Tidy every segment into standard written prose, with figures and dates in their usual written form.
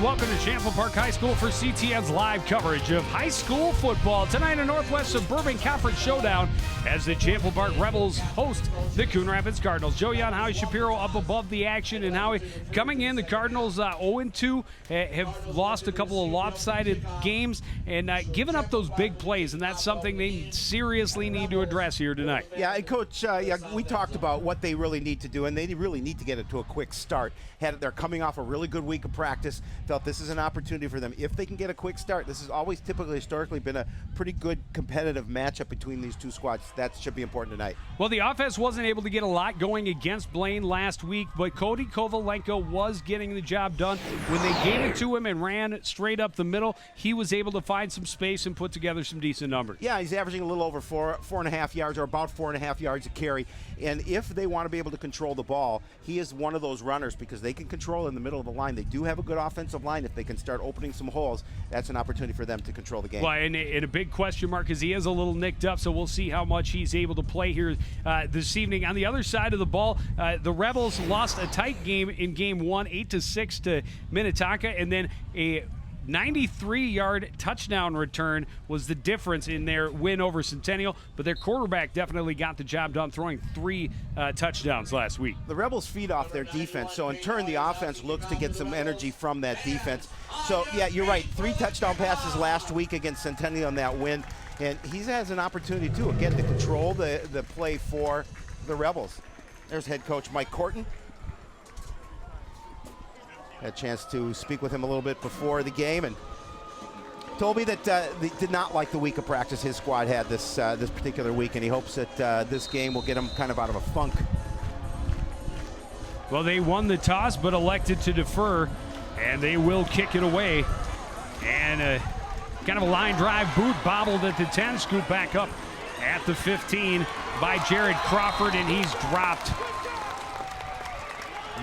welcome to Champlin Park High School for CTN's live coverage of high school football. Tonight, a Northwest Suburban Conference showdown as the Champlin Park Rebels host the Coon Rapids Cardinals. Joey and Howie Shapiro up above the action, and Howie coming in, the Cardinals 0-2 have lost a couple of lopsided games and given up those big plays, and that's something they seriously need to address here tonight. Yeah, and Coach, we talked about what they really need to do, and they really need to get it to a quick start. They're coming off a really good week of practice. Felt this is an opportunity for them. If they can get a quick start, this has always historically been a pretty good competitive matchup between these two squads. That should be important tonight. Well, the offense wasn't able to get a lot going against Blaine last week, but Cody Kovalenko was getting the job done. When they gave it to him and ran straight up the middle, he was able to find some space and put together some decent numbers. Yeah, he's averaging a little over 4.5 yards, or about 4.5 yards a carry. And if they want to be able to control the ball, he is one of those runners because they can control in the middle of the line. They do have a good offensive line. If they can start opening some holes, that's an opportunity for them to control the game. Well, and a big question mark is he is a little nicked up, so we'll see how much he's able to play here this evening. On the other side of the ball, the Rebels lost a tight game in game one, 8-6 to Minnetonka, and then a 93-yard touchdown return was the difference in their win over Centennial, but their quarterback definitely got the job done, throwing 3 touchdowns last week. The Rebels feed off their defense, so in turn the offense looks to get some energy from that defense. So, yeah, you're right. 3 touchdown passes last week against Centennial in that win, and he has an opportunity, too, again, to control the play for the Rebels. There's head coach Mike Corton. Had a chance to speak with him a little bit before the game, and told me that they did not like the week of practice his squad had this particular week, and he hopes that this game will get him kind of out of a funk. Well, they won the toss but elected to defer, and they will kick it away. And kind of a line drive boot bobbled at the 10, scooped back up at the 15 by Jared Crawford, and he's dropped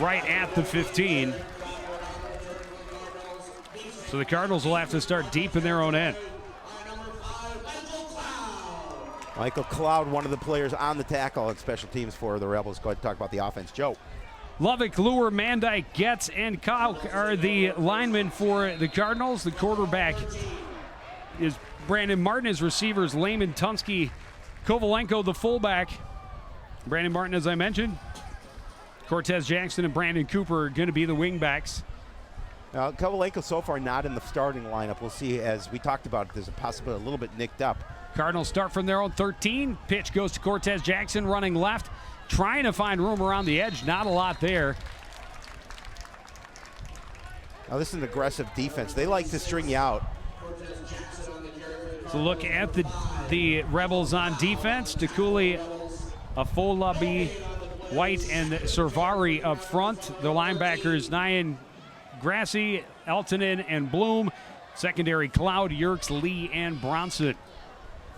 right at the 15. So the Cardinals will have to start deep in their own end. Michael Cloud, one of the players on the tackle and special teams for the Rebels. Go ahead and talk about the offense. Joe. Lovick, Lure, Mandyke, Getz, and Kauk are the linemen for the Cardinals. The quarterback is Brandon Martin. His receivers, Layman Tunsky, Kovalenko, the fullback. Brandon Martin, as I mentioned. Cortez Jackson and Brandon Cooper are going to be the wingbacks. Now, Kovalenko so far not in the starting lineup. We'll see. As we talked about, there's a possibility a little bit nicked up. Cardinals start from their own 13. Pitch goes to Cortez Jackson, running left, trying to find room around the edge. Not a lot there. Now, this is an aggressive defense. They like to string you out. So look at the Rebels on defense. Takuli, Afolabi, White, and Servari up front. The linebackers, Nyan Grassy, Eltonen, and Bloom. Secondary, Cloud, Yerkes, Lee, and Bronson.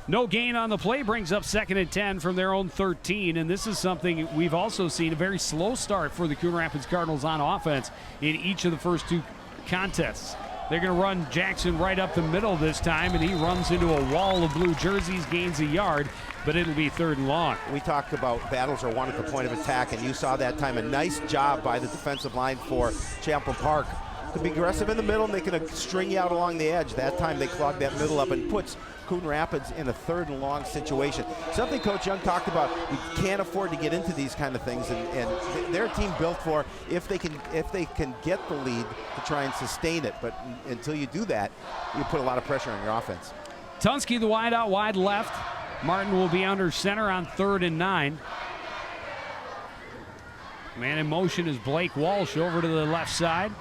No gain on the play brings up 2nd and 10 from their own 13, and this is something we've also seen, a very slow start for the Coon Rapids Cardinals on offense in each of the first 2 contests. They're going to run Jackson right up the middle this time, and he runs into a wall of blue jerseys, gains a yard, but it'll be 3rd and long. We talked about battles are won at the point of attack, and you saw that time a nice job by the defensive line for Champlin Park to be aggressive in the middle, and they can string you out along the edge. That time they clogged that middle up and puts Coon Rapids in a 3rd and long situation. Something Coach Young talked about, we can't afford to get into these kind of things, and they're a team built for if they can get the lead to try and sustain it. But until you do that, you put a lot of pressure on your offense. Tunsky, the wide out, wide left. Martin will be under center on 3rd and 9. Man in motion is Blake Walsh over to the left side.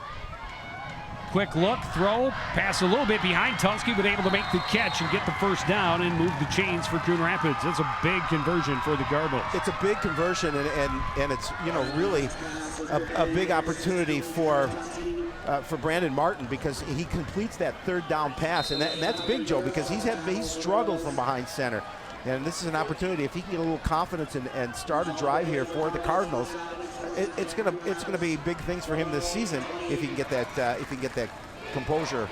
Quick look, throw, pass a little bit behind Tunsky, but able to make the catch and get the first down and move the chains for Coon Rapids. That's a big conversion for the Cardinals. It's a big conversion, and it's really a big opportunity for Brandon Martin, because he completes that 3rd down pass, and that's big, Joe, because he's struggled from behind center. And this is an opportunity, if he can get a little confidence and start a drive here for the Cardinals, it's gonna be big things for him this season if he can get that composure.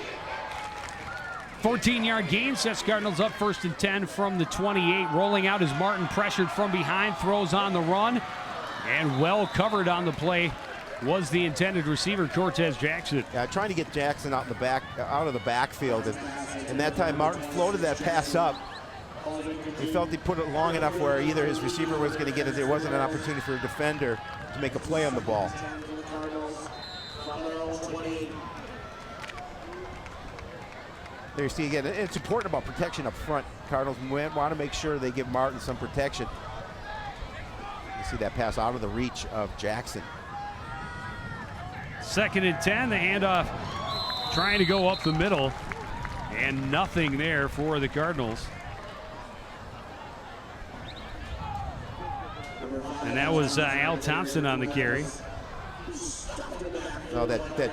14-yard gain sets Cardinals up 1st and 10 from the 28. Rolling out is Martin, pressured from behind, throws on the run, and well covered on the play was the intended receiver, Cortez Jackson. Yeah, trying to get Jackson out of the backfield, and that time Martin floated that pass up. He felt he put it long enough where either his receiver was going to get it. There wasn't an opportunity for a defender to make a play on the ball. There you see again, it's important about protection up front. Cardinals want to make sure they give Martin some protection. You see that pass out of the reach of Jackson. 2nd and 10, the handoff trying to go up the middle, and nothing there for the Cardinals. And that was Al Thompson on the carry. No, that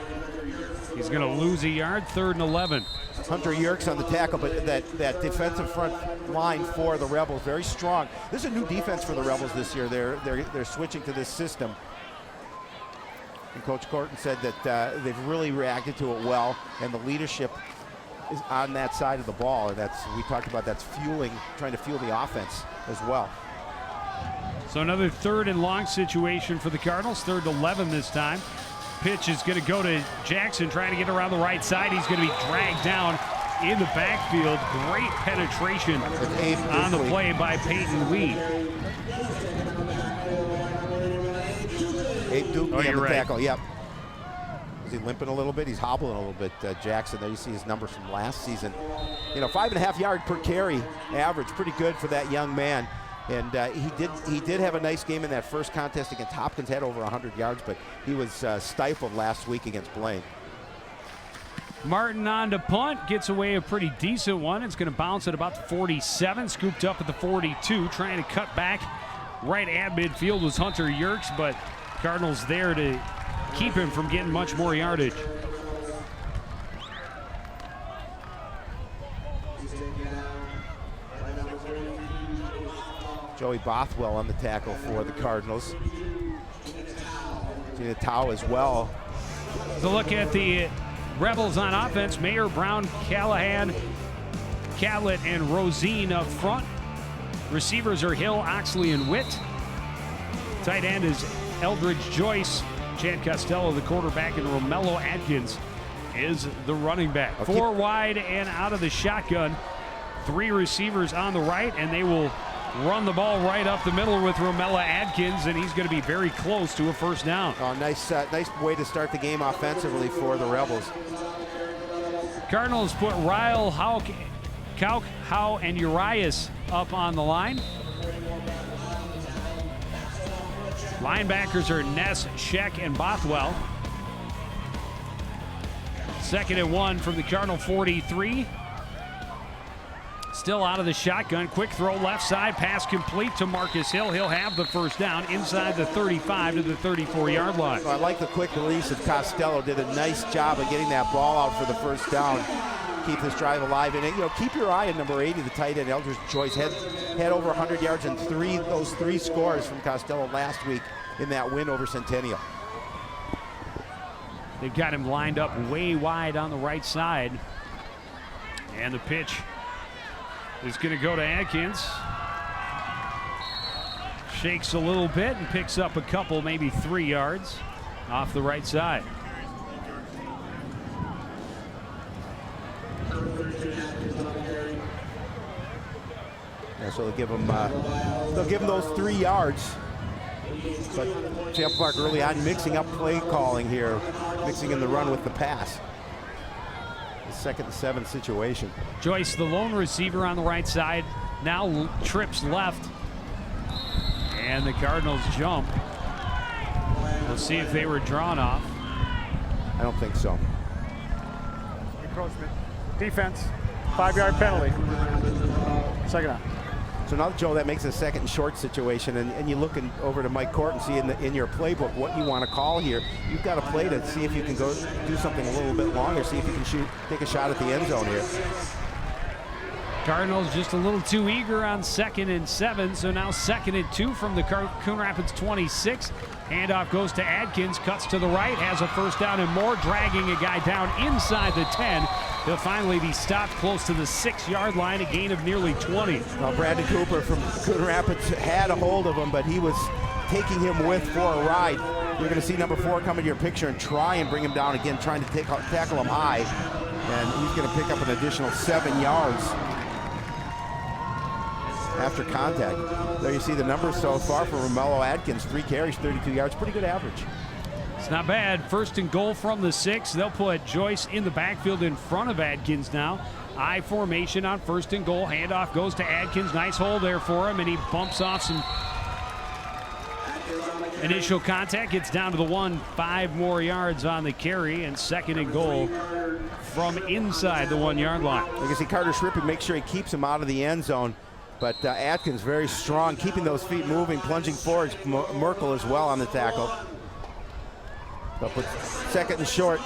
he's going to lose a yard, 3rd and 11. Hunter Yerkes on the tackle, but that defensive front line for the Rebels, very strong. This is a new defense for the Rebels this year. They're switching to this system. And Coach Corton said that they've really reacted to it well, and the leadership is on that side of the ball. And we talked about that's trying to fuel the offense as well. So another 3rd and long situation for the Cardinals, 3rd and 11 this time. Pitch is going to go to Jackson, trying to get around the right side. He's going to be dragged down in the backfield. Great penetration on the play by Peyton Lee. Abe Duke on the right. tackle, yep. Is he limping a little bit? He's hobbling a little bit, Jackson. There you see his numbers from last season. 5.5 yards per carry average, pretty good for that young man. And he did have a nice game in that first contest against Hopkins, had over 100 yards, but he was stifled last week against Blaine. Martin on to punt, gets away a pretty decent one. It's going to bounce at about the 47, scooped up at the 42, trying to cut back right at midfield was Hunter Yerkes, but Cardinals there to keep him from getting much more yardage. Joey Bothwell on the tackle for the Cardinals. See the Tau as well. To look at the Rebels on offense, Mayer, Brown, Callahan, Catlett, and Rosine up front. Receivers are Hill, Oxley, and Witt. Tight end is Eldridge Joyce. Chad Costello, the quarterback, and Romello Adkins is the running back. 4 wide and out of the shotgun. 3 receivers on the right, and they will run the ball right up the middle with Romello Adkins, and he's going to be very close to a first down. Oh, nice way to start the game offensively for the Rebels. Cardinals put Ryle, Kauk, Howe, and Urias up on the line. Linebackers are Ness, Sheck, and Bothwell. 2nd and 1 from the Cardinal 43. Still out of the shotgun. Quick throw left side. Pass complete to Marcus Hill. He'll have the first down inside the 35 to the 34-yard line. I like the quick release of Costello. Did a nice job of getting that ball out for the first down. Keep this drive alive. And keep your eye on number 80, the tight end, Eldridge Joyce. Had over 100 yards and those three scores from Costello last week in that win over Centennial. They've got him lined up way wide on the right side. And the pitch is going to go to Adkins. Shakes a little bit and picks up a couple, maybe 3 yards off the right side. Yeah, so they'll give him those 3 yards. But Champlin Park early on mixing up play calling here, mixing in the run with the pass. The 2nd and 7 situation. Joyce, the lone receiver on the right side, now trips left. And the Cardinals jump. We'll see if they were drawn off. I don't think so. Encroachment. Defense. 5-yard penalty. 2nd down. So now, Joe, that makes a 2nd and short situation, and you're looking over to Mike Court and see in your playbook what you want to call here. You've got to play to see if you can go do something a little bit longer, see if you can take a shot at the end zone here. Cardinals just a little too eager on 2nd and 7, so now 2nd and 2 from the Coon Rapids 26. Handoff goes to Adkins, cuts to the right, has a first down and more, dragging a guy down inside the 10. He'll finally be stopped close to the 6-yard line, a gain of nearly 20. Well, Brandon Cooper from Coon Rapids had a hold of him, but he was taking him with for a ride. You're going to see number 4 come into your picture and try and bring him down again, trying to tackle him high. And he's going to pick up an additional 7 yards after contact. There you see the numbers so far for Romello Adkins. 3 carries, 32 yards, pretty good average. It's not bad. 1st and goal from the 6. They'll put Joyce in the backfield in front of Adkins now. I formation on 1st and goal. Handoff goes to Adkins. Nice hole there for him, and he bumps off some initial contact. Gets down to the 1. 5 more yards on the carry, and 2nd and goal from inside the 1-yard line. You can see Carter Schrippy make sure he keeps him out of the end zone. But Atkins very strong, keeping those feet moving, plunging forward. Merkel as well on the tackle. But with 2nd and short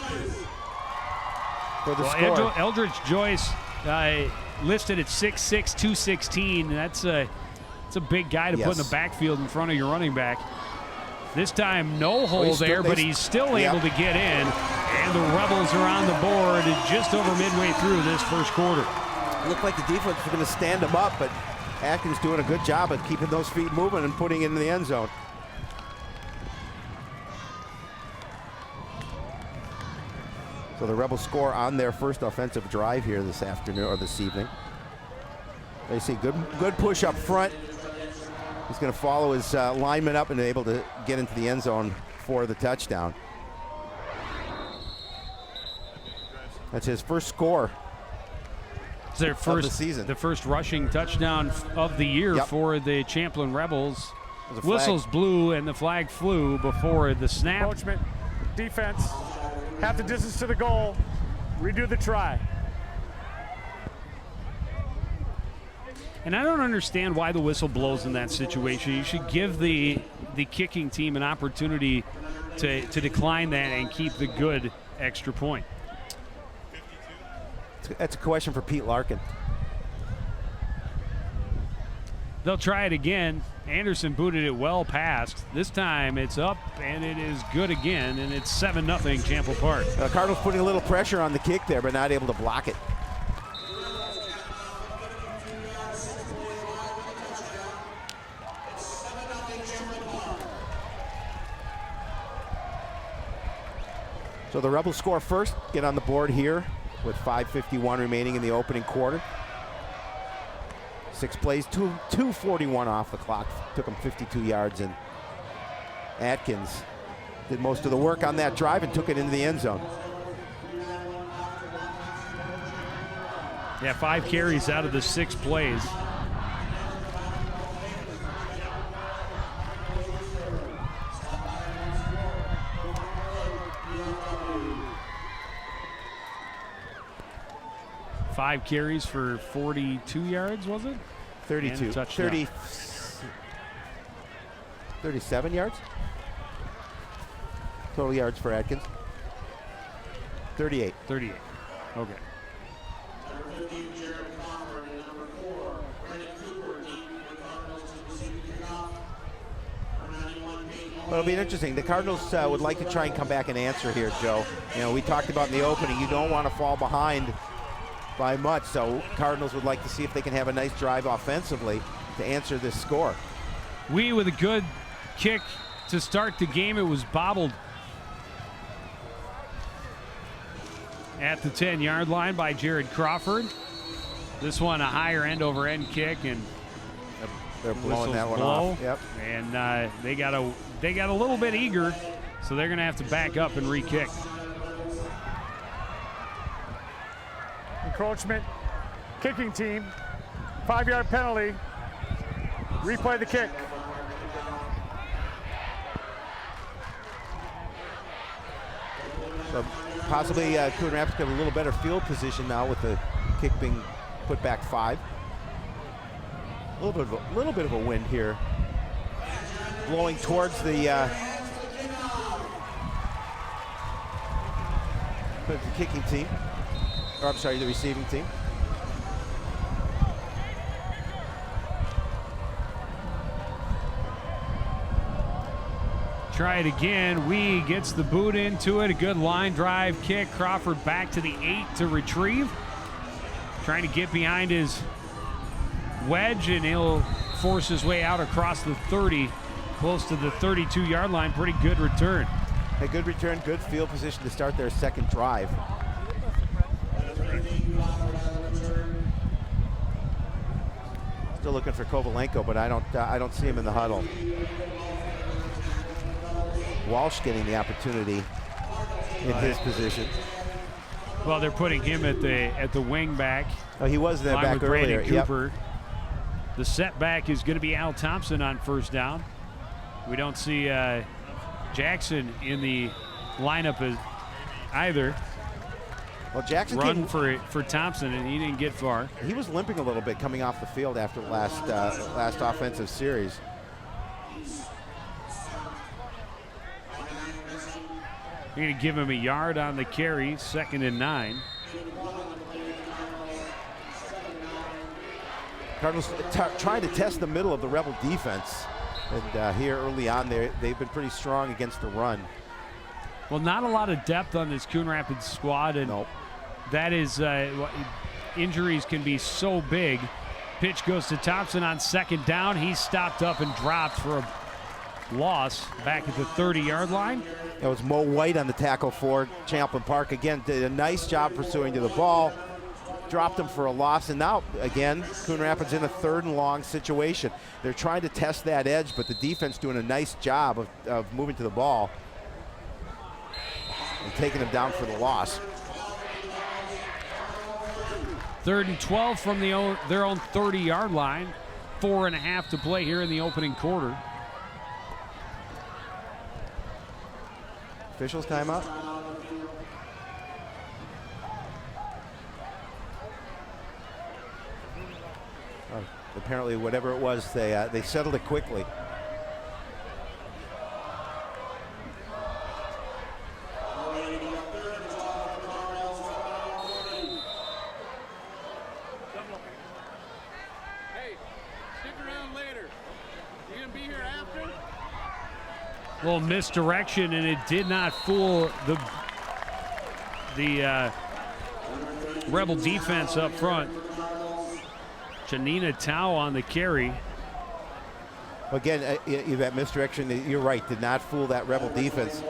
for the score. Eldridge Joyce listed at 6'6", 216. That's a big guy to put in the backfield in front of your running back. This time, no hole there, but he's still able to get in. And the Rebels are on the board just over midway through this 1st quarter. It looked like the defense was going to stand him up, but Atkins doing a good job of keeping those feet moving and putting it in the end zone. So the Rebels score on their first offensive drive here this afternoon or this evening. They see good push up front. He's going to follow his lineman up and able to get into the end zone for the touchdown. That's his first score. It's their first of the season. The first rushing touchdown of the year for the Champlin Rebels. Whistles blew and the flag flew before the snap. Encroachment, defense, half the distance to the goal, redo the try. And I don't understand why the whistle blows in that situation. You should give the kicking team an opportunity to decline that and keep the good extra point. That's a question for Pete Larkin. They'll try it again. Anderson booted it well past. This time it's up and it is good again, and it's 7-0 Champlin Park. Cardinals putting a little pressure on the kick there, but not able to block it. So the Rebels score first, get on the board here with 5:51 remaining in the opening quarter. 6 plays, 2:41 off the clock. Took him 52 yards, and Atkins did most of the work on that drive and took it into the end zone. Yeah, 5 carries out of the 6 plays. Five carries for 42 yards, was it? 32. 37 yards? Total yards for Atkins. 38. 38. Okay. Well, it'll be interesting. The Cardinals would like to try and come back and answer here, Joe. You know, we talked about in the opening, you don't want to fall behind by much, so Cardinals would like to see if they can have a nice drive offensively to answer this score. With a good kick to start the game. It was bobbled at the 10-yard line by Jared Crawford. This one a higher end-over-end kick, and they're blowing that one off. Yep. And they got a little bit eager, so they're going to have to back up and re-kick. Encroachment, kicking team, 5-yard penalty, replay the kick. So possibly Coon Rapids got a little better field position now with the kick being put back 5. A little bit of a wind here, blowing towards the kicking team. Or I'm sorry, the receiving team. Try it again. Wee gets the boot into it. A good line drive kick. Crawford back to the 8 to retrieve. Trying to get behind his wedge, and he'll force his way out across the 30. close to the 32-yard line. Pretty good return. A good return, good field position to start their second drive. Still looking for Kovalenko, but I don't see him in the huddle. Walsh getting the opportunity in his position. Well, they're putting him at the wing back. Oh, he was there back with earlier. Brandon Cooper. Yep. The setback is going to be Al Thompson on first down. We don't see Jackson in the lineup either. Well, Jackson run for Thompson, and he didn't get far. He was limping a little bit coming off the field after last offensive series. You're going to give him a yard on the carry, 2nd and 9. Cardinals trying to test the middle of the Rebel defense. And here early on, they've been pretty strong against the run. Well, not a lot of depth on this Coon Rapids squad, and nope. That is injuries can be so big. Pitch goes to Thompson on 2nd down. He's stopped up and dropped for a loss back at the 30-yard line. That was Mo White on the tackle for Champlin Park. Again, did a nice job pursuing to the ball. Dropped him for a loss, and now, again, Coon Rapids in a 3rd and long situation. They're trying to test that edge, but the defense doing a nice job of moving to the ball and taking them down for the loss. 3rd and 12 from their own 30-yard line. 4.5 to play here in the opening quarter. Officials timeout. Apparently, whatever it was, they settled it quickly. Hey, stick around later. You gonna be here after? A little misdirection, and it did not fool the Rebel defense up front. Janina Tao on the carry. Again, that misdirection, you're right, did not fool that Rebel defense.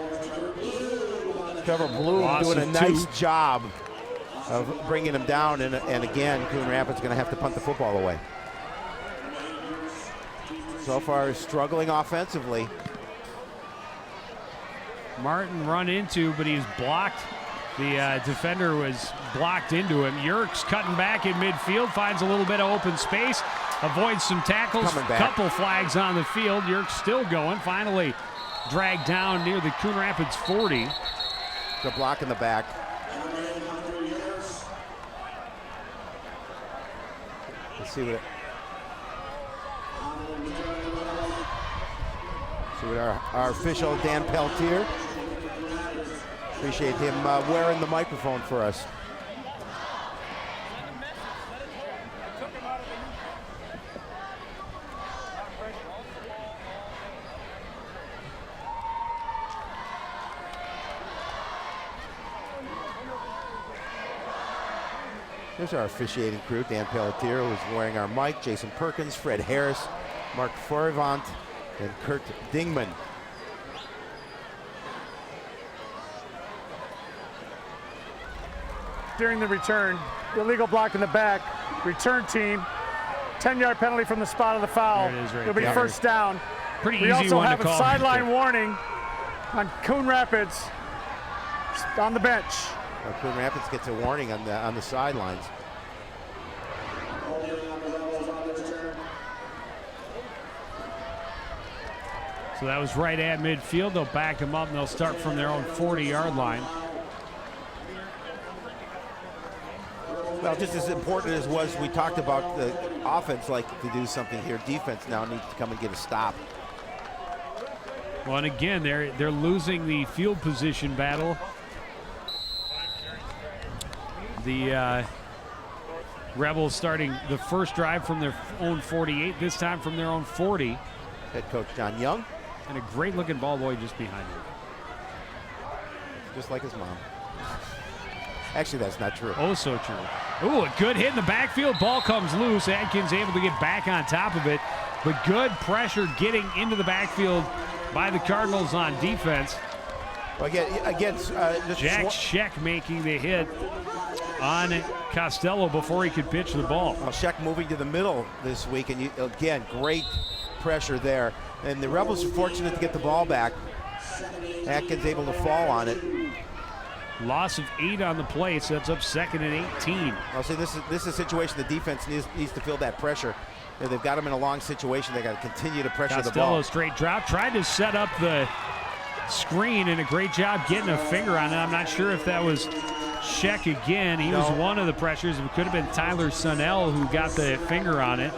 Trevor Bloom doing a nice job of bringing him down, and again, Coon Rapids going to have to punt the football away. So far, struggling offensively. Martin run into, but he's blocked. The defender was blocked into him. Yerkes cutting back in midfield, finds a little bit of open space, avoids some tackles, couple flags on the field. Yerkes still going, finally dragged down near the Coon Rapids 40. The block in the back. Let's see what our official, Dan Peltier. Appreciate him wearing the microphone for us. There's our officiating crew. Dan Pelletier, who's wearing our mic. Jason Perkins, Fred Harris, Mark Forvant, and Kurt Dingman. During the return, illegal block in the back, return team, 10-yard penalty from the spot of the foul. There it is right It'll be there. first down. Pretty we easy also one have to a call. sideline warning on Coon Rapids on the bench. Coon Rapids gets a warning on the sidelines. So that was right at midfield. They'll back them up, and they'll start from their own 40-yard line. Well, just as important as was, we talked about the offense like to do something here. Defense now needs to come and get a stop. Well, and again, they're losing the field position battle. The Rebels starting the first drive from their own 48, this time from their own 40. Head coach John Young. And a great-looking ball boy just behind him. Just like his mom. Actually, that's not true. Oh, so true. Ooh, a good hit in the backfield. Ball comes loose. Adkins able to get back on top of it. But good pressure getting into the backfield by the Cardinals on defense. Again, Jack Scheck making the hit on Costello before he could pitch the ball. Well, Scheck moving to the middle this week, and again, great pressure there. And the Rebels are fortunate to get the ball back. Atkins able to fall on it. Loss of 8 on the play, sets up 2nd and 18. I'll say this is a situation the defense needs to feel that pressure. If they've got them in a long situation, they got to continue to pressure the ball. Costello straight drop, tried to set up the screen, and a great job getting a finger on it. I'm not sure if that was Scheck again. He was one of the pressures. It could have been Tyler Sonnell who got the finger on it.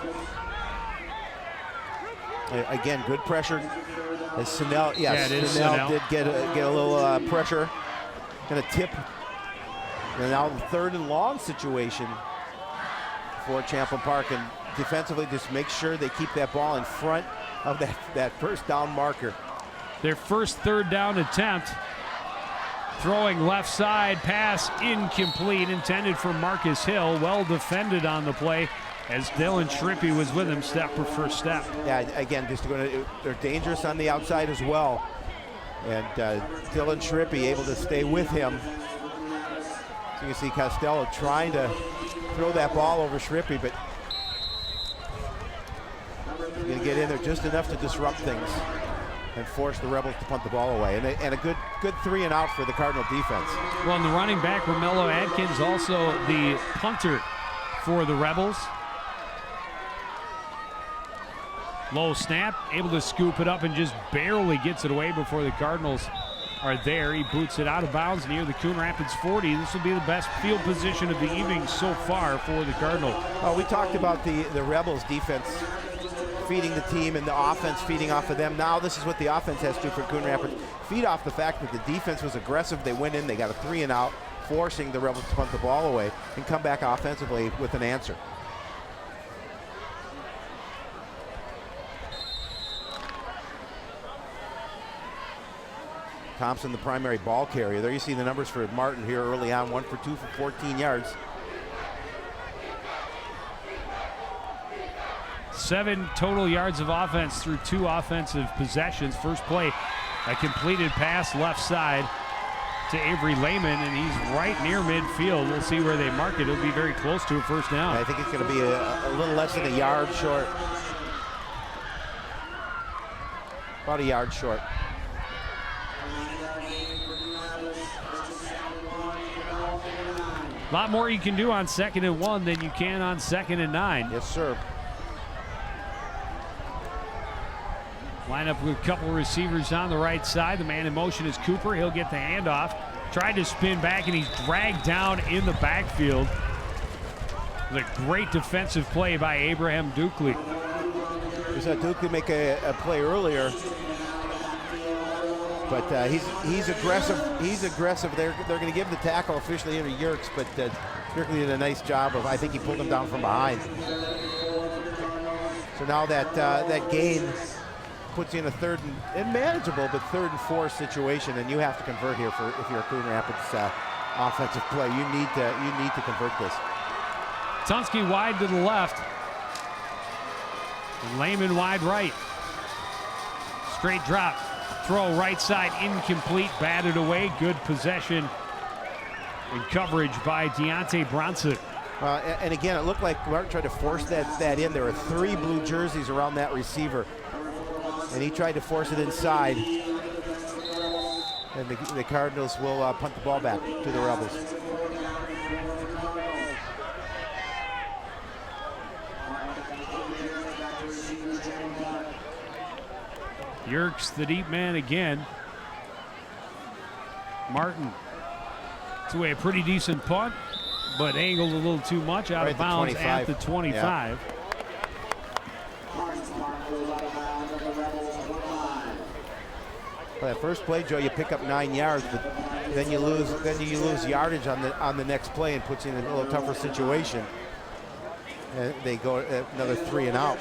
Again, good pressure. As Sonnell, Sonnell did get a little pressure. Going to tip. And now the 3rd and long situation for Champlin Park. And defensively, just make sure they keep that ball in front of that first down marker. Their first 3rd down attempt. Throwing left side, pass incomplete, intended for Marcus Hill. Well defended on the play as Dylan Shrippy was with him step for first step. Yeah, again, they're dangerous on the outside as well. And Dylan Shrippy able to stay with him. So you see Costello trying to throw that ball over Shrippy, but he's going to get in there just enough to disrupt things and force the Rebels to punt the ball away. And a good 3 and out for the Cardinal defense. Well, and the running back, Romello Adkins, also the punter for the Rebels. Low snap, able to scoop it up and just barely gets it away before the Cardinals are there. He boots it out of bounds near the Coon Rapids 40. This will be the best field position of the evening so far for the Cardinals. Oh, we talked about the Rebels defense feeding the team and the offense feeding off of them. Now this is what the offense has to do for Coon Rapids. Feed off the fact that the defense was aggressive. They went in, they got a 3 and out, forcing the Rebels to punt the ball away and come back offensively with an answer. Thompson, the primary ball carrier. There you see the numbers for Martin here early on. 1 for 2 for 14 yards. 7 total yards of offense through 2 offensive possessions. First play, a completed pass left side to Avery Lehman, and he's right near midfield. We'll see where they mark it. It'll be very close to a first down. I think it's going to be a little less than a yard short. About a yard short. A lot more you can do on 2nd and 1 than you can on 2nd and 9. Yes, sir. Line up with a couple receivers on the right side. The man in motion is Cooper. He'll get the handoff. Tried to spin back, and he's dragged down in the backfield. It was a great defensive play by Abraham Dukley. We saw Dukley make a play earlier. But he's aggressive. He's aggressive. They're going to give the tackle officially into Yerkes, but Dukley did a nice job of. I think he pulled him down from behind. So now that gain puts you in a 3rd and manageable, but 3rd and 4 situation, and you have to convert here if you're a Coon Rapids offensive play. You need to convert this. Tunsky wide to the left. And Lehman wide right. Straight drop. Throw right side incomplete, batted away. Good possession and coverage by Deontay Bronson. And again, it looked like Martin tried to force that in. There were 3 blue jerseys around that receiver, and he tried to force it inside. And the Cardinals will punt the ball back to the Rebels. Yerkes, the deep man again. Martin. It's away a pretty decent punt, but angled a little too much out of bounds at the 25. Yeah. Well, that first play, Joe, you pick up 9 yards, but then you lose yardage on the next play and puts you in a little tougher situation. And they go another 3 and out.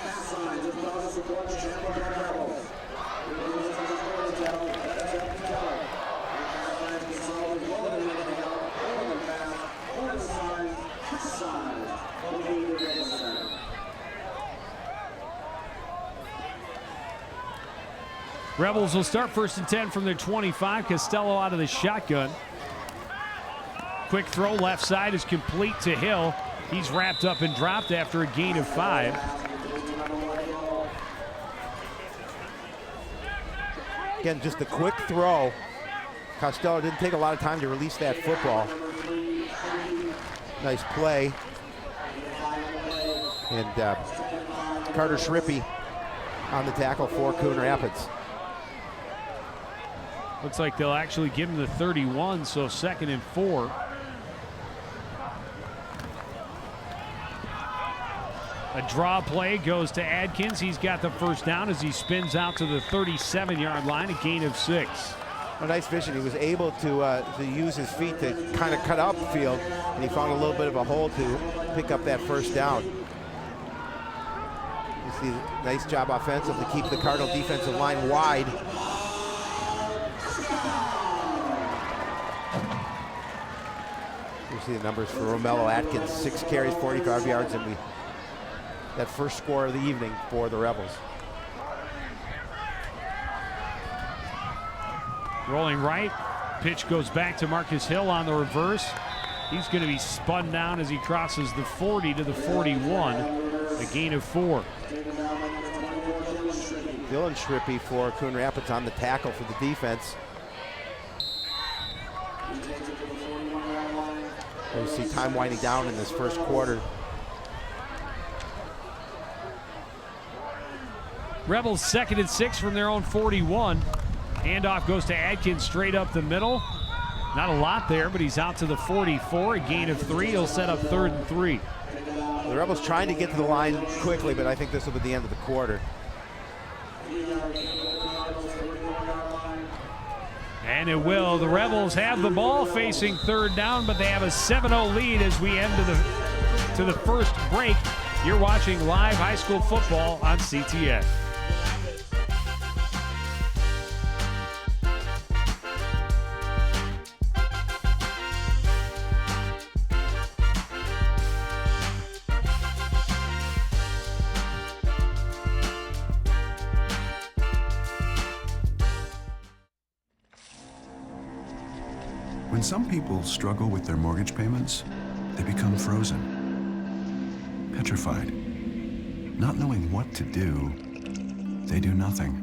Rebels will start 1st and 10 from their 25. Costello out of the shotgun. Quick throw left side is complete to Hill. He's wrapped up and dropped after a gain of 5. Again, just a quick throw. Costello didn't take a lot of time to release that football. Nice play. And Carter Schrippy on the tackle for Coon Rapids. Looks like they'll actually give him the 31, so 2nd and 4. A draw play goes to Adkins. He's got the first down as he spins out to the 37-yard line, a gain of 6. A nice vision. He was able to use his feet to kind of cut upfield, and he found a little bit of a hole to pick up that first down. You see, nice job offensive to keep the Cardinal defensive line wide. You see the numbers for Romello Atkins, 6 carries, 45 yards, and that first score of the evening for the Rebels. Rolling right, pitch goes back to Marcus Hill on the reverse. He's going to be spun down as he crosses the 40 to the 41, a gain of 4. Dylan Schrippy for Coon Rapids on the tackle for the defense. You see time winding down in this first quarter. Rebels 2nd and 6 from their own 41. Handoff goes to Adkins straight up the middle. Not a lot there, but he's out to the 44, a gain of 3. He'll set up 3rd and 3. The Rebels trying to get to the line quickly, but I think this will be the end of the quarter. And it will. The Rebels have the ball facing 3rd down, but they have a 7-0 lead as we end to the first break. You're watching live high school football on CTN. When some people struggle with their mortgage payments, they become frozen, petrified. Not knowing what to do, they do nothing.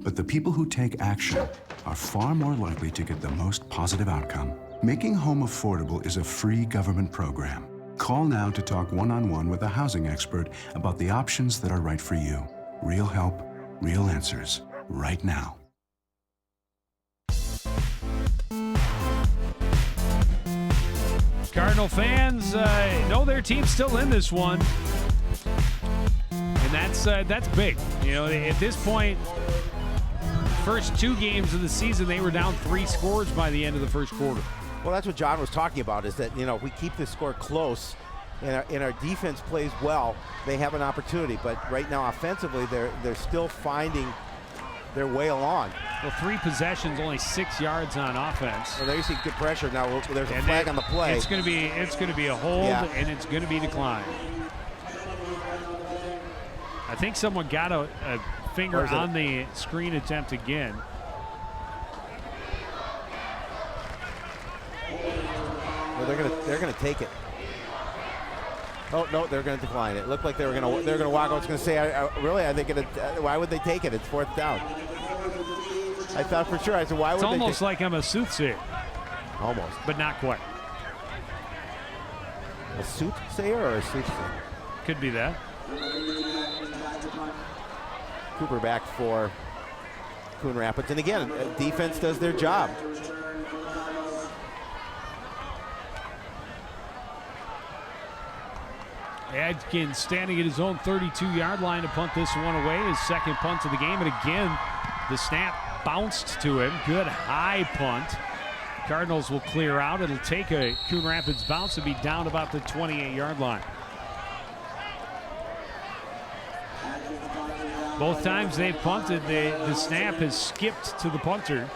But the people who take action are far more likely to get the most positive outcome. Making Home Affordable is a free government program. Call now to talk one-on-one with a housing expert about the options that are right for you. Real help, real answers, right now. Cardinal fans know their team's still in this one, and that's big. You know, at this point, first 2 games of the season, they were down 3 scores by the end of the first quarter. Well, that's what John was talking about, is that, you know, if we keep this score close and our defense plays well, they have an opportunity. But right now, offensively, they're still finding their way along. Well, 3 possessions, only 6 yards on offense. Well, there you see good pressure. Now there's a flag on the play. It's going to be a hold, and it's going to be declined. I think someone got a finger on the screen attempt again. Well, they're gonna take it. Oh no, they're gonna decline it. It looked like they're gonna walk. I was gonna say, really, are they gonna? Why would they take it? It's 4th down. I thought for sure. I said, why would they? It's almost like I'm a soothsayer. Almost, but not quite. A soothsayer or a soothsayer? Could be that. Cooper back for Coon Rapids, and again, defense does their job. Adkins standing at his own 32-yard line to punt this one away. His 2nd punt of the game, and again, the snap bounced to him. Good high punt. Cardinals will clear out. It'll take a Coon Rapids bounce and be down about the 28-yard line. Both times they've punted, the snap has skipped to the punter.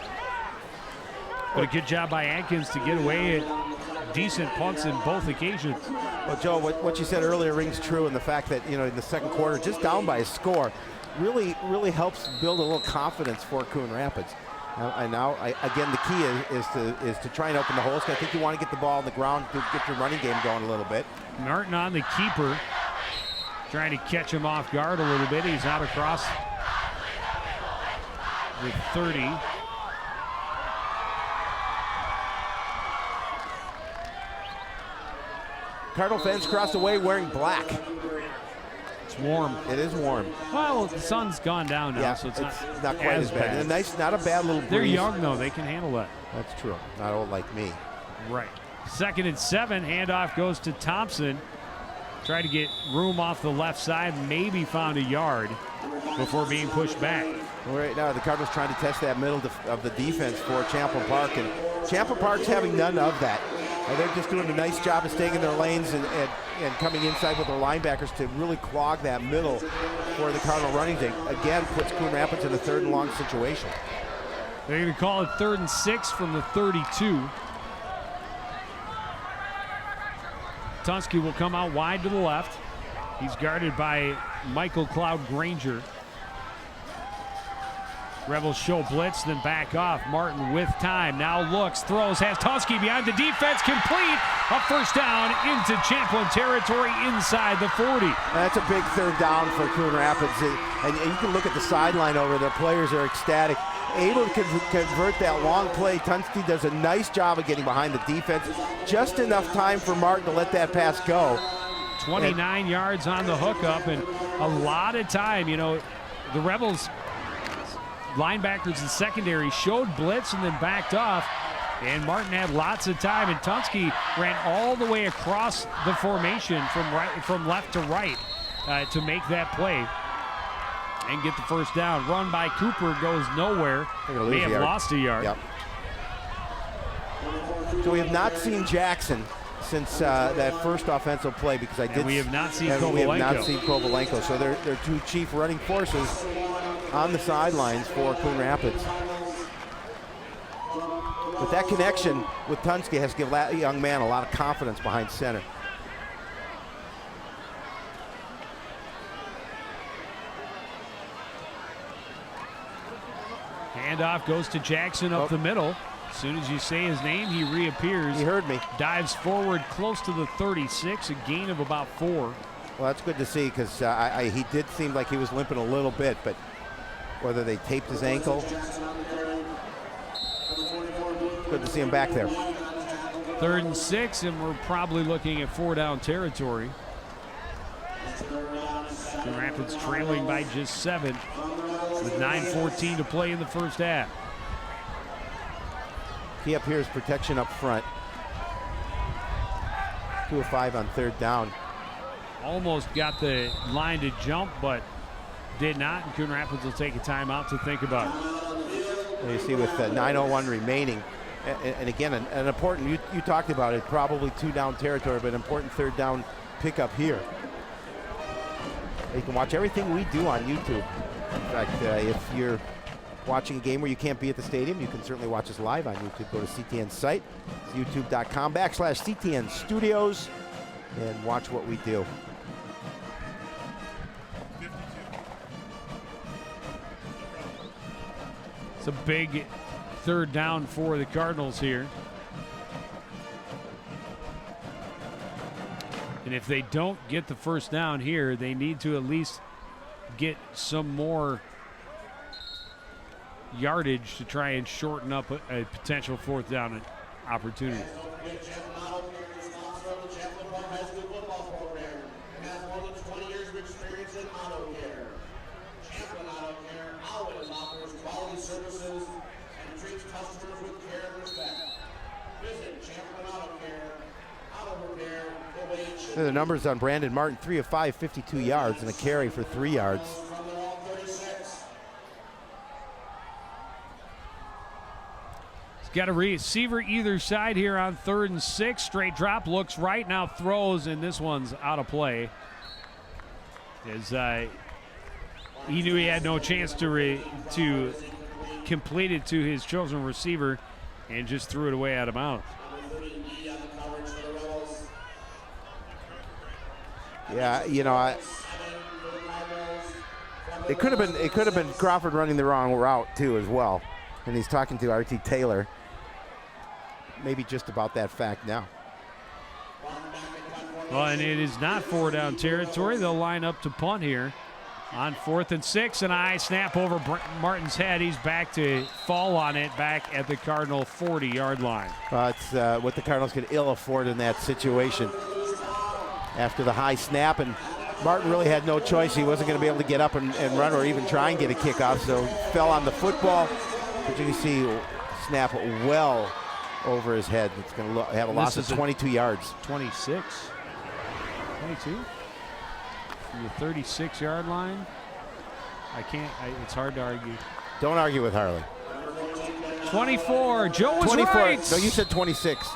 But a good job by Adkins to get away at decent punts in both occasions. Well, Joe, what you said earlier rings true in the fact that, you know, in the second quarter, just down by a score, really helps build a little confidence for Coon Rapids. Again, the key is to try and open the holes. I think you want to get the ball on the ground to get your running game going a little bit. Martin on the keeper, trying to catch him off guard a little bit. He's out across the 30. Cardinal fans across the way wearing black. It's warm. It is warm. Well, the sun's gone down now, Yeah, so it's not quite as bad. And a nice, not a bad little breeze. They're young, though. They can handle that. That's true. Not old like me. Right. 2nd and 7. Handoff goes to Thompson. Tried to get room off the left side. Maybe found a yard before being pushed back. Well, right now, the Cardinals trying to test that middle of the defense for Champlin Park. And Champlin Park's having none of that. They're just doing a nice job of staying in their lanes and coming inside with their linebackers to really clog that middle for the Cardinal running game. Again, puts Coon Rapids in a 3rd and long situation. They're going to call it 3rd and 6 from the 32. Tunsky will come out wide to the left. He's guarded by Michael Cloud Granger. Rebels show blitz, then back off. Martin with time, now looks, throws, has Tunsky behind the defense, complete. A first down into Champlin territory inside the 40. That's a big 3rd down for Coon Rapids. And you can look at the sideline over there. Players are ecstatic. Able to convert that long play. Tunsky does a nice job of getting behind the defense. Just enough time for Martin to let that pass go. 29 yards on the hookup, and a lot of time. You know, the Rebels linebackers and secondary showed blitz and then backed off, and Martin had lots of time, and Tunsky ran all the way across the formation from left to right to make that play and get the first down. Run by Cooper goes nowhere. May have lost a yard. Yep. So we have not seen Jackson since that first offensive play, because we have not seen Kovalenko. We have not seen Kovalenko. So they're two chief running forces on the sidelines for Coon Rapids. But that connection with Tunsky has given that young man a lot of confidence behind center. Handoff goes to Jackson up the middle. As soon as you say his name, he reappears. He heard me. Dives forward close to the 36, a gain of about 4. Well, that's good to see, because he did seem like he was limping a little bit, but whether they taped his ankle, good to see him back there. 3rd and 6, and we're probably looking at 4-down territory. Coon Rapids trailing by just 7 with 9:14 to play in the first half. Key up here is protection up front. 2 of 5 on 3rd down. Almost got the line to jump, but did not, and Coon Rapids will take a timeout to think about it. And you see with 9:01 remaining, and again, an important, you talked about it, probably 2-down territory, but an important 3rd down pickup here. You can watch everything we do on YouTube. In fact, if you're watching a game where you can't be at the stadium, you can certainly watch us live on YouTube. Go to CTN's site, youtube.com/CTN Studios, and watch what we do. It's a big 3rd down for the Cardinals here. And if they don't get the first down here, they need to at least get some more yardage to try and shorten up a potential 4th down opportunity. The numbers on Brandon Martin: 3 of 5, 52 yards, and a carry for 3 yards. He's got a receiver either side here on 3rd and 6. Straight drop, looks right, now throws, and this one's out of play. As he knew he had no chance to complete it to his chosen receiver and just threw it away out of bounds. Yeah, you know, It could have been Crawford running the wrong route too as well. And he's talking to R.T. Taylor. Maybe just about that fact now. Well, and it is not 4-down territory. They'll line up to punt here on 4th and 6. An eye snap over Martin's head. He's back to fall on it back at the Cardinal 40-yard line. It's what the Cardinals can ill afford in that situation. After the high snap, and Martin really had no choice. He wasn't going to be able to get up and run or even try and get a kickoff, so fell on the football. But you can see snap well over his head. It's going to have a loss of 22 yards. 26. 22. From the 36-yard line. It's hard to argue. Don't argue with Harley. 24. Joe was 24. right. No, you said 26.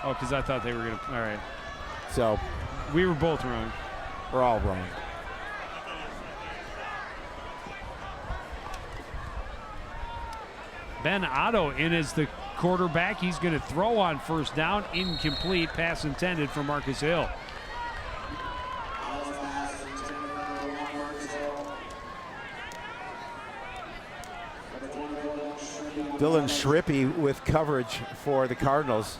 Oh, because I thought they were going to. All right. So we were both wrong. we're all wrong. Ben Otto in as the quarterback. He's going to throw on first down. Incomplete. Pass intended for Marcus Hill. Dylan Schrippy with coverage for the Cardinals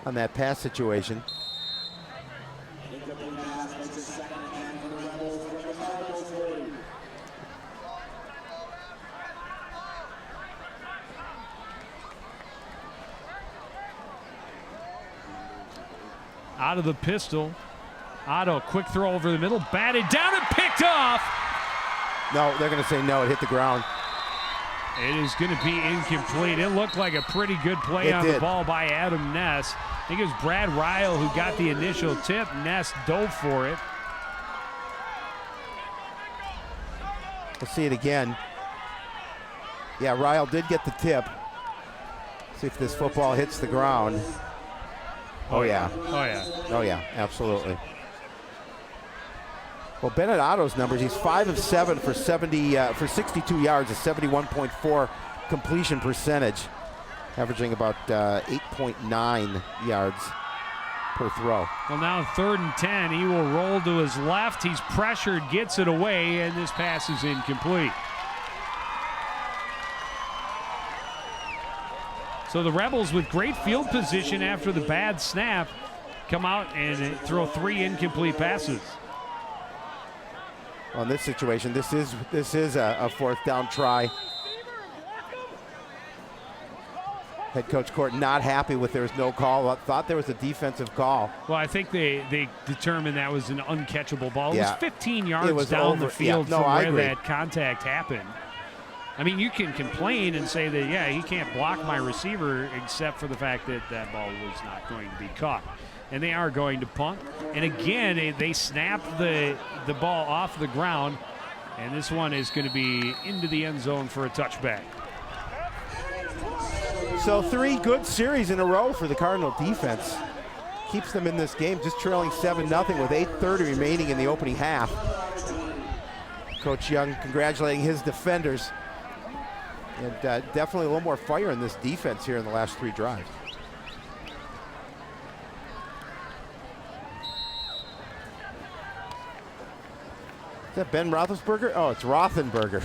on that pass situation. Out of the pistol. Otto, quick throw over the middle, batted down and picked off. No, they're going to say no, it hit the ground. It is going to be incomplete. It looked like a pretty good play on the ball by Adam Ness. I think it was Brad Ryle who got the initial tip. Ness dove for it. We'll see it again. Yeah, Ryle did get the tip. See if this football hits the ground. Oh, yeah. Oh, yeah. Oh, yeah, absolutely. Well, Bennett Otto's numbers, he's 5 of 7 for 62 yards, a 71.4 completion percentage, averaging about 8.9 yards per throw. Well, now 3rd and 10. He will roll to his left. He's pressured, gets it away, and this pass is incomplete. So the Rebels, with great field position after the bad snap, come out and throw 3 incomplete passes. Well, in this situation, this is a 4th down try. Head coach Court not happy with there's no call. Thought there was a defensive call. Well, I think they determined that was an uncatchable ball. It was 15 yards down over the field from where that contact happened. I mean, you can complain and say that, yeah, he can't block my receiver except for the fact that that ball was not going to be caught. And they are going to punt. And again, they snap the ball off the ground. And this one is going to be into the end zone for a touchback. So 3 good series in a row for the Cardinal defense. Keeps them in this game, just trailing 7-0 with 8:30 remaining in the opening half. Coach Young congratulating his defenders. And definitely a little more fire in this defense here in the last 3 drives. Is that Ben Roethlisberger? Oh, it's Rothenberger.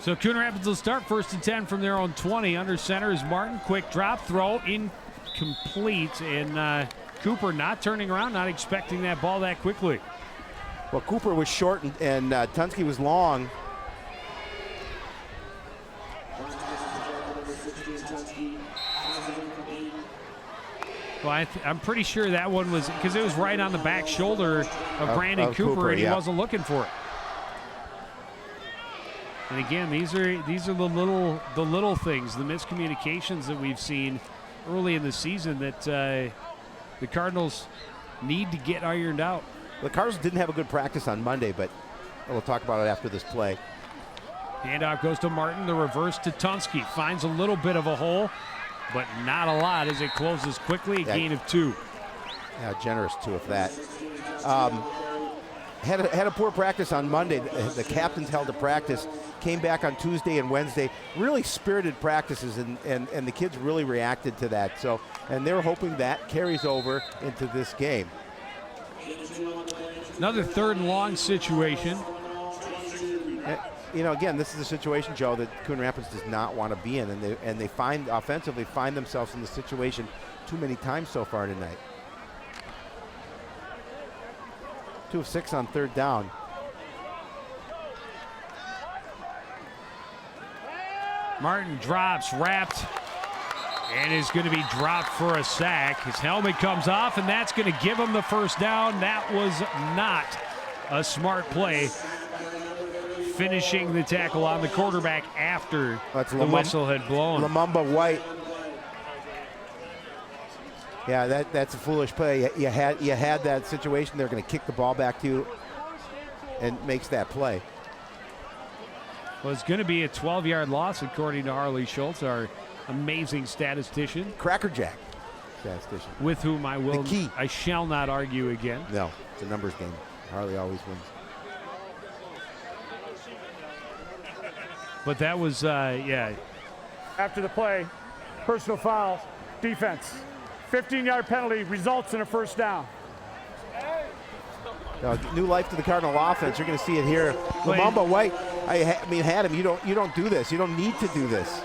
So Coon Rapids will start 1st and 10 from their own 20. Under center is Martin. Quick drop throw, incomplete. And Cooper not turning around, not expecting that ball that quickly. Well, Cooper was short and Tunsky was long. Well, I'm pretty sure that one was because it was right on the back shoulder of Brandon Cooper, and he wasn't looking for it. And again, these are the little things, the miscommunications that we've seen early in the season that the Cardinals need to get ironed out. The Cardinals didn't have a good practice on Monday, but we'll talk about it after this play. Handoff goes to Martin, the reverse to Tunsky. Finds a little bit of a hole, but not a lot as it closes quickly, a gain of 2. Yeah, generous 2 of that. Had a poor practice on Monday. The captains held a practice. came back on Tuesday and Wednesday, really spirited practices, and the kids really reacted to that. So, and they're hoping that carries over into this game. Another 3rd and long situation. You know, again, this is a situation, Joe, that Coon Rapids does not want to be in, and they offensively find themselves in the situation too many times so far tonight. 2 of 6 on 3rd down. Martin drops, wrapped, and is going to be dropped for a sack. His helmet comes off, and that's going to give him the 1st down. That was not a smart play. Finishing the tackle on the quarterback after the whistle had blown. Lumumba White. Yeah, that's a foolish play. You had that situation. They're going to kick the ball back to you, and makes that play. Well, it's going to be a 12-yard loss, according to Harley Schultz, our amazing statistician. Crackerjack statistician. With whom I shall not argue again. No, it's a numbers game. Harley always wins. But that was, yeah. After the play, personal foul, defense. 15-yard penalty results in a 1st down. New life to the Cardinal offense. You're going to see it here. Lumumba White, I mean, Adam, you don't do this. You don't need to do this.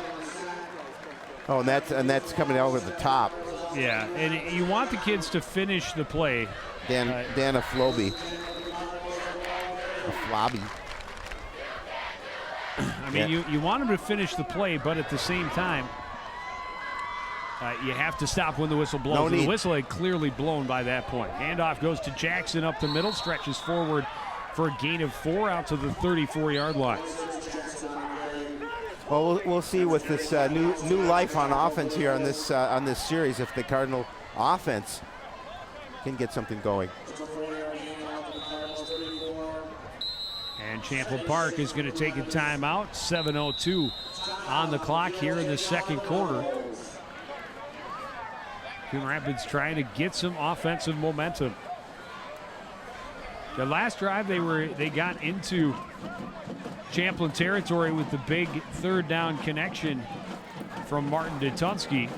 Oh, and that's coming over the top. Yeah, and you want the kids to finish the play. Dan Aflobi. Aflobi. I mean, you want them to finish the play, but at the same time, you have to stop when the whistle blows. The whistle had clearly blown by that point. Handoff goes to Jackson up the middle, stretches forward for a gain of 4 out to the 34-yard line. Well, we'll see with this new life on offense here on this series if the Cardinal offense can get something going. And Champlin Park is going to take a timeout. 7:02 on the clock here in the 2nd quarter. Coon Rapids trying to get some offensive momentum. The last drive they got into Champlin territory with the big 3rd down connection from Martin Dutunsky,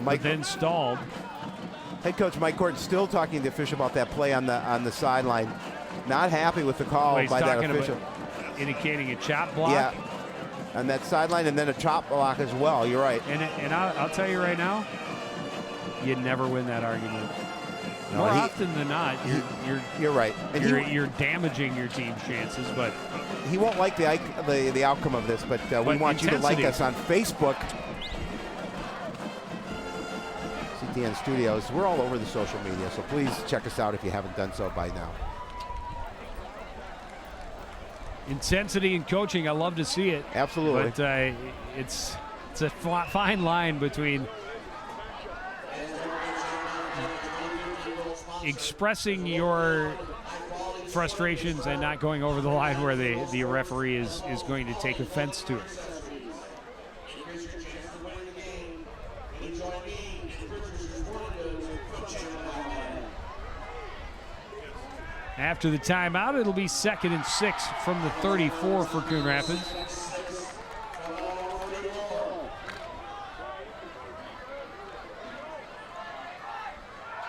but then stalled. Head coach Mike Gordon still talking to the official about that play on the sideline. Not happy with the call by that official. Indicating a chop block. Yeah, on that sideline, and then a chop block as well. You're right. And I'll tell you right now, you never win that argument. No, More often than not, you're right. And you're damaging your team's chances. But he won't like the outcome of this. But we want you to like us on Facebook. CTN Studios. We're all over the social media, so please check us out if you haven't done so by now. Intensity in coaching, I love to see it. Absolutely. But it's a fine line between expressing your frustrations and not going over the line where the referee is going to take offense to it. After the timeout, it'll be 2nd and 6 from the 34 for Coon Rapids.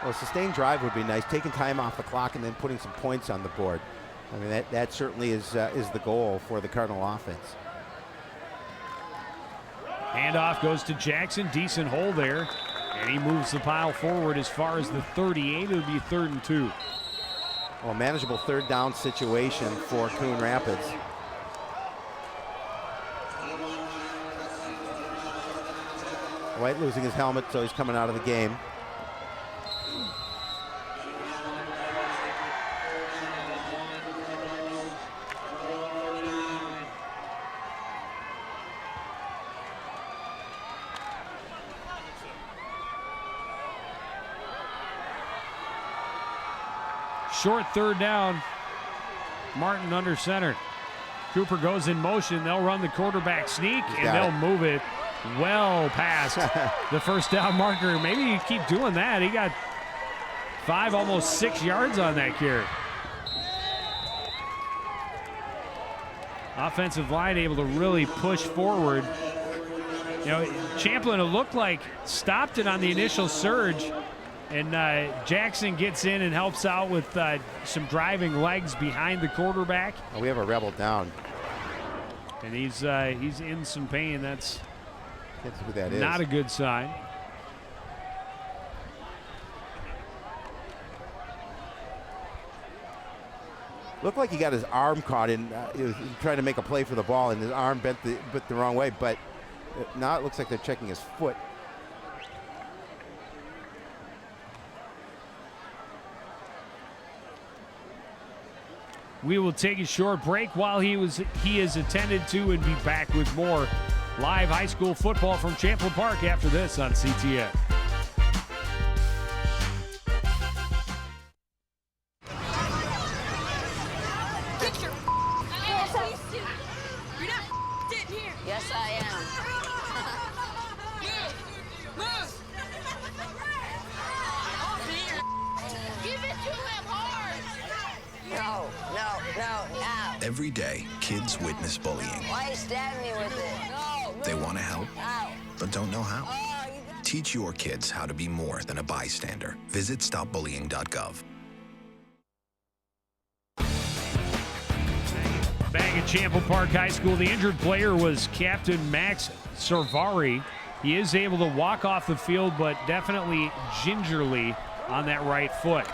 Well, a sustained drive would be nice, taking time off the clock and then putting some points on the board. I mean, that certainly is the goal for the Cardinal offense. Handoff goes to Jackson, decent hole there, and he moves the pile forward as far as the 38. It'll be 3rd and 2. Well, a manageable 3rd down situation for Coon Rapids. White losing his helmet, so he's coming out of the game. Short 3rd down. Martin under center. Cooper goes in motion. They'll run the quarterback sneak, and they'll move it well past the 1st down marker. Maybe you keep doing that. He got 5, almost 6 yards on that carry. Offensive line able to really push forward. You know, Champlin, it looked like, stopped it on the initial surge, and Jackson gets in and helps out with some driving legs behind the quarterback. Oh, we have a Rebel down. And he's in some pain. That's Can't see who that is. not a good sign. Looked like he got his arm caught in. He was trying to make a play for the ball, and his arm bent the wrong way. But now it looks like they're checking his foot. We will take a short break while he is attended to, and be back with more live high school football from Champlin Park after this on CTN. Get your ass up. You're not sitting here. Yes, I am. Move. Give it to him hard. No. Every day, kids witness bullying. Why you stab me with it? No. They want to help, Ow. but don't know how. Oh, you got... Teach your kids how to be more than a bystander. Visit stopbullying.gov. Back at Champlin Park High School, the injured player was Captain Max Servari. He is able to walk off the field, but definitely gingerly on that right foot.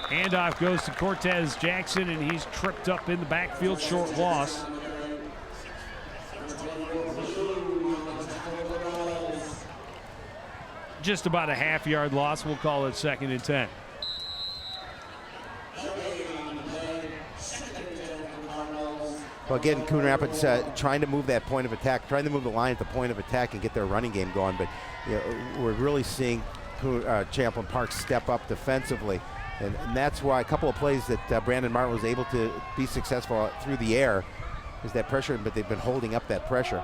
Handoff goes to Cortez Jackson, and he's tripped up in the backfield, short loss. Just about a half-yard loss. We'll call it 2nd and 10. Well, again, Coon Rapids trying to move that point of attack, trying to move the line at the point of attack and get their running game going. But you know, we're really seeing Champlin Park step up defensively. And that's why a couple of plays that Brandon Martin was able to be successful through the air is that pressure, but they've been holding up that pressure.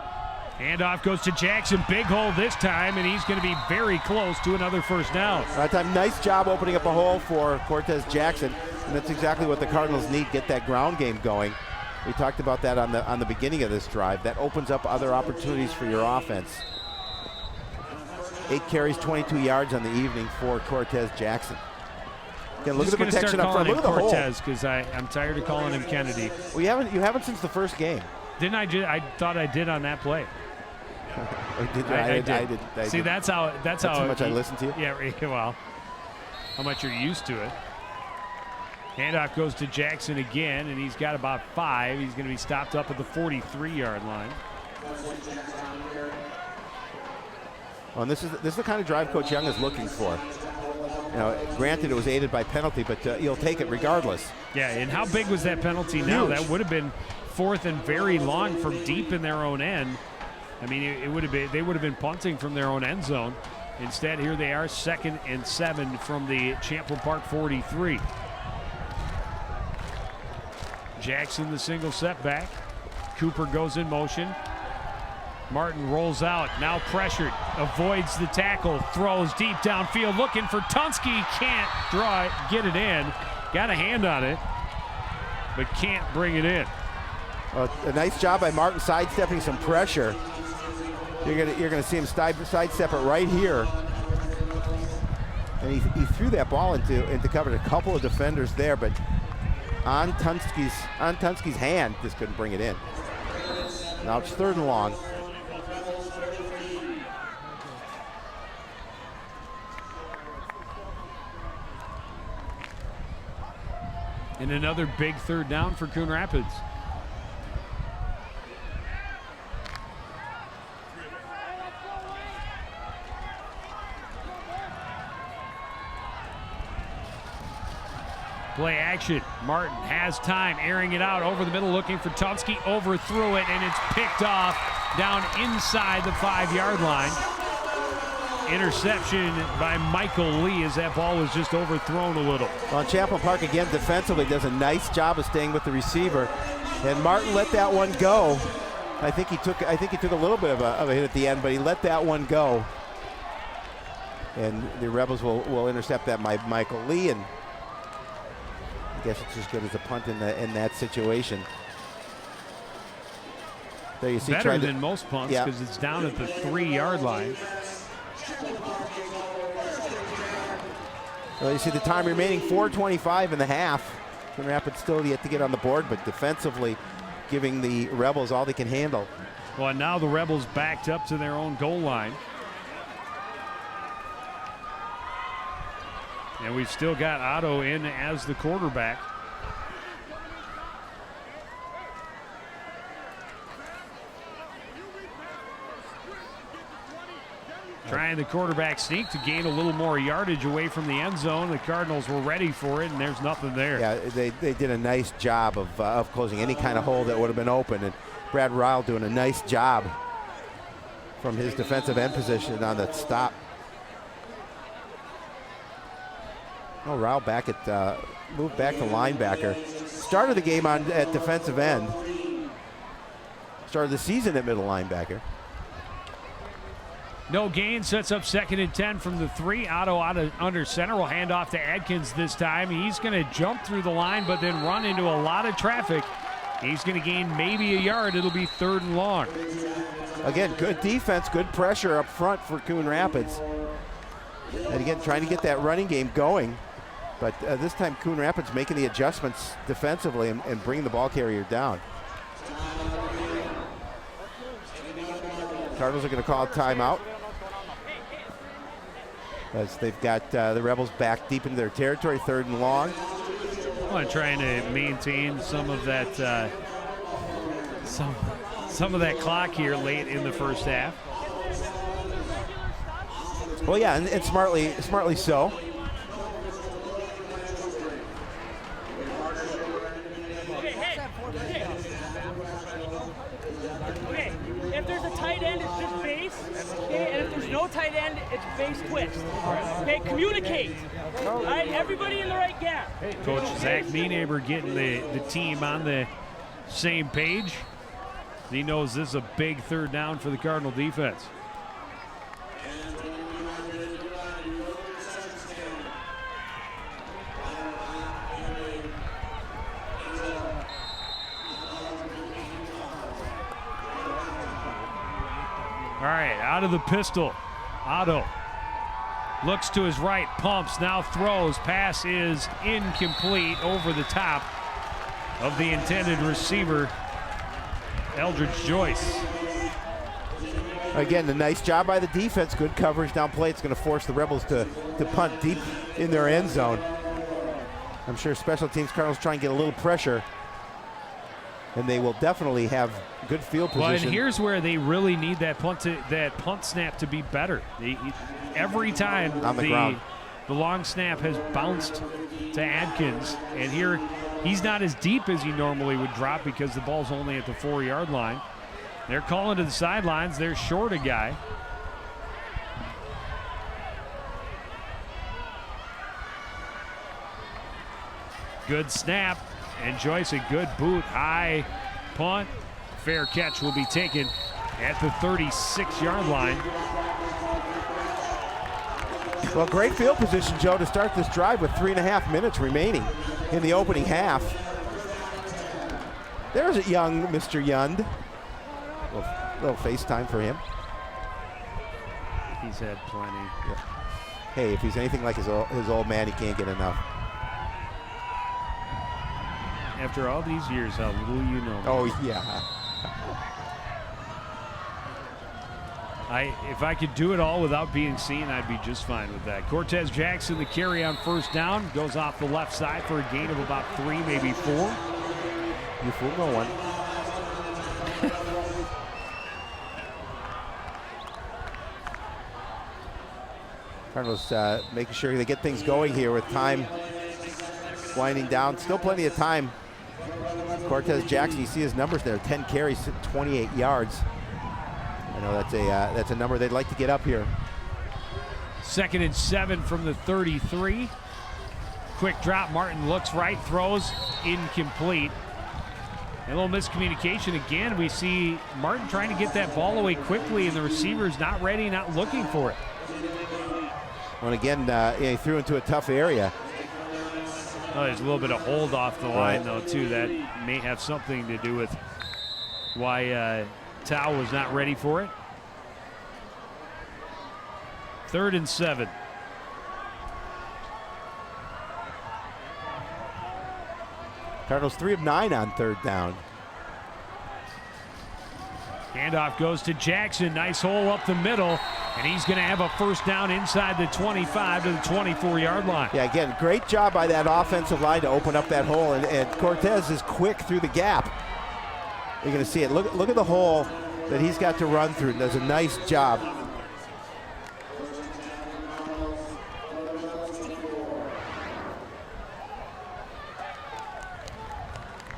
Handoff goes to Jackson. Big hole this time, and he's going to be very close to another first down. That time, nice job opening up a hole for Cortez Jackson, and that's exactly what the Cardinals need, get that ground game going. We talked about that on the beginning of this drive. That opens up other opportunities for your offense. 8 carries, 22 yards on the evening for Cortez Jackson. Again, look at the protection up front. Look at the Cortez, because I'm tired of calling him Kennedy. Well, you haven't since the first game. Didn't I? I thought I did on that play. I did. See, that's how much I listen to you. Yeah, well, how much you're used to it. Handoff goes to Jackson again, and he's got about 5. He's going to be stopped up at the 43-yard line. Well, and this is the kind of drive Coach Young is looking for. You know, granted, it was aided by penalty, but you'll take it regardless. Yeah, and how big was that penalty now? Huge. That would have been 4th and very long from deep in their own end. I mean, it would have been, they would have been punting from their own end zone. Instead, here they are, 2nd and 7 from the Champlin Park 43. Jackson, the single setback. Cooper goes in motion. Martin rolls out, now pressured, avoids the tackle, throws deep downfield, looking for Tunsky, can't draw it, get it in. Got a hand on it, but can't bring it in. A nice job by Martin sidestepping some pressure. You're gonna see him sidestep it right here. And he threw that ball into coverage. A couple of defenders there, but on Tunsky's hand, just couldn't bring it in. Now it's 3rd and long. And another big 3rd down for Coon Rapids. Play action. Martin has time, airing it out over the middle, looking for Tunsky, overthrew it, and it's picked off down inside the 5-yard line. Interception by Michael Lee as that ball was just overthrown a little. Well, Champlin Park again defensively does a nice job of staying with the receiver, and Martin let that one go. I think he took a little bit of a hit at the end, but he let that one go. And the Rebels will intercept that by Michael Lee, and I guess it's as good as a punt in that situation. There you see, better than most punts Yeah. because it's down at the 3-yard line. Well, you see the time remaining, 4:25 in the half. Coon Rapids still yet to get on the board, but defensively giving the Rebels all they can handle. Well, now the Rebels backed up to their own goal line. And we've still got Otto in as the quarterback. Trying the quarterback sneak to gain a little more yardage away from the end zone. The Cardinals were ready for it, and there's nothing there. Yeah, they did a nice job of closing any kind of hole that would have been open. And Brad Ryle doing a nice job from his defensive end position on that stop. Oh, Ryle back at moved back to linebacker. Started the game at defensive end. Started the season at middle linebacker. No gain, sets up 2nd and 10 from the 3. Otto out of under center will hand off to Adkins this time. He's going to jump through the line, but then run into a lot of traffic. He's going to gain maybe a yard. It'll be 3rd and long. Again, good defense, good pressure up front for Coon Rapids. And again, trying to get that running game going. But this time, Coon Rapids making the adjustments defensively and bringing the ball carrier down. Cardinals are going to call a timeout, as they've got the Rebels back deep into their territory, 3rd and long. Well, trying to maintain some of that some of that clock here late in the first half. Well, yeah, and smartly so. Okay, if there's a tight end, it's just base. Okay, and if there's no tight end, it's base twist. Okay, communicate. All right, everybody in the right gap. Coach Zach Meenaber getting the team on the same page. He knows this is a big 3rd down for the Cardinal defense. All right, out of the pistol, Otto looks to his right, pumps, now throws. Pass is incomplete, over the top of the intended receiver, Eldridge Joyce. Again, a nice job by the defense. Good coverage down play. It's going to force the Rebels to punt deep in their end zone. I'm sure special teams Cardinals try and get a little pressure, and they will definitely have good field position. Well, and here's where they really need that punt snap to be better. Every time on the ground, the long snap has bounced to Adkins, and here he's not as deep as he normally would drop because the ball's only at the 4-yard line. They're calling to the sidelines. They're short a guy. Good snap, and Joyce a good boot. High punt. Fair catch will be taken at the 36-yard line. Well, great field position, Joe, to start this drive with 3.5 minutes remaining in the opening half. There's a young Mr. Yund. Little FaceTime for him. He's had plenty. Yeah. Hey, if he's anything like his old man, he can't get enough. After all these years, how little you know. Oh, yeah. If I could do it all without being seen, I'd be just fine with that. Cortez Jackson, the carry on 1st down, goes off the left side for a gain of about 3, maybe 4. You fool no one. Cardinals making sure they get things going here with time winding down. Still plenty of time. Cortez Jackson, you see his numbers there, 10 carries, 28 yards. I know that's a number they'd like to get up here. 2nd and 7 from the 33. Quick drop, Martin looks right, throws, incomplete. A little miscommunication again. We see Martin trying to get that ball away quickly, and the receiver's not ready, not looking for it. Well, again, he threw into a tough area. Oh, there's a little bit of hold off the line, though, too. That may have something to do with why Tao was not ready for it. 3rd and 7. Cardinals 3 of 9 on 3rd down. Handoff goes to Jackson. Nice hole up the middle, and he's going to have a first down inside the 25 to the 24-yard line. Yeah, again, great job by that offensive line to open up that hole, and Cortez is quick through the gap. You're going to see it. Look at the hole that he's got to run through. Does a nice job.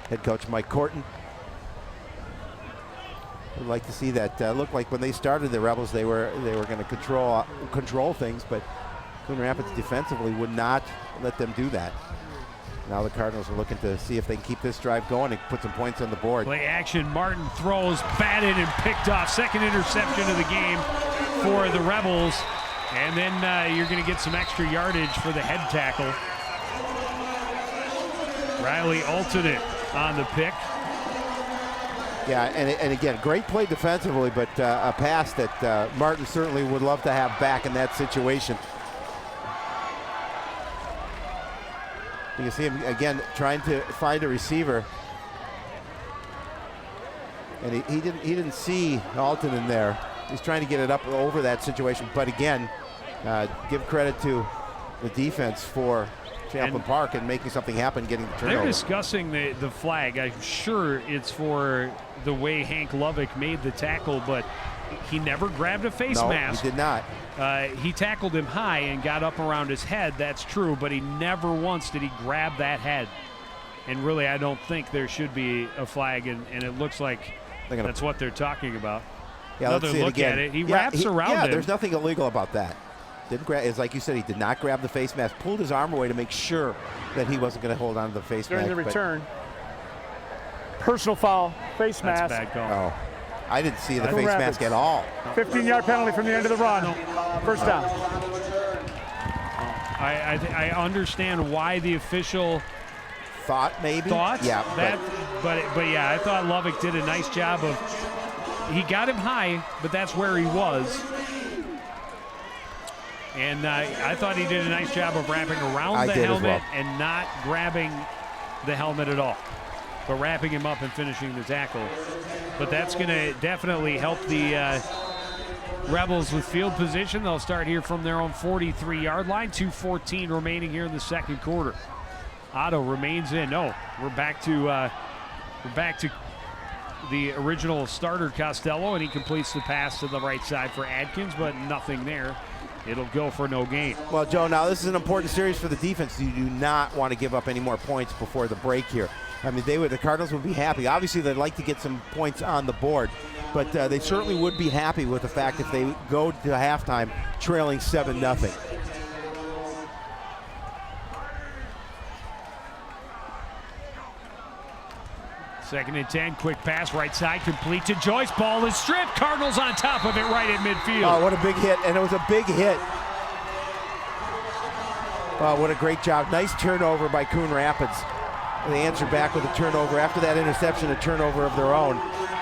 Head coach Mike Corton. I'd like to see that. Looked like when they started the Rebels, they were going to control things, but Coon Rapids defensively would not let them do that. Now the Cardinals are looking to see if they can keep this drive going and put some points on the board. Play action. Martin throws, batted and picked off. Second interception of the game for the Rebels, and then you're going to get some extra yardage for the head tackle. Riley alternate on the pick. Yeah, and again, great play defensively, but a pass that Martin certainly would love to have back in that situation. You can see him again trying to find a receiver, and he didn't see Alton in there. He's trying to get it up over that situation, but again, give credit to the defense for Champlin Park and making something happen, getting the turnover. They're discussing the flag. I'm sure it's for the way Hank Lovick made the tackle, but he never grabbed a face mask. No, he did not. He tackled him high and got up around his head, that's true, but he never once did he grab that head. And really, I don't think there should be a flag, and it looks like that's what they're talking about. Yeah, Another let's see look it again. at it. He wraps around him. There's nothing illegal about that. Didn't grab, it's like you said, he did not grab the face mask, pulled his arm away to make sure that he wasn't going to hold on to the face mask. During the return, personal foul, face mask. That's bad call. Oh, I didn't see the face mask at all. 15-yard penalty from the end of the run. First down. I understand why the official thought maybe. Yeah, but yeah, I thought Lovick did a nice job of. He got him high, but that's where he was. And I thought he did a nice job of wrapping around the helmet and not grabbing the helmet at all, but wrapping him up and finishing the tackle. But that's going to definitely help the Rebels with field position. They'll start here from their own 43-yard line. 2:14 remaining here in the second quarter. Otto remains in. No, we're back to the original starter Costello, and he completes the pass to the right side for Adkins, but nothing there. It'll go for no gain. Well, Joe, now this is an important series for the defense. You do not want to give up any more points before the break here. I mean, the Cardinals would be happy. Obviously, they'd like to get some points on the board, but they certainly would be happy with the fact if they go to halftime trailing 7-0. Second and 10, quick pass, right side, complete to Joyce. Ball is stripped. Cardinals on top of it right at midfield. Oh, what a big hit, and it was a big hit. Oh, what a great job. Nice turnover by Coon Rapids. They answered back with a turnover. After that interception, a turnover of their own.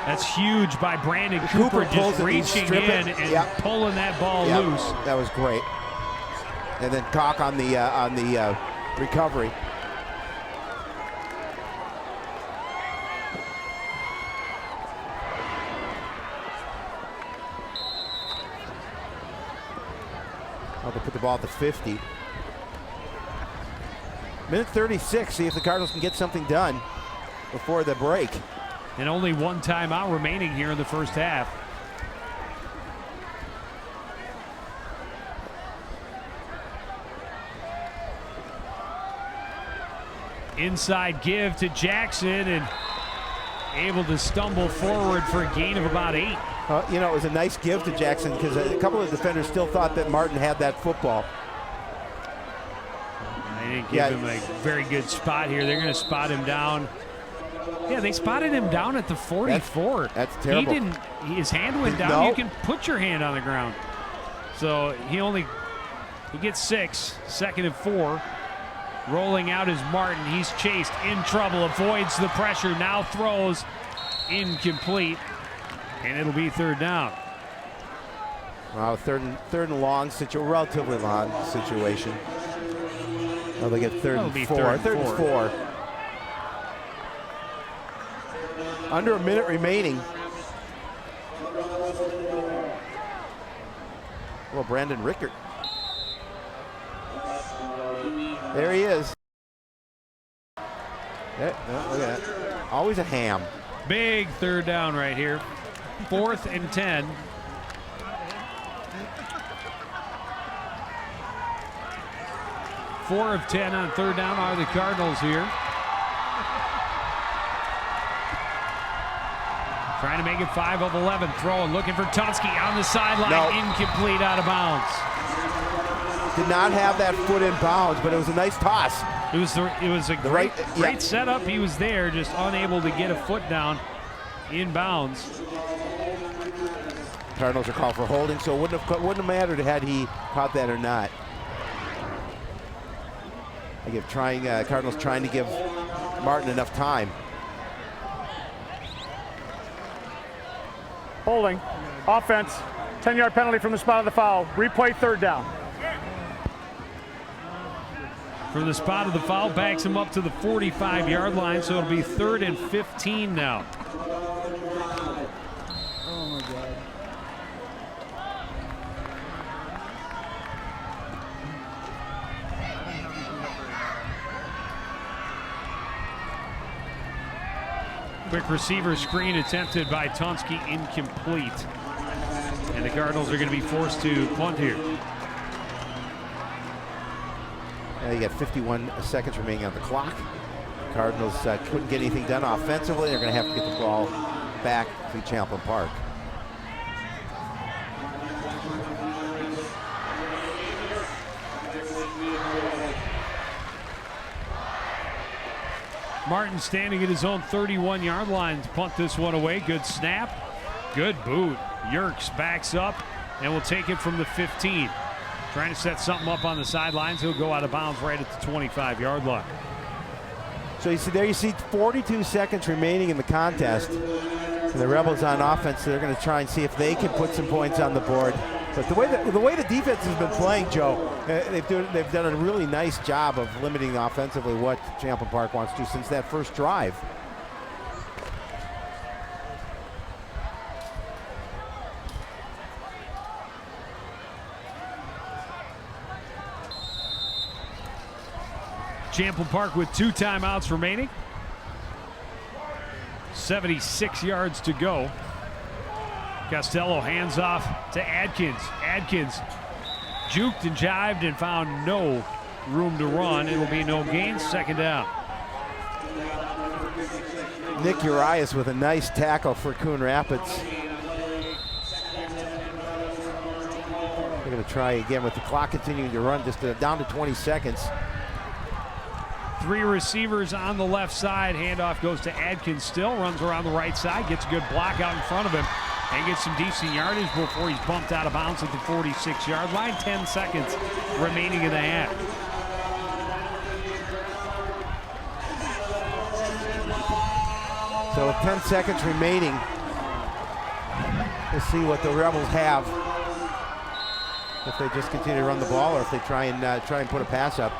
That's huge by Brandon Cooper just reaching in and pulling that ball loose. That was great. And then Cock on the recovery. Oh, they put the ball at the 50. Minute 36, see if the Cardinals can get something done before the break. And only one timeout remaining here in the first half. Inside give to Jackson, and able to stumble forward for a gain of about 8. You know, it was a nice give to Jackson because a couple of defenders still thought that Martin had that football. They didn't give him a very good spot here. They're going to spot him down. Yeah, they spotted him down at the 44. That's terrible. He didn't. His hand went down. No. You can put your hand on the ground. So he gets 6. Second and 4. Rolling out is Martin. He's chased, in trouble, avoids the pressure. Now throws incomplete. And it'll be third down. Wow, third and long relatively long situation. Oh, they get third and four. Third and four. Under a minute remaining. Well, Brandon Rickert. There he is. Yeah, no, look at that. Always a ham. Big third down right here. 4th and 10. Four of 10 on third down are the Cardinals here. Trying to make it 5 of 11. Throwing, looking for Tunsky on the sideline. No. Incomplete, out of bounds. Did not have that foot in bounds, but it was a nice toss. It was a great setup. He was there, just unable to get a foot down in bounds. Cardinals are called for holding, so it wouldn't have mattered had he caught that or not. Cardinals trying to give Martin enough time. Holding. Offense. 10-yard penalty from the spot of the foul. Replay third down. From the spot of the foul, backs him up to the 45-yard line, so it'll be 3rd and 15 now. Oh my God. Quick receiver screen attempted by Tunsky, incomplete. And the Cardinals are going to be forced to punt here. You got 51 seconds remaining on the clock. Cardinals couldn't get anything done offensively. They're going to have to get the ball back to Champlin Park. Martin standing at his own 31-yard line to punt this one away. Good snap. Good boot. Yerkes backs up and will take it from the 15. Trying to set something up on the sidelines. He'll go out of bounds right at the 25-yard line. So you see 42 seconds remaining in the contest. And the Rebels on offense, they're going to try and see if they can put some points on the board. But the way the defense has been playing, Joe, they've done a really nice job of limiting offensively what Champlin Park wants to do since that first drive. Champlin Park with 2 timeouts remaining. 76 yards to go. Costello hands off to Adkins. Adkins juked and jived and found no room to run. It'll be no gain, 2nd down. Nick Urias with a nice tackle for Coon Rapids. They're going to try again with the clock continuing to run, just down to 20 seconds. 3 receivers on the left side. Handoff goes to Adkins still. Runs around the right side. Gets a good block out in front of him. And gets some decent yardage before he's bumped out of bounds at the 46-yard line. 10 seconds remaining in the half. So with 10 seconds remaining, let's see what the Rebels have. If they just continue to run the ball or if they try and put a pass up.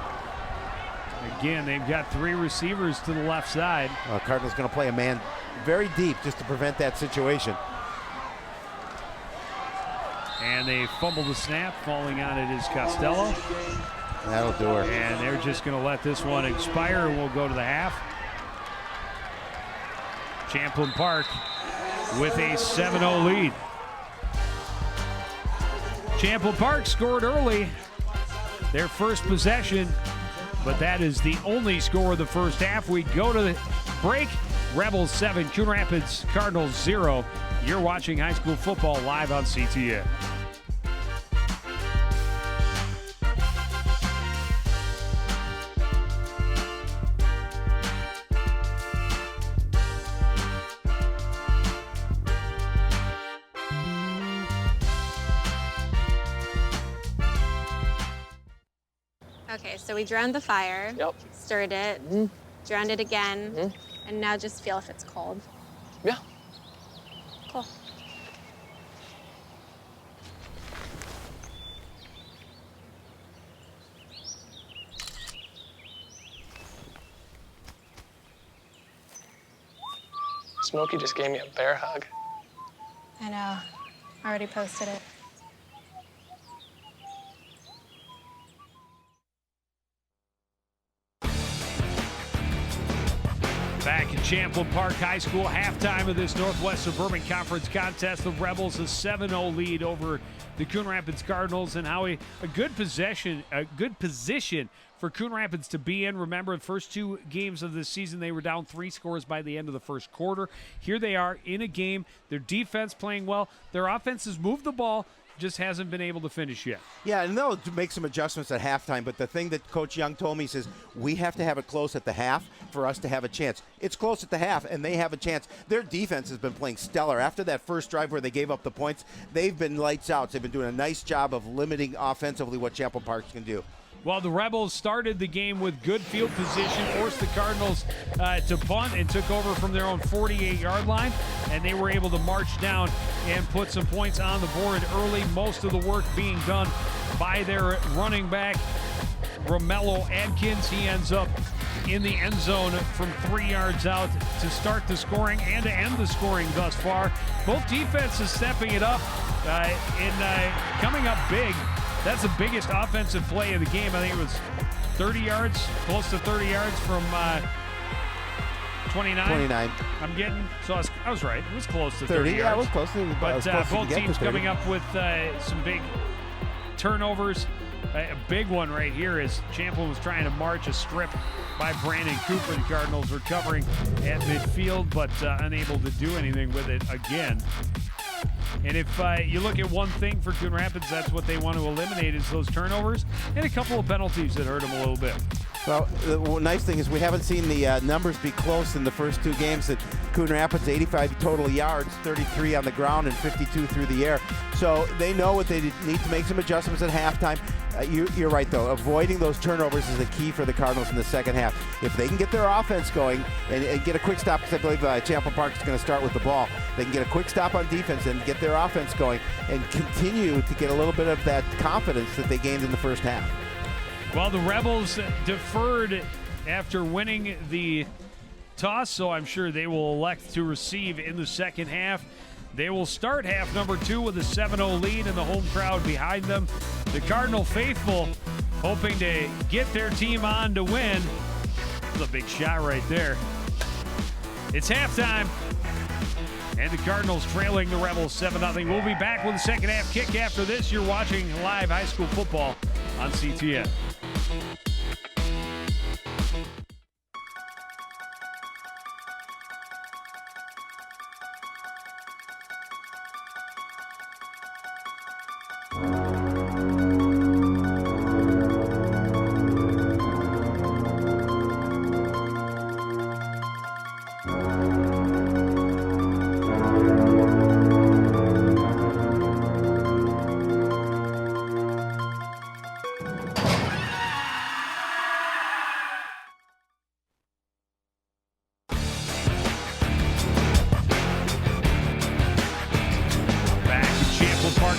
Again, they've got 3 receivers to the left side. Cardinals going to play a man very deep just to prevent that situation. And they fumble the snap. Falling on it is Costello. That'll do her. And they're just going to let this one expire, and we'll go to the half. Champlin Park with a 7-0 lead. Champlin Park scored early, their first possession, but that is the only score of the first half. We go to the break. Rebels 7, Coon Rapids Cardinals 0. You're watching high school football live on CTN. Okay, so we drowned the fire, stirred it, drowned it again, and now just feel if it's cold. Yeah. Cool. Smokey just gave me a bear hug. I know. I already posted it. Back at Champlin Park High School, halftime of this Northwest Suburban Conference contest. The Rebels a 7-0 lead over the Coon Rapids Cardinals, and Howie, a good position for Coon Rapids to be in. Remember, the first 2 games of the season, they were down 3 scores by the end of the first quarter. Here they are in a game. Their defense playing well. Their offense has moved the ball, just hasn't been able to finish yet. Yeah, and they'll make some adjustments at halftime, but the thing that Coach Young told me, he says, we have to have it close at the half for us to have a chance. It's close at the half, and they have a chance. Their defense has been playing stellar. After that first drive where they gave up the points, they've been lights out. They've been doing a nice job of limiting offensively what Champlin Park can do. Well, the Rebels started the game with good field position, forced the Cardinals to punt, and took over from their own 48-yard line, and they were able to march down and put some points on the board early. Most of the work being done by their running back, Romello Adkins. He ends up in the end zone from 3 yards out to start the scoring and to end the scoring thus far. Both defenses stepping it up and coming up big. That's the biggest offensive play of the game. I think it was 30 yards, close to 30 yards from 29. 29. I'm getting, so I was right. It was close to 30 yards. Yeah, it was close. But both teams coming up with some big turnovers. A big one right here is Champlin was trying to march a strip by Brandon Cooper. The Cardinals recovering at midfield, but unable to do anything with it again. And if you look at one thing for Coon Rapids, that's what they want to eliminate is those turnovers and a couple of penalties that hurt them a little bit. Well, the nice thing is we haven't seen the numbers be close in the first 2 games. That Coon Rapids, 85 total yards, 33 on the ground and 52 through the air. So they know what they need to make some adjustments at halftime. You're right, though. Avoiding those turnovers is the key for the Cardinals in the second half. If they can get their offense going and get a quick stop, because I believe Champlin Park is going to start with the ball, they can get a quick stop on defense and get their offense going and continue to get a little bit of that confidence that they gained in the first half. Well, the Rebels deferred after winning the toss, so I'm sure they will elect to receive in the second half. They will start half number 2 with a 7-0 lead and the home crowd behind them. The Cardinal faithful hoping to get their team on to win. That's a big shot right there. It's halftime, and the Cardinals trailing the Rebels 7-0. We'll be back with the second half kick after this. You're watching live high school football on CTN.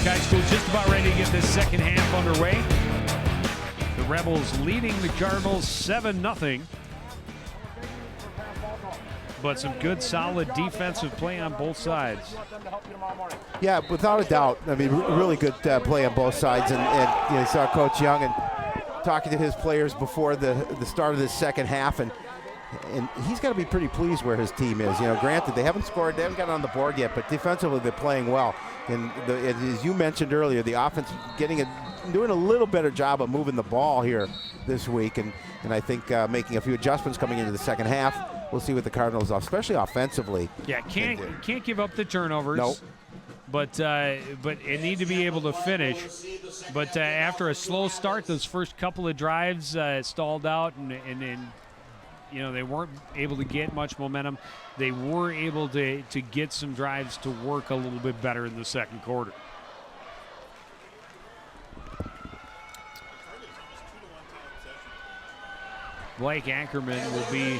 High School just about ready to get this second half underway. The Rebels leading the Cardinals 7-0. But some good, solid defensive play on both sides. Yeah, without a doubt. I mean, really good play on both sides. And you saw Coach Young and talking to his players before the start of this second half, and he's got to be pretty pleased where his team is. Granted, they haven't scored, they haven't got on the board yet, but defensively they're playing well. And as you mentioned earlier, the offense doing a little better job of moving the ball here this week, and I think making a few adjustments coming into the second half. We'll see what the Cardinals, especially offensively. Yeah, can't give up the turnovers. Nope. But it need to be able to finish. But after a slow start, those first couple of drives stalled out, and they weren't able to get much momentum. They were able to get some drives to work a little bit better in the second quarter. Blake Ackerman will be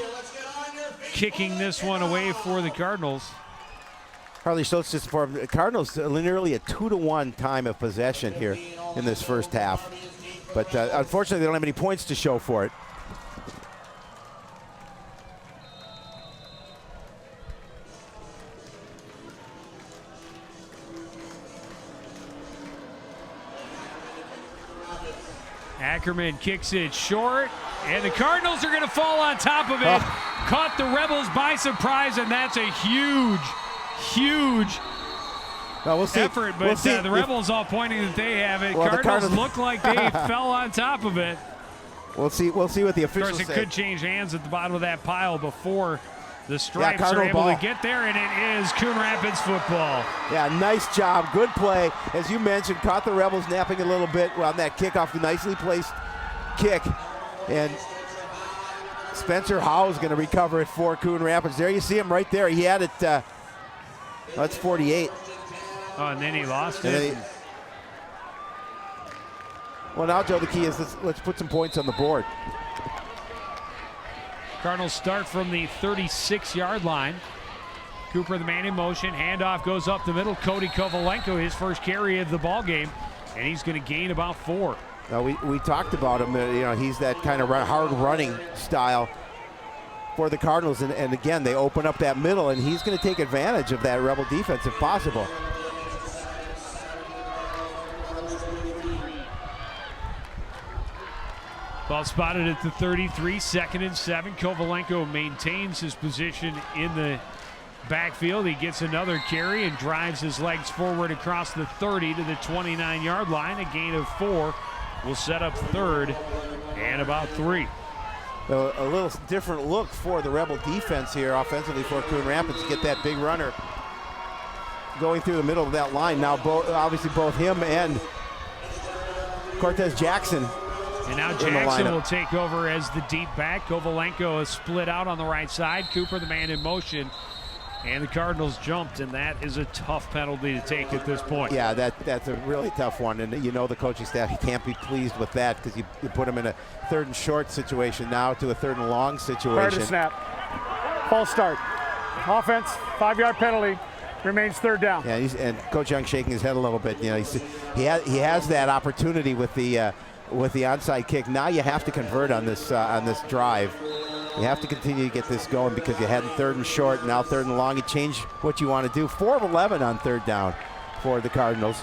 kicking this one away for the Cardinals. Harley Schultz just informed the Cardinals nearly a 2-to-1 time of possession here in this first half. But unfortunately, they don't have any points to show for it. Ackerman kicks it short, and the Cardinals are going to fall on top of it. Caught the Rebels by surprise, and that's a huge we'll see. effort. But the Rebels all pointing that they have it. Well, Cardinals look like they fell on top of it. We'll see what the officials say. Of course, it could change hands at the bottom of that pile before the Stripes are Cardinal able ball. to get there, and it is Coon Rapids football. Yeah, nice job. Good play. As you mentioned, caught the Rebels napping a little bit on that kickoff, the nicely placed kick. And Spencer Howe is going to recover it for Coon Rapids. There you see him right there. He had it. That's 48. Oh, and then he lost And it. then well, now, Joe, the key is let's put some points on the board. Cardinals start from the 36-yard line. Cooper, the man in motion. Handoff goes up the middle. Cody Kovalenko, his first carry of the ball game, and he's going to gain about 4. Now, we talked about him. He's that kind of hard running style for the Cardinals, and again, they open up that middle, and he's going to take advantage of that Rebel defense if possible. Ball spotted at the 33, 2nd and 7. Kovalenko maintains his position in the backfield. He gets another carry and drives his legs forward across the 30 to the 29-yard line. A gain of 4 will set up 3rd and about 3. A little different look for the Rebel defense here offensively for Coon Rapids to get that big runner going through the middle of that line. Now, obviously both him and Cortez Jackson. And now Jackson will take over as the deep back. Kovalenko is split out on the right side. Cooper, the man in motion. And the Cardinals jumped, and that is a tough penalty to take at this point. Yeah, that's a really tough one. And the coaching staff, he can't be pleased with that because you put him in a 3rd and short situation now to a 3rd and long situation. Prior to snap. False start. Offense, 5-yard penalty. Remains 3rd down. Yeah, and Coach Young shaking his head a little bit. He has that opportunity with the onside kick. Now you have to convert on this drive. You have to continue to get this going because you had 3rd and short, now 3rd and long. You change what you want to do. 4 of 11 on 3rd down for the Cardinals.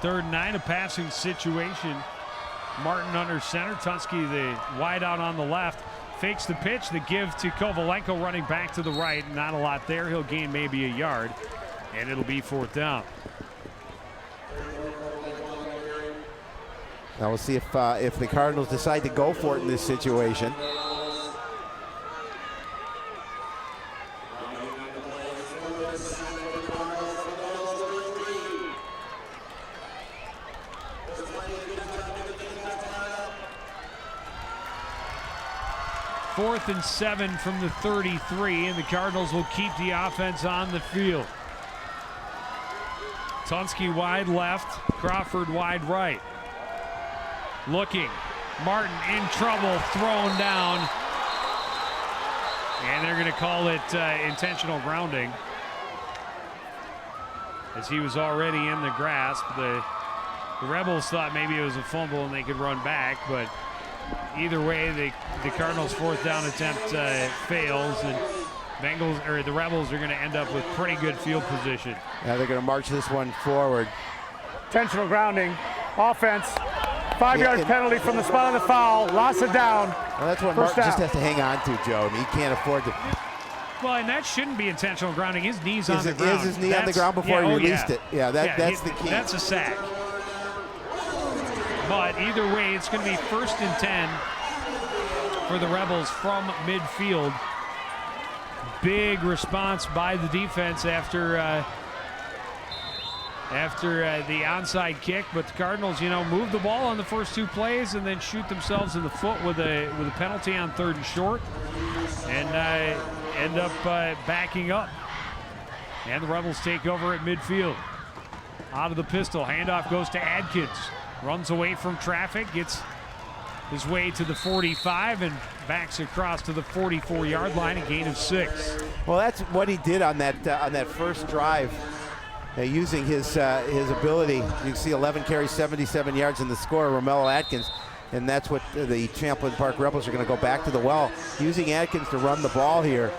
3rd and 9, a passing situation. Martin under center. Tunsky, the wide out on the left, fakes the pitch. The give to Kovalenko running back to the right. Not a lot there. He'll gain maybe a yard, and it'll be 4th down. Now we'll see if the Cardinals decide to go for it in this situation. Fourth and 7 from the 33, and the Cardinals will keep the offense on the field. Tunsky wide left, Crawford wide right. Looking, Martin in trouble, thrown down, and they're going to call it intentional grounding as he was already in the grasp. The Rebels thought maybe it was a fumble and they could run back, but either way, the Cardinals' 4th down attempt fails, and the Rebels are going to end up with pretty good field position. Yeah, they're going to march this one forward. Intentional grounding, offense. 5-yard penalty from the spot of the foul. Loss of down. Well, that's what Martin just has to hang on to, Joe. He can't afford to. Well, and that shouldn't be intentional grounding. His knee's on the ground. Is his knee on the ground before he released it? Yeah, that's the key. That's a sack. But either way, it's going to be 1st and 10 for the Rebels from midfield. Big response by the defense after the onside kick, but the Cardinals, move the ball on the first 2 plays and then shoot themselves in the foot with a penalty on 3rd and short, and end up backing up. And the Rebels take over at midfield. Out of the pistol, handoff goes to Adkins. Runs away from traffic, gets his way to the 45 and backs across to the 44-yard line, a gain of 6. Well, that's what he did on that first drive. Using his ability. You can see 11 carries, 77 yards in the score, Romello Atkins, and that's what the Champlin Park Rebels are going to go back to the well, using Atkins to run the ball here.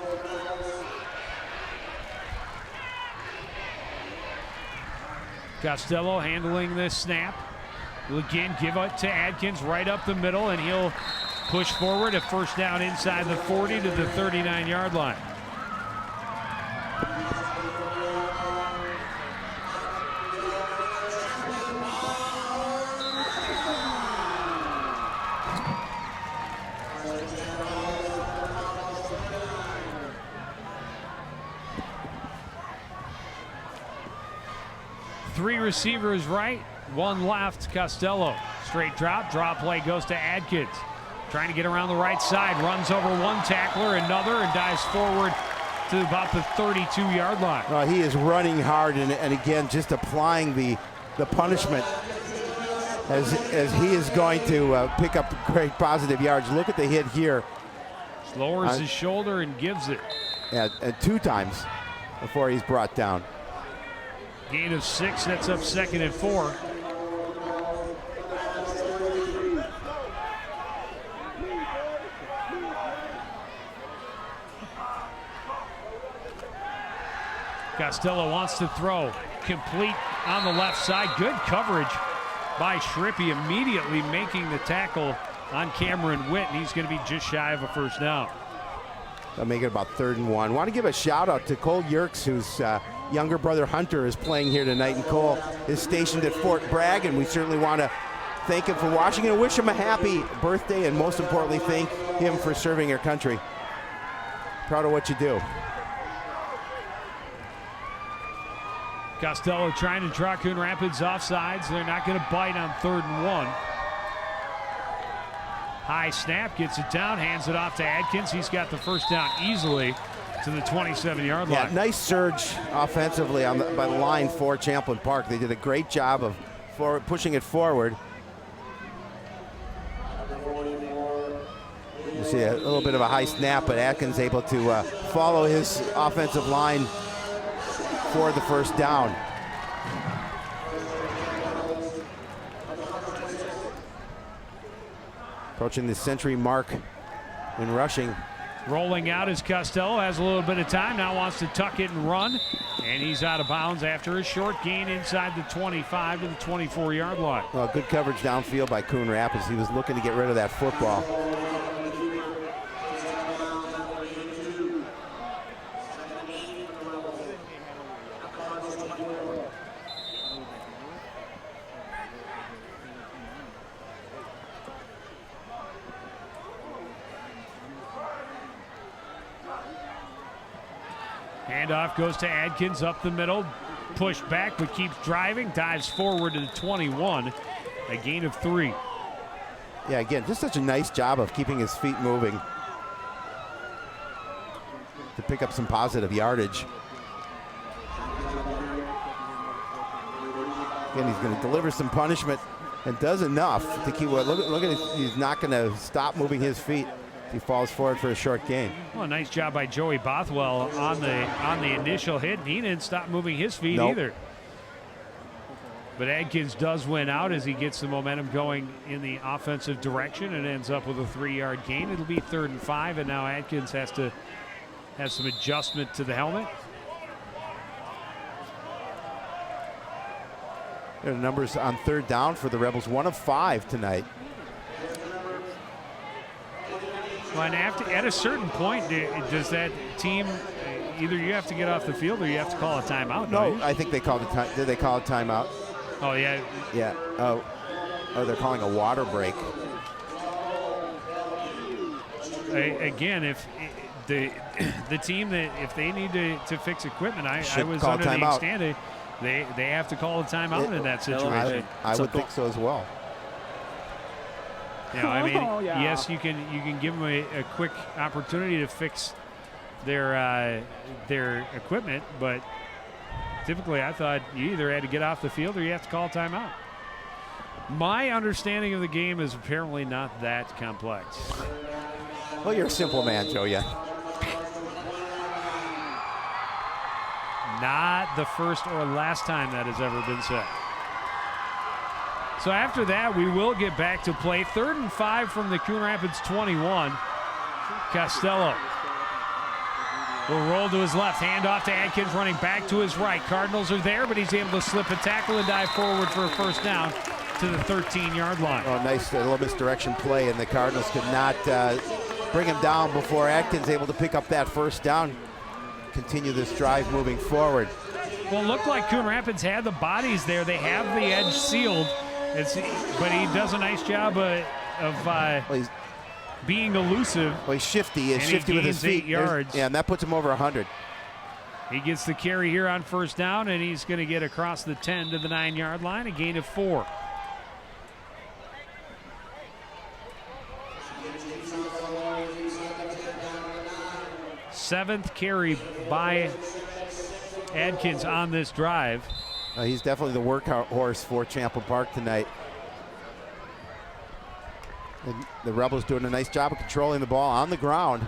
Costello handling the snap. Will again give it to Adkins right up the middle, and he'll push forward a first down inside the 40 to the 39-yard line. Three receivers right, one left. Costello, straight drop play goes to Adkins. Trying to get around the right side, runs over one tackler, another, and dives forward to about the 32-yard line. He is running hard, and again, just applying the punishment as he is going to pick up great positive yards. Look at the hit here. Lowers his shoulder and gives it. Yeah, and 2 times before he's brought down. Gain of 6, that's up 2nd and 4. Costello wants to throw, complete on the left side. Good coverage by Schrippy, immediately making the tackle on Cameron Witt, and he's going to be just shy of a first down. They'll make it about 3rd and 1. Want to give a shout out to Cole Yerkes, whose younger brother Hunter is playing here tonight, and Cole is stationed at Fort Bragg, and we certainly want to thank him for watching and wish him a happy birthday, and most importantly, thank him for serving our country. Proud of what you do. Costello trying to draw Coon Rapids offsides. They're not going to bite on 3rd and 1. High snap, gets it down, hands it off to Adkins. He's got the first down easily to the 27-yard line. Yeah, nice surge offensively by the line for Champlin Park. They did a great job of pushing it forward. You see a little bit of a high snap, but Atkins able to follow his offensive line for the first down. Approaching the century mark in rushing. Rolling out as Costello has a little bit of time, now wants to tuck it and run, and he's out of bounds after a short gain inside the 25 to the 24-yard line. Well, good coverage downfield by Coon Rapids. He was looking to get rid of that football. Handoff goes to Adkins up the middle, pushed back but keeps driving, dives forward to the 21, a gain of 3. Yeah, again, just such a nice job of keeping his feet moving to pick up some positive yardage. Again, he's going to deliver some punishment and does enough to keep. Look at it, he's not going to stop moving his feet. He falls forward for a short gain. Well, nice job by Joey Bothwell on the initial hit, and he didn't stop moving his feet either. But Adkins does win out as he gets the momentum going in the offensive direction and ends up with a 3-yard gain. It'll be 3rd and 5, and now Adkins has to have some adjustment to the helmet. There are numbers on 3rd down for the Rebels, 1 of 5 tonight. Well, and at a certain point, does that team, either you have to get off the field or you have to call a timeout? No, I think they called a time. Did they call a timeout? Oh, yeah. Yeah. Oh, they're calling a water break. Again, if the team that if they need to fix equipment, I was call under the timeout. understanding they have to call a timeout in that situation. I would think so as well. You know, I mean, yes, you can give them a quick opportunity to fix their equipment, but typically I thought you either had to get off the field or you have to call a timeout. My understanding of the game is apparently not that complex. Well, you're a simple man, Joe, yeah. Not the first or last time that has ever been said. So after that, we will get back to play. 3rd and 5 from the Coon Rapids 21. Costello will roll to his left, hand off to Adkins, running back to his right. Cardinals are there, but he's able to slip a tackle and dive forward for a first down to to the 13-yard line. Oh, nice little misdirection play, and the Cardinals could not bring him down before Atkins able to pick up that first down. Continue this drive moving forward. Well, it looked like Coon Rapids had the bodies there. They have the edge sealed, but he does a nice job of being elusive. Well, he's shifty. He's shifty with his feet. 8 yards. Yeah, and that puts him over 100. He gets the carry here on first down, and he's going to get across the 10 to the 9-yard line, a gain of 4. Seventh carry by Adkins on this drive. He's definitely the workhorse for Champlin Park tonight. And the Rebels doing a nice job of controlling the ball on the ground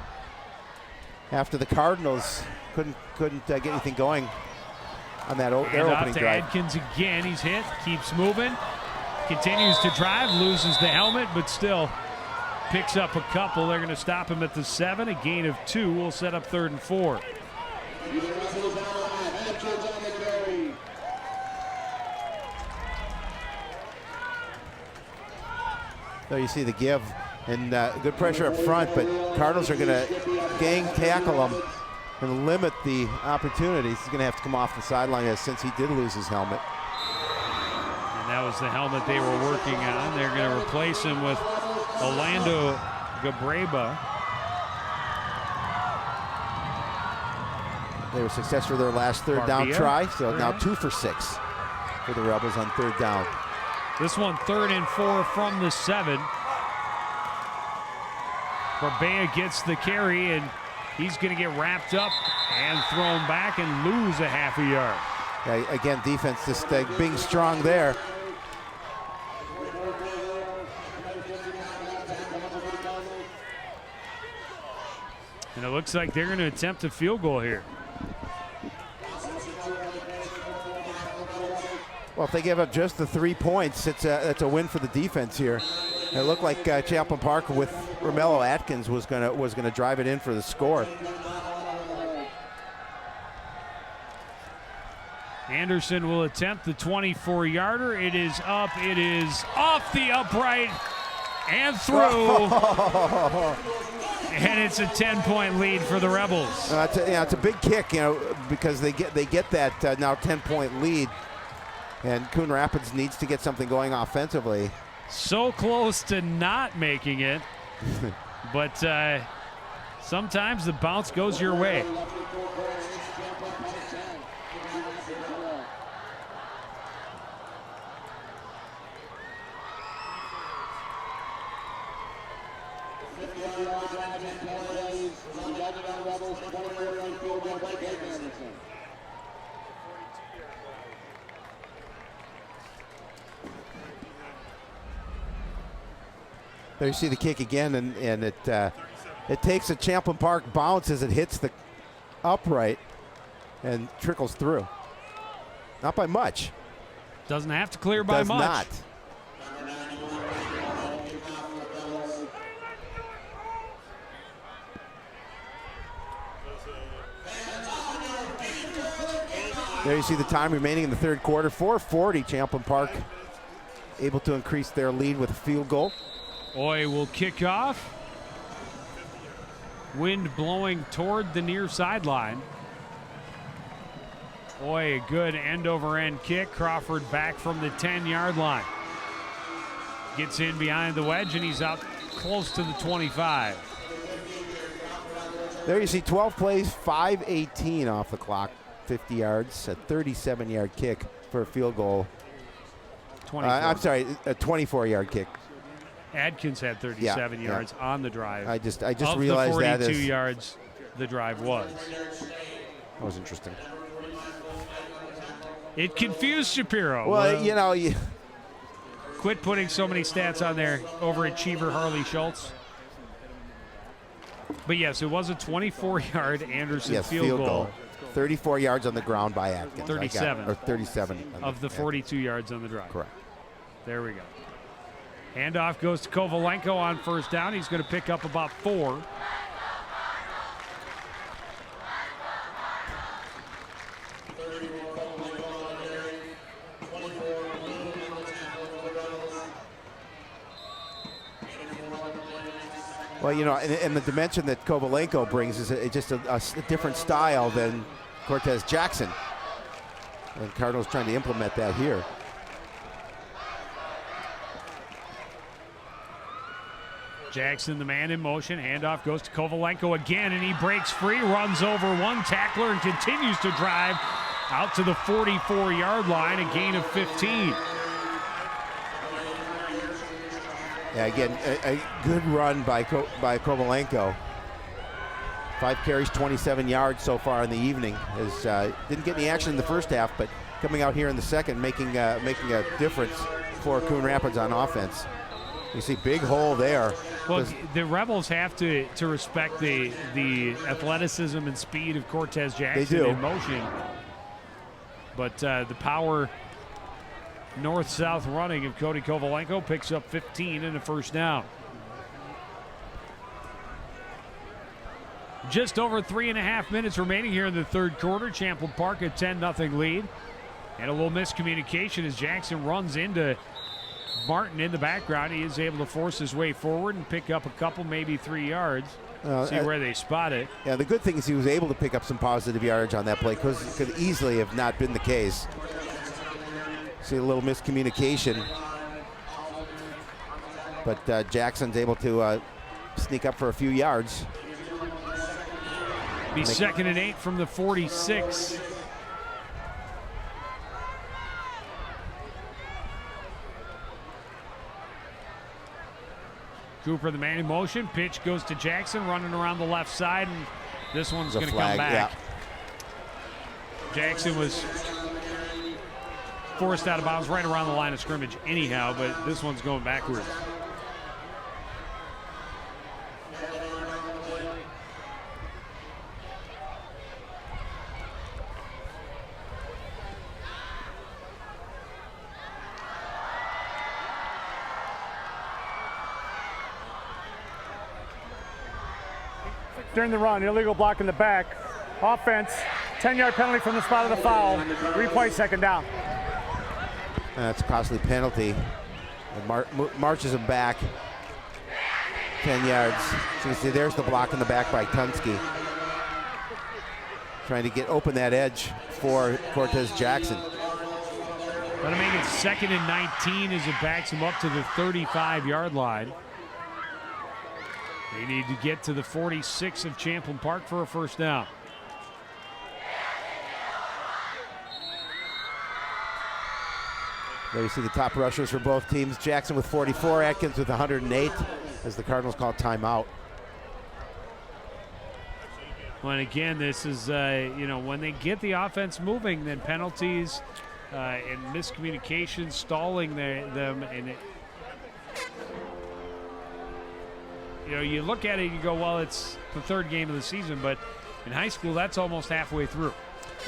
after the Cardinals couldn't get anything going on that their opening to drive. Adkins again. He's hit, keeps moving, continues to drive, loses the helmet, but still picks up a couple. They're going to stop him at the 7. A gain of 2 will set up 3rd and 4. So you see the give and good pressure up front, but Cardinals are going to gang tackle him and limit the opportunities. He's going to have to come off the sideline since he did lose his helmet. And that was the helmet they were working on. They're going to replace him with Orlando Gabreba. They were successful their last third down try, so now 2 for 6 for the Rebels on third down. This one 3rd and 4 from the 7. Barbea gets the carry, and he's going to get wrapped up and thrown back and lose a half a yard. Yeah, again, defense just being strong there. And it looks like they're going to attempt a field goal here. Well, if they give up just the 3 points, that's a win for the defense here. It looked like Champlin Park with Romello Atkins was gonna drive it in for the score. Anderson will attempt the 24-yarder. It is up. It is off the upright and through. And it's a 10-point lead for the Rebels. It's a big kick, because they get that now 10-point lead. And Coon Rapids needs to get something going offensively. So close to not making it, but sometimes the bounce goes your way. There you see the kick again, and it takes a Champlin Park bounce as it hits the upright and trickles through. Not by much. Doesn't have to clear by much. Does not. There you see the time remaining in the third quarter. 4:40, Champlin Park able to increase their lead with a field goal. Oy will kick off. Wind blowing toward the near sideline. Oy, a good end-over-end kick. Crawford back from the 10-yard line. Gets in behind the wedge, and he's out close to the 25. There you see 12 plays, 5:18 off the clock, 50 yards, a 37-yard kick for a field goal. I'm sorry, a 24-yard kick. Adkins had 37 yards on the drive. I just realized that of the 42 yards the drive was. That was interesting. It confused Shapiro. Well, quit putting so many stats on there, overachiever Harley Schultz. But yes, it was a 24-yard Anderson field goal. 34 yards on the ground by Atkins. 37. Or 37. Of the 42 yards on the drive. Correct. There we go. Handoff goes to Kovalenko on first down. He's going to pick up about 4. Well, you know, and the dimension that Kovalenko brings is just a different style than Cortez Jackson. And Cardinals trying to implement that here. Jackson, the man in motion. Handoff goes to Kovalenko again, and he breaks free, runs over one tackler, and continues to drive out to the 44-yard line, a gain of 15. Yeah, again, a good run by Kovalenko. 5 carries, 27 yards so far in the evening. Didn't get any action in the first half, but coming out here in the second, making a difference for Coon Rapids on offense. You see big hole there. Well, the Rebels have to respect the athleticism and speed of Cortez Jackson in motion. But the power north-south running of Cody Kovalenko picks up 15 and a first down. Just over 3.5 minutes remaining here in the third quarter. Champlin Park a 10-0 lead. And a little miscommunication as Jackson runs into Martin in the background. He is able to force his way forward and pick up a couple, maybe 3 yards. See where they spot it. Yeah, the good thing is he was able to pick up some positive yardage on that play, because it could easily have not been the case. See a little miscommunication. But Jackson's able to sneak up for a few yards. Be 2nd and 8 from the 46. Cooper, the man in motion. Pitch goes to Jackson, running around the left side, and this one's going to come back. Yeah. Jackson was forced out of bounds right around the line of scrimmage anyhow, but this one's going backwards. During the run, illegal block in the back. Offense, 10-yard penalty from the spot of the foul. Replay, second down. That's a costly penalty. Marches him back 10 yards. So you can see there's the block in the back by Tunsky. Trying to open that edge for Cortez Jackson. Going to make it 2nd and 19 as it backs him up to the 35-yard line. They need to get to the 46 of Champlin Park for a first down. There you see the top rushers for both teams. Jackson with 44, Atkins with 108 as the Cardinals call timeout. Well, and again, this is, when they get the offense moving, then penalties and miscommunication, stalling them, and you look at it and you go, well, it's the third game of the season, but in high school, that's almost halfway through.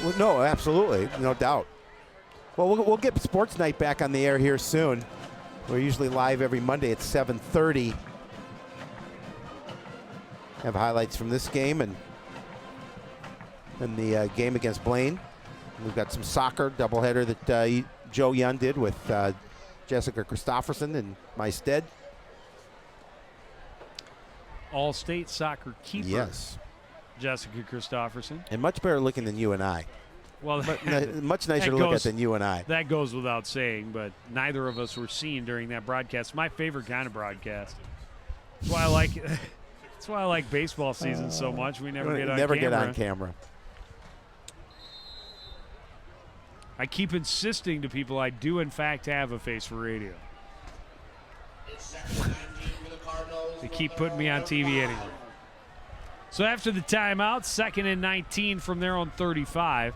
Well, no, absolutely, no doubt. Well, we'll get Sports Night back on the air here soon. We're usually live every Monday at 7:30. Have highlights from this game and the game against Blaine. We've got some soccer doubleheader that Joe Young did with Jessica Christofferson in my stead. All-state soccer keeper. Yes. Jessica Christofferson. And much better looking than you and I. Well, much nicer to look at than you and I. That goes without saying, but neither of us were seen during that broadcast. My favorite kind of broadcast. That's why I like that's why I like baseball season so much. We never get on camera. I keep insisting to people I do in fact have a face for radio. They keep putting me on TV anyway. So after the timeout, 2nd and 19 from their own 35.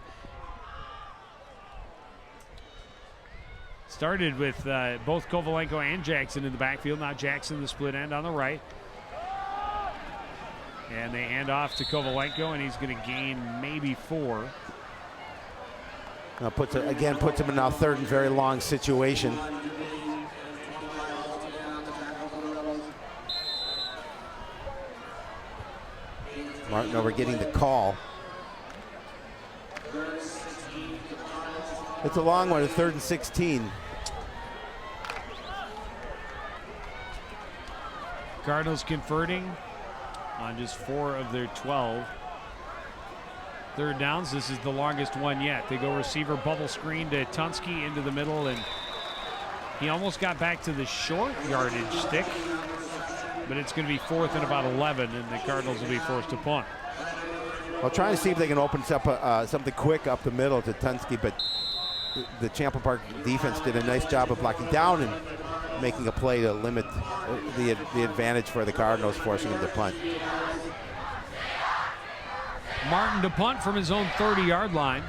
Started with both Kovalenko and Jackson in the backfield. Now Jackson, the split end on the right. And they hand off to Kovalenko, and he's going to gain maybe 4. Now puts him in a 3rd and very long situation. Martin over getting the call. It's a long one, a 3rd and 16. Cardinals converting on just 4 of their 12 third downs. This is the longest one yet. They go receiver bubble screen to Tunsky into the middle, and he almost got back to the short yardage stick, but it's going to be 4th and about 11, and the Cardinals will be forced to punt. Well, trying to see if they can open up something quick up the middle to Tunsky, but the Champlin Park defense did a nice job of blocking down and making a play to limit the advantage for the Cardinals, forcing them to punt. Martin to punt from his own 30-yard line.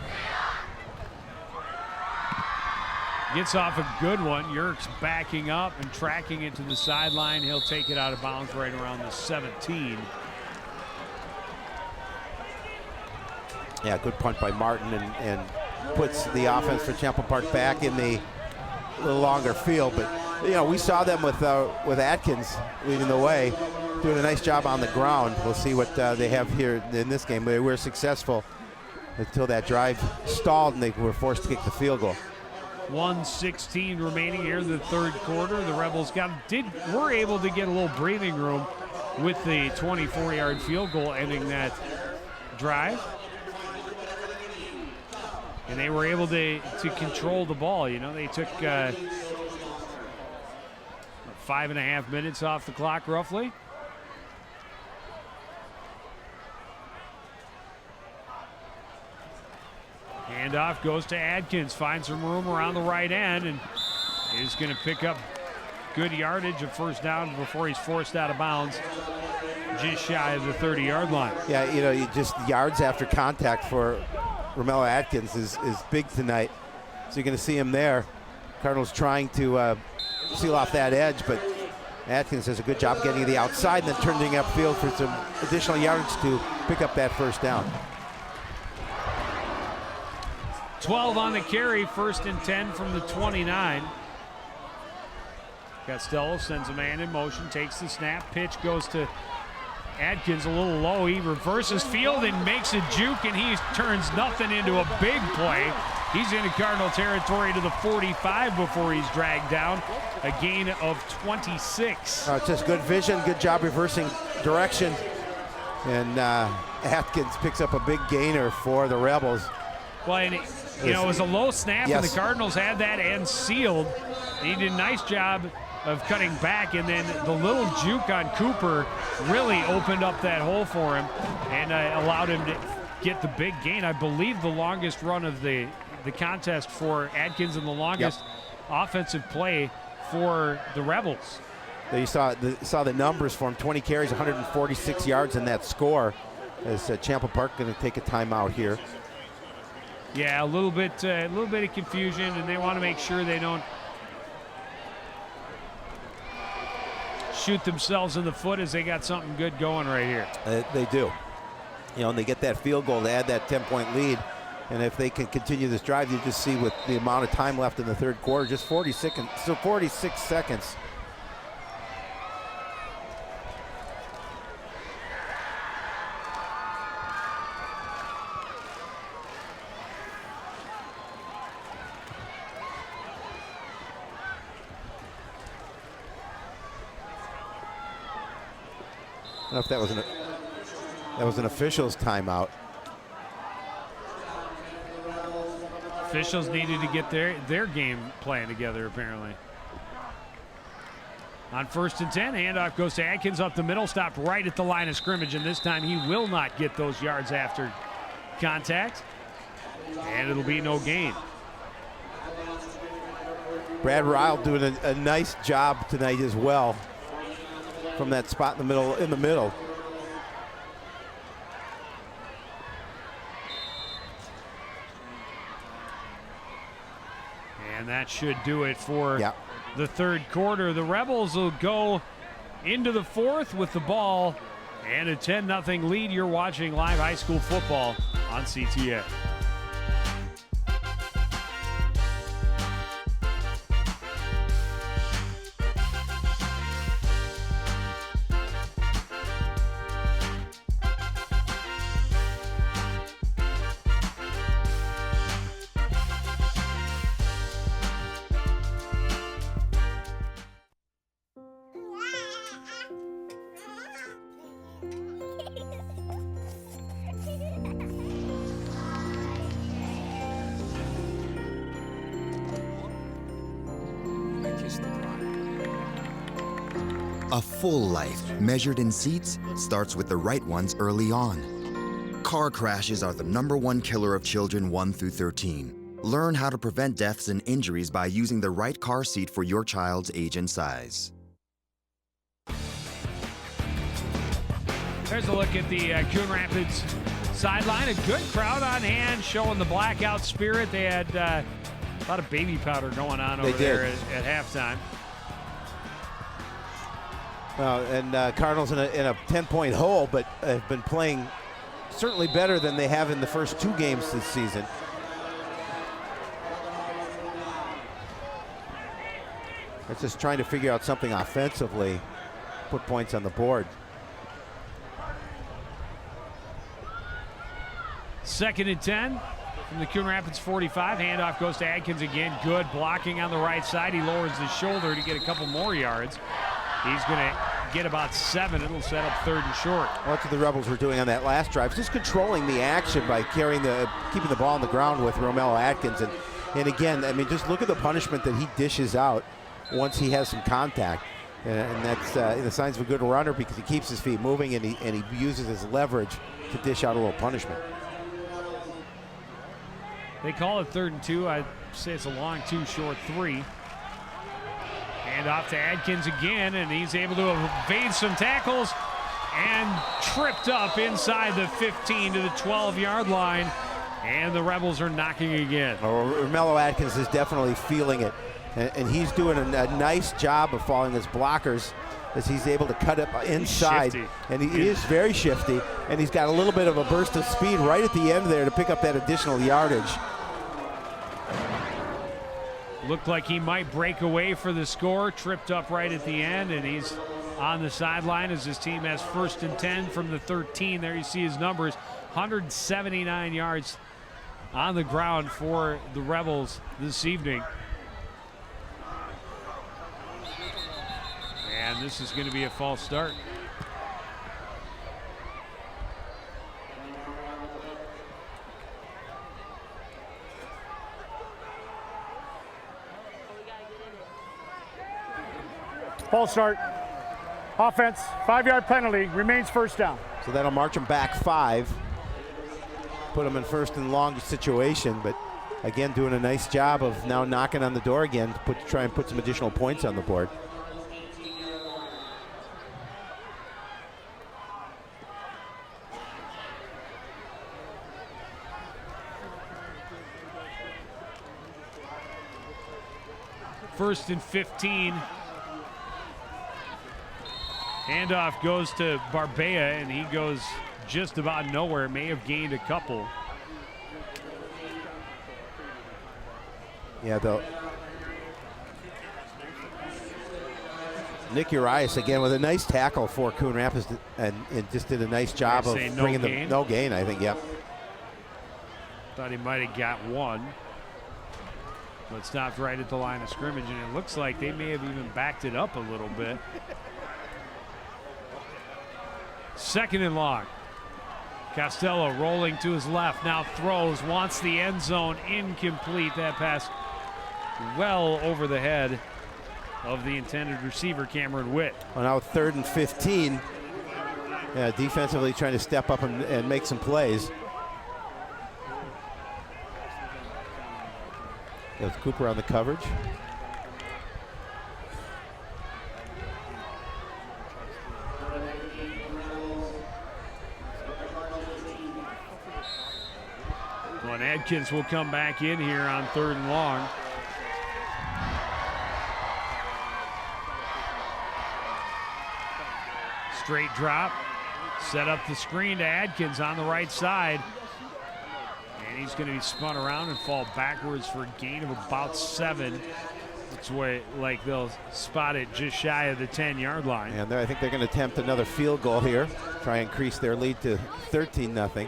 Gets off a good one. Yerkes backing up and tracking it to the sideline. He'll take it out of bounds right around the 17. Yeah, good punt by Martin, and puts the offense for Champlin Park back in the little longer field. But you know, we saw them with Atkins leading the way, doing a nice job on the ground. We'll see what they have here in this game. They were successful until that drive stalled and they were forced to kick the field goal. 1:16 remaining here in the third quarter. The Rebels were able to get a little breathing room with the 24-yard field goal ending that drive. And they were able to control the ball. You know, they took 5.5 minutes off the clock roughly. Handoff goes to Adkins, finds some room around the right end, and is going to pick up good yardage of first down before he's forced out of bounds just shy of the 30-yard line. Yeah, you know, you just yards after contact for Romello Atkins is big tonight. So you're going to see him there. Cardinals trying to seal off that edge, but Atkins does a good job getting to the outside and then turning upfield for some additional yardage to pick up that first down. 12 on the carry, 1st and 10 from the 29. Costello sends a man in motion, takes the snap, pitch goes to Adkins a little low. He reverses field and makes a juke, and he turns nothing into a big play. He's into Cardinal territory to the 45 before he's dragged down. A gain of 26. It's just good vision, good job reversing direction. And Atkins picks up a big gainer for the Rebels. Well, and it was a low snap, yes, and the Cardinals had that end sealed. He did a nice job of cutting back, and then the little juke on Cooper really opened up that hole for him and allowed him to get the big gain. I believe the longest run of the contest for Adkins and the longest offensive play for the Rebels. You saw the numbers for him, 20 carries, 146 yards in that score, as Champlin Park going to take a timeout here. Yeah, a little bit of confusion, and they want to make sure they don't shoot themselves in the foot as they got something good going right here. They do. You know, and they get that field goal to add that 10-point lead. And if they can continue this drive, you just see with the amount of time left in the third quarter, just 46 seconds. I don't know if that was an official's timeout. Officials needed to get their game plan together, apparently. On 1st and 10, handoff goes to Atkins up the middle, stopped right at the line of scrimmage, and this time he will not get those yards after contact, and it'll be no gain. Brad Ryle doing a nice job tonight as well from that spot in the middle. And that should do it for the third quarter. The Rebels will go into the fourth with the ball and a 10-0 lead. You're watching live high school football on CTN. A full life, measured in seats, starts with the right ones early on. Car crashes are the #1 killer of children 1 through 13. Learn how to prevent deaths and injuries by using the right car seat for your child's age and size. There's a look at the Coon Rapids sideline. A good crowd on hand, showing the blackout spirit. They had a lot of baby powder going on over there at halftime. And Cardinals in a 10-point hole, but have been playing certainly better than they have in the first 2 games this season. They're just trying to figure out something offensively, put points on the board. 2nd and 10 from the Coon Rapids 45. Handoff goes to Adkins again. Good blocking on the right side. He lowers his shoulder to get a couple more yards. He's going to get about 7. It'll set up 3rd and short. Well, that's what the Rebels were doing on that last drive, just controlling the action by keeping the ball on the ground with Romello Atkins. And again, I mean, just look at the punishment that he dishes out once he has some contact. And that's the signs of a good runner, because he keeps his feet moving and he uses his leverage to dish out a little punishment. They call it 3rd and 2. I'd say it's a long 2, short 3. Hand off to Adkins again, and he's able to evade some tackles and tripped up inside the 15 to the 12-yard line. And the Rebels are knocking again. Romello Atkins is definitely feeling it. And he's doing a nice job of following his blockers as he's able to cut up inside. And he is very shifty, and he's got a little bit of a burst of speed right at the end there to pick up that additional yardage. Looked like he might break away for the score, tripped up right at the end, and he's on the sideline as his team has 1st and 10 from the 13. There you see his numbers, 179 yards on the ground for the Rebels this evening. And this is going to be a false start. False start. Offense, 5-yard penalty, remains 1st down. So that'll march them back 5. Put them in 1st and long situation, but again, doing a nice job of now knocking on the door again to try and put some additional points on the board. First and 15. Handoff goes to Barbea, and he goes just about nowhere. May have gained a couple. Yeah, though. Nick Urias again with a nice tackle for Coon Rapids, and just did a nice job of bringing them. No gain, I think, yep. Thought he might have got 1. But stopped right at the line of scrimmage, and it looks like they may have even backed it up a little bit. 2nd and long. Costello rolling to his left, now throws, wants the end zone, incomplete. That pass well over the head of the intended receiver, Cameron Witt. Well, now 3rd and 15. Yeah, defensively trying to step up and make some plays. There's Cooper on the coverage. Well, and Adkins will come back in here on 3rd and long. Straight drop, set up the screen to Adkins on the right side. And he's going to be spun around and fall backwards for a gain of about 7. That's why, like, they'll spot it just shy of the 10-yard line. And I think they're going to attempt another field goal here, try and increase their lead to 13-0.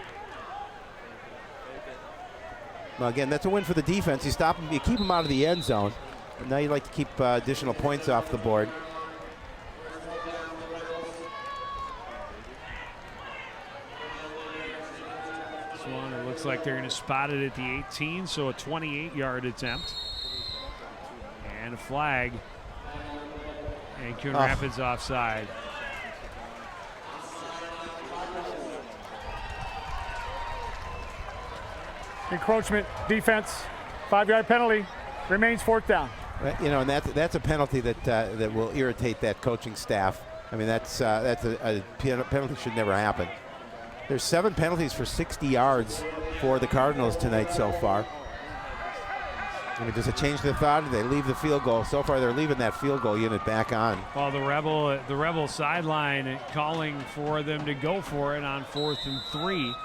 Well, again, that's a win for the defense. You stop them, you keep them out of the end zone. And now you'd like to keep additional points off the board. This one, it looks like they're going to spot it at the 18, so a 28-yard attempt. And a flag. And Coon Rapids offside. Encroachment defense, 5-yard penalty, remains 4th down. You know, and that's a penalty that will irritate that coaching staff. I mean, that's a penalty should never happen. There's 7 penalties for 60 yards for the Cardinals tonight so far. I mean, does it change their thought? They leave the field goal. So far, they're leaving that field goal unit back on. Well, the Rebel sideline calling for them to go for it on 4th and 3.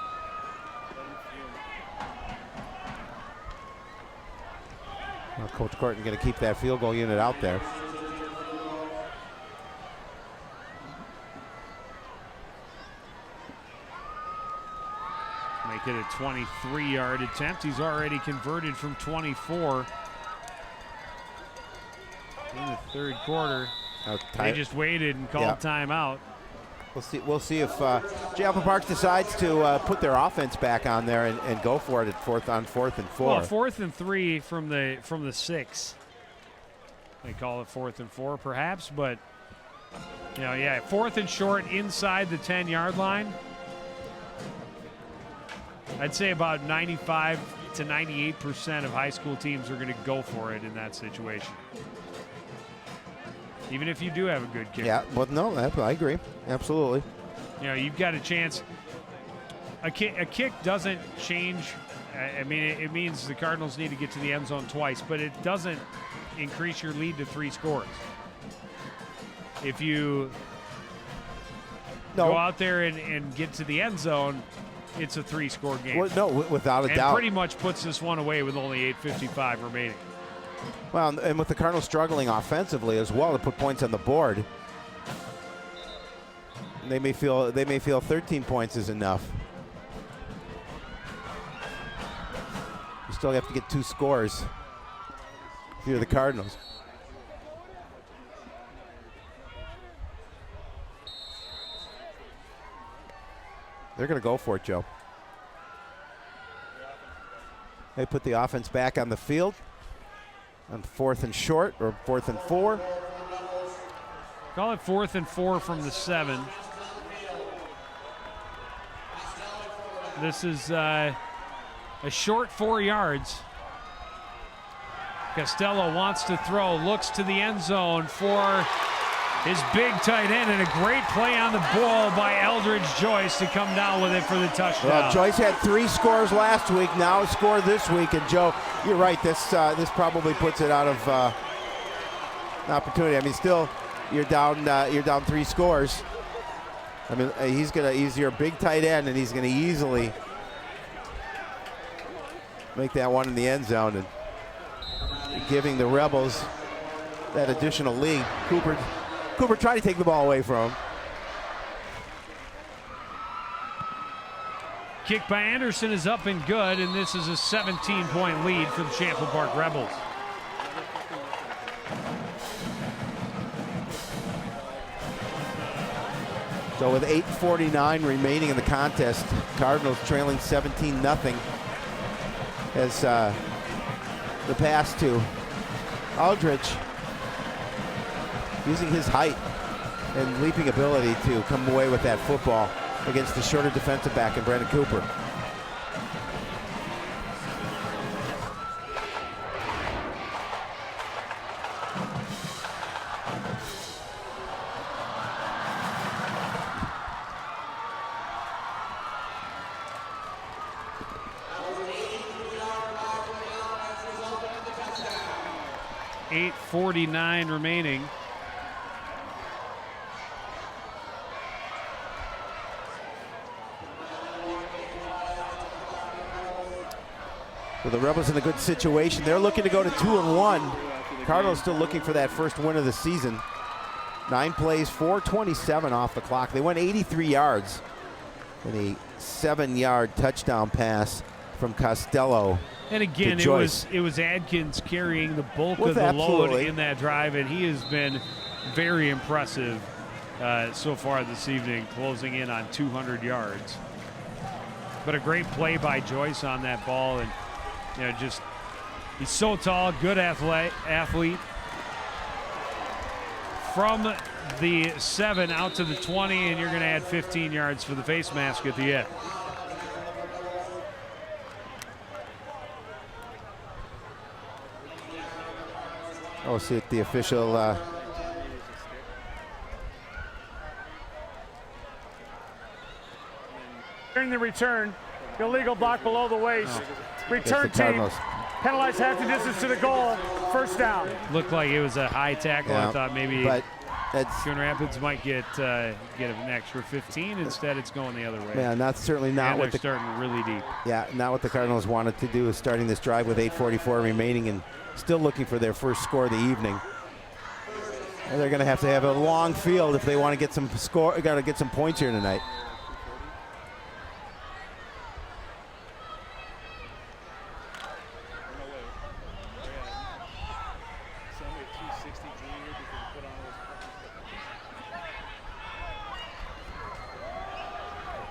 Well, Coach Corton going to keep that field goal unit out there. Make it a 23-yard attempt. He's already converted from 24 in the 3rd quarter. They just waited and called timeout. We'll see if Champlin Park decides to put their offense back on there and go for it at 4th and 4. Well, 4th and 3 from the 6. They call it 4th and 4 perhaps, but 4th and short inside the 10-yard line. I'd say about 95 to 98% of high school teams are going to go for it in that situation. Even if you do have a good kicker. Yeah, well, no, I agree. Absolutely. You've got a chance. A kick doesn't change. I mean, it means the Cardinals need to get to the end zone twice, but it doesn't increase your lead to 3 scores. If you go out there and get to the end zone, it's a 3-score game. Well, no, without a doubt. And pretty much puts this one away with only 8:55 remaining. Well, and with the Cardinals struggling offensively as well to put points on the board, they may feel 13 points is enough. You still have to get 2 scores if you're the Cardinals. They're going to go for it, Joe. They put the offense back on the field on 4th and short or 4th and 4. Call it 4th and 4 from the 7. This is a short 4 yards. Costello wants to throw, looks to the end zone for his big tight end, and a great play on the ball by Eldridge Joyce to come down with it for the touchdown. Well, Joyce had 3 scores last week, now a score this week, and Joe, you're right. This probably puts it out of an opportunity. I mean, still, you're down 3 scores. I mean, he's your big tight end, and he's gonna easily make that one in the end zone, and giving the Rebels that additional lead. Cooper tried to take the ball away from him. Kick by Anderson is up and good, and this is a 17-point lead for the Champlin Park Rebels. So with 8:49 remaining in the contest, Cardinals trailing 17-0 as the pass to Aldrich, using his height and leaping ability to come away with that football against the shorter defensive back in Brandon Cooper. .49 remaining. Well, the Rebels in a good situation. They're looking to go to 2-1. Cardinals still looking for that first win of the season. 9 plays, 4:27 off the clock. They went 83 yards in a 7-yard touchdown pass from Costello. And again, it was Adkins carrying the bulk of the load in that drive, and he has been very impressive so far this evening, closing in on 200 yards. But a great play by Joyce on that ball, and he's so tall, good athlete. from the 7 out to the 20, and you're going to add 15 yards for the face mask at the end. Oh, see it, the official. During the return, illegal block below the waist. Return It's the team Cardinals. penalized half the distance to the goal. First down. Looked like it was a high tackle. Yeah, I thought maybe but that's Coon Rapids might get an extra 15. Instead, it's going the other way. yeah, not certainly not and what they're the starting really deep. yeah, not what the Cardinals wanted to do is starting this drive with 8:44 remaining and still looking for their first score of the evening. And they're going to have a long field if they want to get some score. Got to get some points here tonight.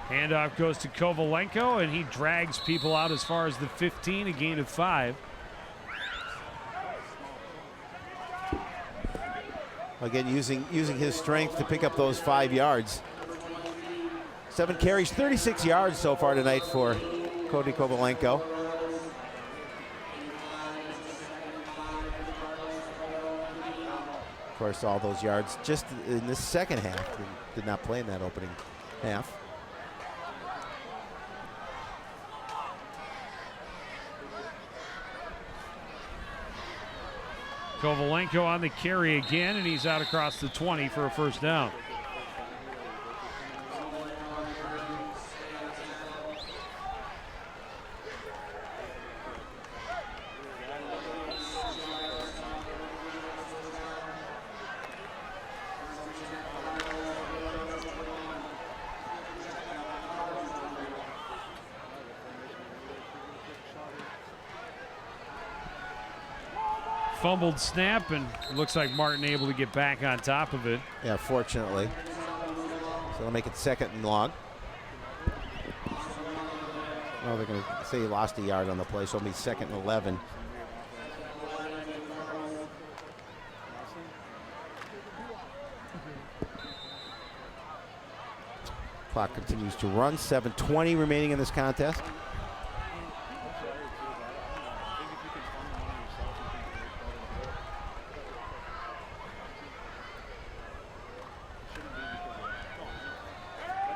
Handoff goes to Kovalenko, and he drags people out as far as the 15, a gain of 5. Again, using his strength to pick up those 5 yards. 7 carries, 36 yards so far tonight for Cody Kovalenko. Of course, all those yards just in the second half. Did not play in that opening half. Kovalenko on the carry again, and he's out across the 20 for a first down. Fumbled snap, and looks like Martin able to get back on top of it. Yeah, fortunately. So they'll make it 2nd and long. Oh, they're going to say he lost a yard on the play, so it'll be 2nd and 11. Clock continues to run. 7:20 remaining in this contest.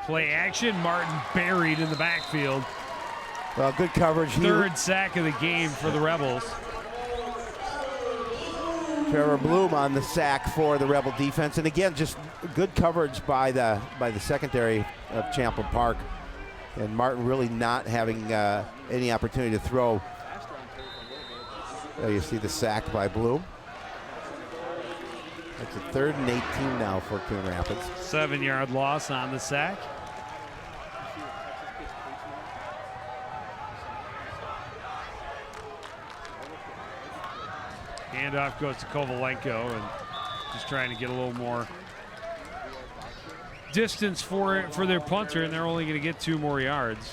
Play action, Martin buried in the backfield. Well, good coverage. Third sack of the game for the Rebels. Trevor Bloom on the sack for the Rebel defense, and again, just good coverage by the secondary of Champlin Park, and Martin really not having any opportunity to throw. There you see the sack by Bloom. It's a 3rd and 18 now for Coon Rapids. 7-yard loss on the sack. Handoff goes to Kovalenko, and just trying to get a little more distance for their punter, and they're only going to get 2 more yards.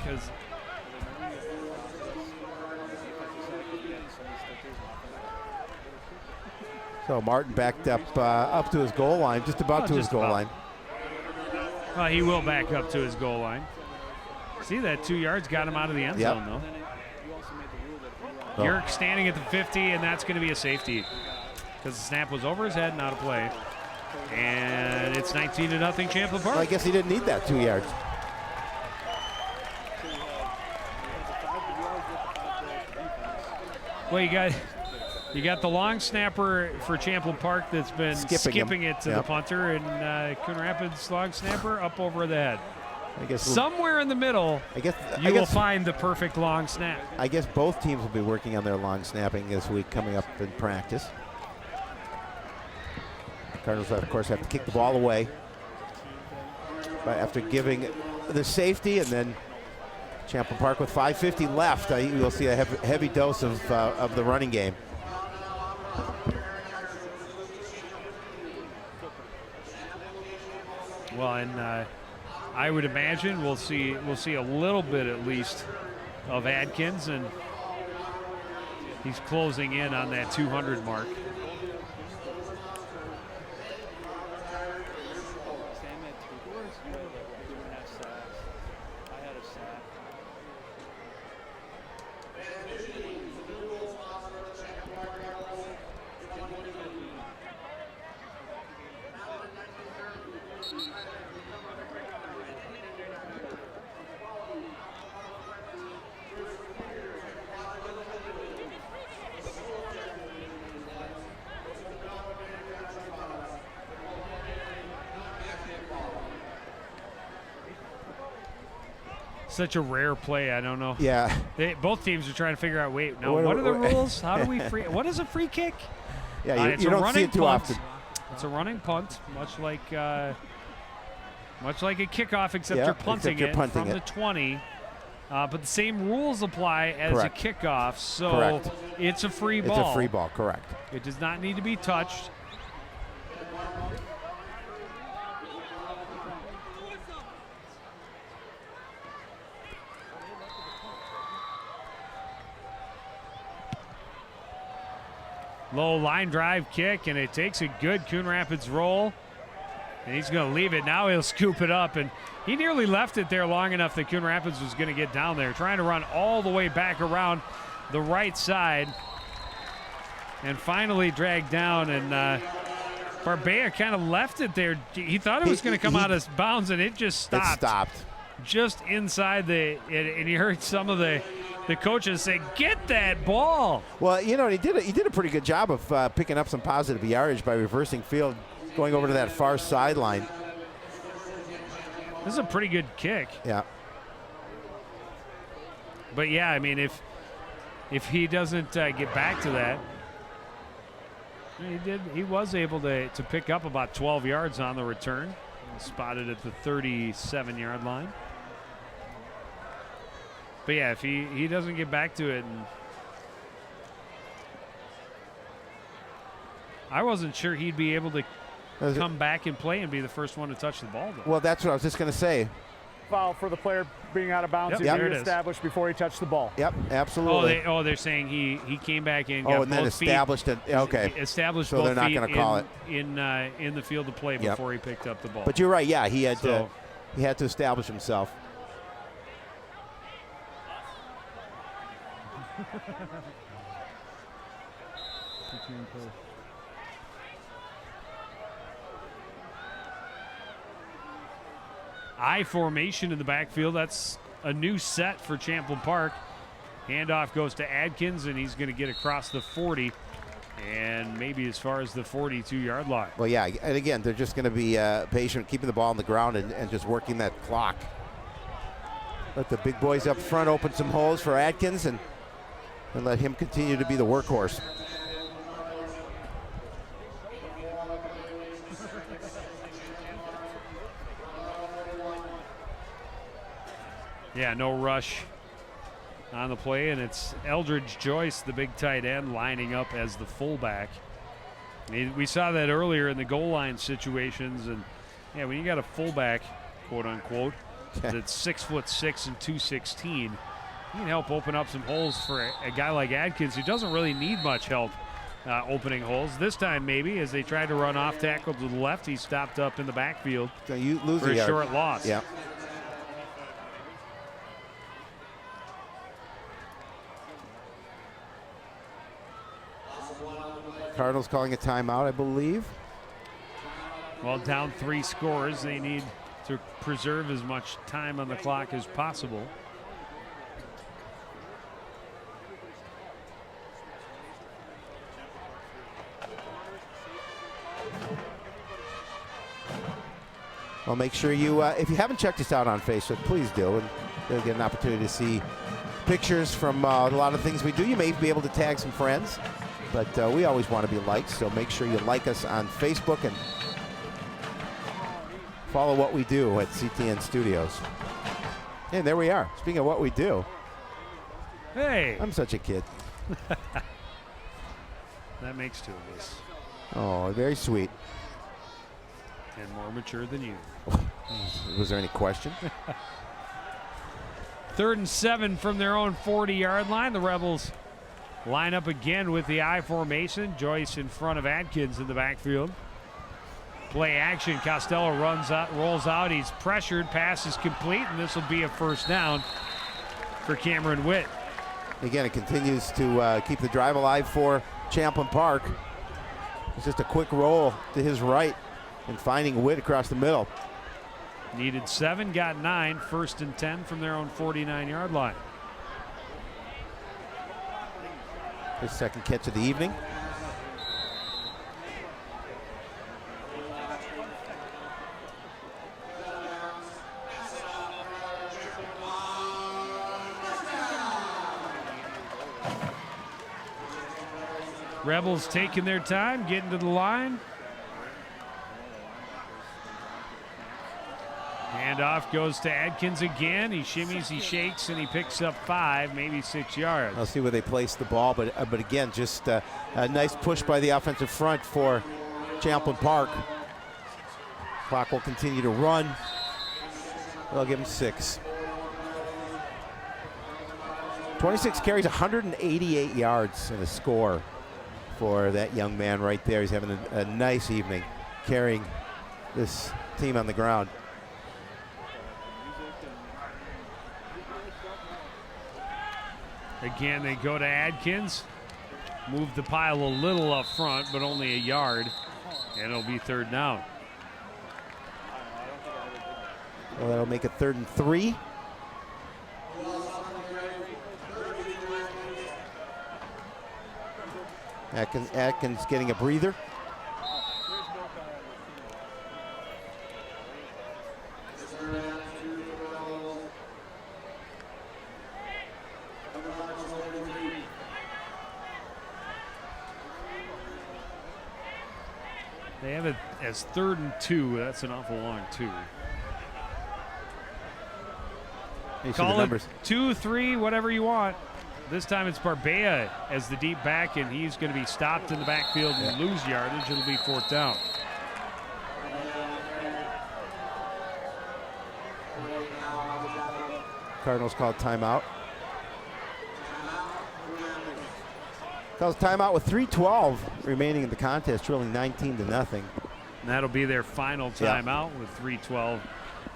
Because so Martin backed up to his goal line, just about to his goal line. He will back up to his goal line. See, that 2 yards got him out of the end zone, though. Oh. Yerk standing at the 50, and that's going to be a safety because the snap was over his head and out of play. And it's 19-0 Champlin Park. Well, I guess he didn't need that 2 yards. Well, you got the long snapper for Champlin Park that's been skipping it to the punter, and Coon Rapids long snapper up over the head. I guess somewhere in the middle, you will find the perfect long snap. I guess both teams will be working on their long snapping this week coming up in practice. The Cardinals, of course, have to kick the ball away after giving the safety, and then Champlin Park with 5:50 left. You'll see a heavy dose of the running game. Well, and I would imagine we'll see a little bit at least of Adkins, and he's closing in on that 200 mark. Such a rare play. I don't know. Yeah. Both teams are trying to figure out. Wait, no. What are the rules? How do we free? What is a free kick? Yeah, it's you a don't running see it too punt. often. It's a running punt, much like a kickoff, except Yeah, you're punting except you're punting from it. the 20. But the same rules apply as Correct. a kickoff, so Correct. it's a free ball. It's a free ball, correct. It does not need to be touched. Low line drive kick, and it takes a good Coon Rapids roll. And he's going to leave it. Now he'll scoop it up, and he nearly left it there long enough that Coon Rapids was going to get down there, trying to run all the way back around the right side, and finally dragged down. And Barbea kind of left it there. He thought it was going to come out of bounds, and it just stopped. It stopped. Just inside and you heard some of the coaches say, "Get that ball." Well, you know, he did a pretty good job of picking up some positive yardage by reversing field, going over to that far sideline. This is a pretty good kick. Yeah. But yeah, I mean, if he doesn't get back to that, he was able to pick up about 12 yards on the return. Spotted at the 37-yard line. But yeah, if he doesn't get back to it, and I wasn't sure he'd be able to come back and play and be the first one to touch the ball, though. Well, that's what I was just going to say. Foul for the player being out of bounds. Yep. He established before he touched the ball. Yep, absolutely. They're saying he came back in. And then established it. Okay. Established so both they're not going to call it in the field of play before he picked up the ball. But you're right. Yeah, he had to establish himself. I formation in the backfield. That's a new set for Champlin Park. Handoff goes to Adkins, and he's going to get across the 40 and maybe as far as the 42-yard line. Well, yeah, and again, they're just going to be patient, keeping the ball on the ground and just working that clock. Let the big boys up front open some holes for Adkins and let him continue to be the workhorse. Yeah, no rush on the play, and it's Eldridge Joyce, the big tight end, lining up as the fullback. We saw that earlier in the goal line situations, and yeah, when you got a fullback, quote unquote, that's 6'6" and 216, he can help open up some holes for a guy like Adkins, who doesn't really need much help opening holes. This time, maybe, as they tried to run off tackle to the left, he stopped up in the backfield for a short loss. Yeah. Cardinals calling a timeout, I believe. Well, down 3 scores, they need to preserve as much time on the clock as possible. Well, make sure you, if you haven't checked us out on Facebook, please do, and you'll get an opportunity to see pictures from a lot of things we do. You may be able to tag some friends, but we always want to be liked, so make sure you like us on Facebook and follow what we do at CTN Studios. And there we are. Speaking of what we do. Hey. I'm such a kid. That makes 2 of us. Oh, very sweet. And more mature than you. Was there any question? 3rd and 7 from their own 40-yard line. The Rebels line up again with the I formation. Joyce in front of Adkins in the backfield. Play action. Costello rolls out. He's pressured. Pass is complete, and this will be a first down for Cameron Witt. Again, it continues to keep the drive alive for Champlin Park. It's just a quick roll to his right and finding Witt across the middle. Needed 7, got 9. 1st and 10 from their own 49-yard line. His second catch of the evening. Rebels taking their time, getting to the line. Handoff goes to Adkins again. He shimmies, he shakes, and he picks up 5, maybe 6 yards. I'll see where they place the ball, but again, just a nice push by the offensive front for Champlin Park. Clock will continue to run. They'll give him 6. 26 carries, 188 yards, and a score for that young man right there. He's having a nice evening carrying this team on the ground. Again, they go to Adkins. Move the pile a little up front, but only a yard. And it'll be 3rd down. Well, that'll make it 3rd and 3. Atkins getting a breather. They have it as 3rd and 2. That's an awful long 2. Call it 2, 3, whatever you want. This time it's Barbea as the deep back, and he's going to be stopped in the backfield and lose yardage. It'll be 4th down. Cardinals called timeout. Calls timeout with 3:12 remaining in the contest, trailing 19-0. And that'll be their final timeout with 3:12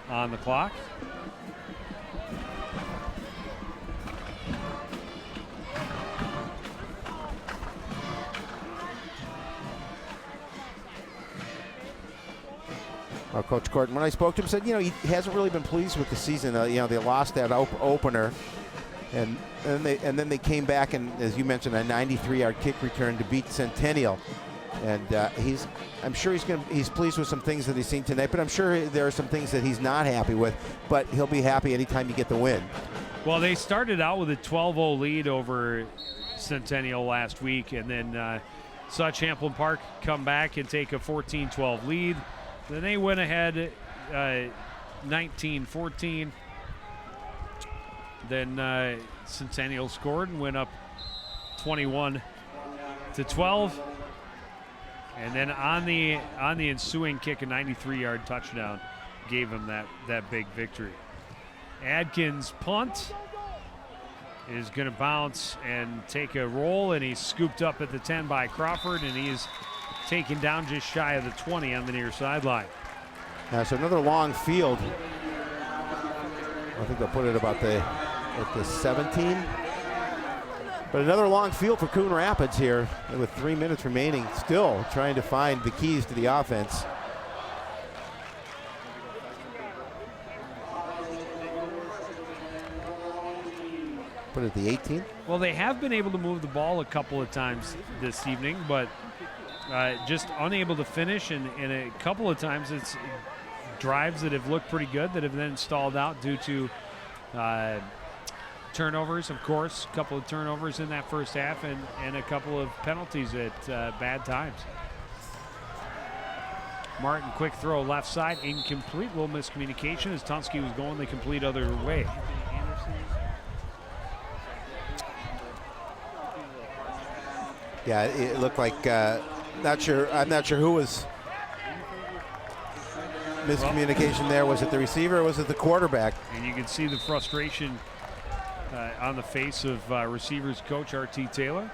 on the clock. Coach Corton, when I spoke to him, said, he hasn't really been pleased with the season. They lost that opener, and then they came back and, as you mentioned, a 93-yard kick return to beat Centennial. And I'm sure he's pleased with some things that he's seen tonight, but I'm sure there are some things that he's not happy with. But he'll be happy anytime you get the win. Well, they started out with a 12-0 lead over Centennial last week, and then saw Champlin Park come back and take a 14-12 lead. Then they went ahead 19-14. Then Centennial scored and went up 21-12. And then on the ensuing kick, a 93-yard touchdown gave him that big victory. Adkins' punt is going to bounce and take a roll, and he's scooped up at the 10 by Crawford, and he is taken down just shy of the 20 on the near sideline. So another long field. I think they'll put it about at the 17. But another long field for Coon Rapids here with 3 minutes remaining, still trying to find the keys to the offense. Put it at the 18. Well, they have been able to move the ball a couple of times this evening, but just unable to finish, and a couple of times it's drives that have looked pretty good that have then stalled out due to turnovers, of course. A couple of turnovers in that first half, and a couple of penalties at bad times. Martin, quick throw left side, incomplete. Little miscommunication as Tunsky was going the complete other way. Yeah, it looked like I'm not sure who was miscommunication there. Was it the receiver or was it the quarterback? And you can see the frustration on the face of receivers coach R.T. Taylor.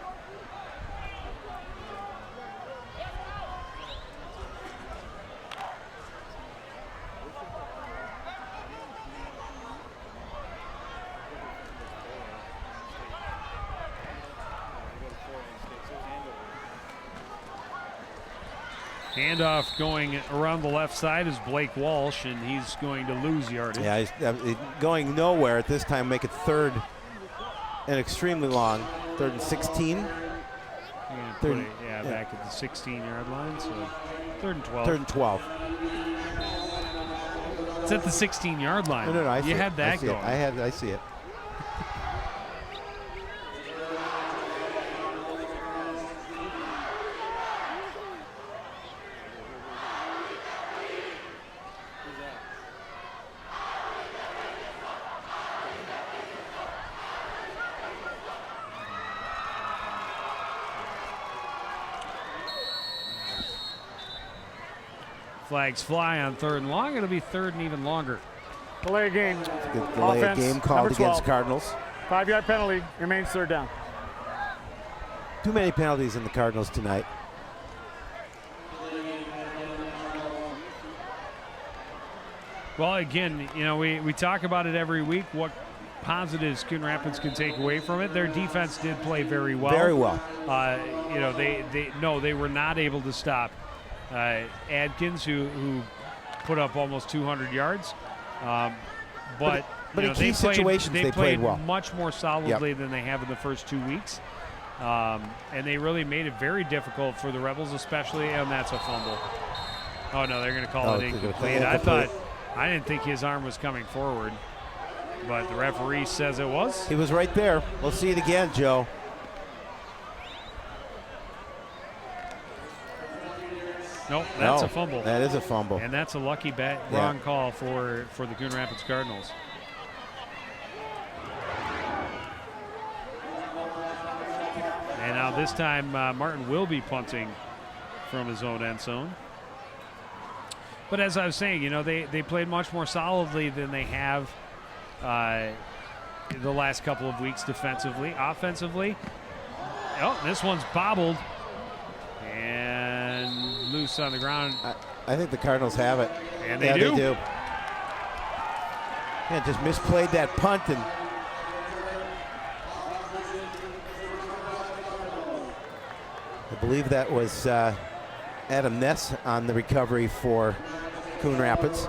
Handoff going around the left side is Blake Walsh, and he's going to lose yardage. Yeah, he's going nowhere at this time. Make it third and extremely long. 3rd and 16. Back at the 16-yard line, so 3rd and 12. 3rd and 12. It's at the 16-yard line. No, I see you it. had that I see going. I see it. Flags fly on 3rd and long. It'll be 3rd and even longer. Delay game. It's a good delay of game called against Cardinals. 5-yard penalty. Remains 3rd down. Too many penalties in the Cardinals tonight. Well, again, you know, we talk about it every week, what positives Coon Rapids can take away from it. Their defense did play very well. Very well. You know, they were not able to stop Adkins, who put up almost 200 yards. But in know, key situations, they played well. Much more solidly than they have in the first 2 weeks. And they really made it very difficult for the Rebels, especially, and that's a fumble. Oh, no, they're going to call it incomplete. I didn't think his arm was coming forward, but the referee says it was. He was right there. We'll see it again, Joe. Nope, that's a fumble. That is a fumble. And that's a lucky wrong call for the Coon Rapids Cardinals. And now this time Martin will be punting from his own end zone. But as I was saying, you know, they played much more solidly than they have the last couple of weeks defensively. Offensively, oh, this one's bobbled and loose on the ground. I think the Cardinals have it. And they do. They do. Yeah, just misplayed that punt, and I believe that was Adam Ness on the recovery for Coon Rapids.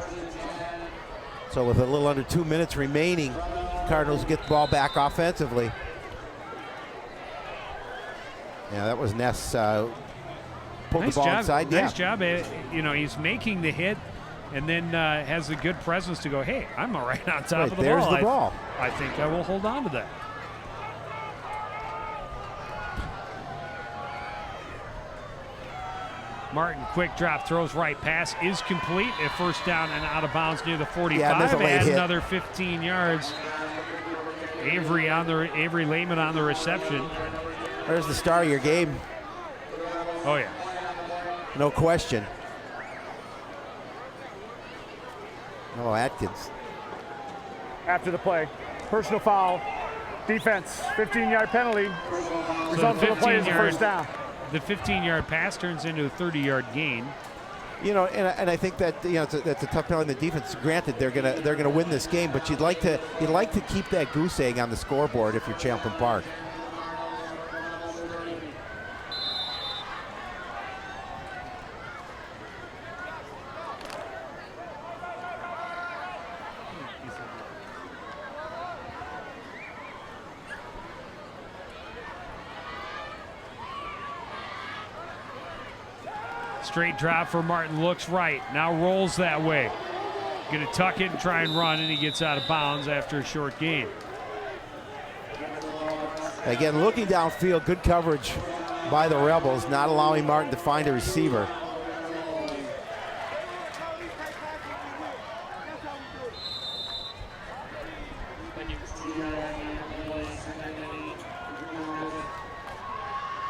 So with a little under 2 minutes remaining, Cardinals get the ball back offensively. Yeah, that was Ness. Pulled the ball inside. Nice job. You know, he's making the hit and then has a good presence to go, hey, I'm right on top of the there's ball. The ball. I think I will hold on to that. Martin, quick drop, throws right, pass is complete. A first down and out of bounds near the 45. Yeah, another 15 yards. Avery Lehman on the reception. There's the star of your game. Oh, yeah. No question. Oh, Atkins. After the play, personal foul, defense, 15-yard penalty. Result of the play is a first down. The 15-yard pass turns into a 30-yard gain. You know, and I think that that's a tough penalty in the defense. Granted, they're gonna win this game, but you'd like to keep that goose egg on the scoreboard if you're Champlin Park. Straight drop for Martin, looks right, now rolls that way. Gonna tuck it and try and run, and he gets out of bounds after a short gain. Again, looking downfield, good coverage by the Rebels, not allowing Martin to find a receiver.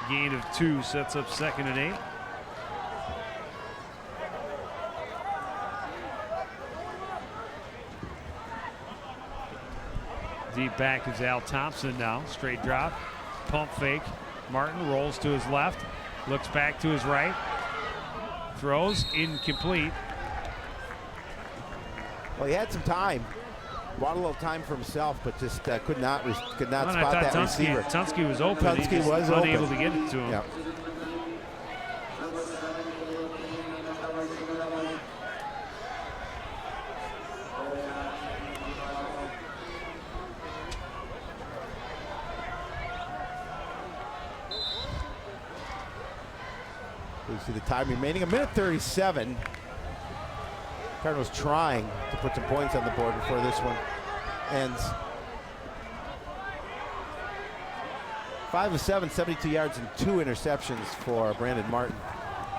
Gain of 2 sets up 2nd and 8. deep back is Al Thompson now. Straight drop, pump fake. Martin rolls to his left, looks back to his right, throws, incomplete. Well, he had some time. Bought a little time for himself, but just could not spot that receiver. Tunsky was open. Tunsky was unable open. to get it to him. Yep. You see the time remaining, 1:37. Cardinals trying to put some points on the board before this one ends. 5 of 7, 72 yards and 2 interceptions for Brandon Martin.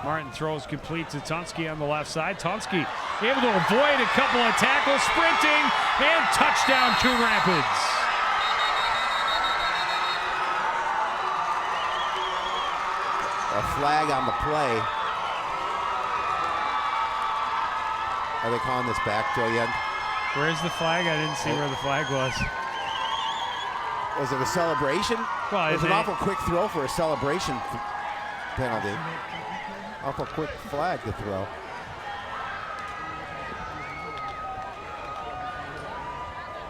Martin throws complete to Tunsky on the left side. Tunsky able to avoid a couple of tackles, sprinting, and touchdown Coon Rapids. A flag on the play. Are they calling this back, Joe Yen? Where's the flag? I didn't see where the flag was. Was it a celebration? Well, it was an awful quick throw for a celebration penalty. Awful quick flag to throw.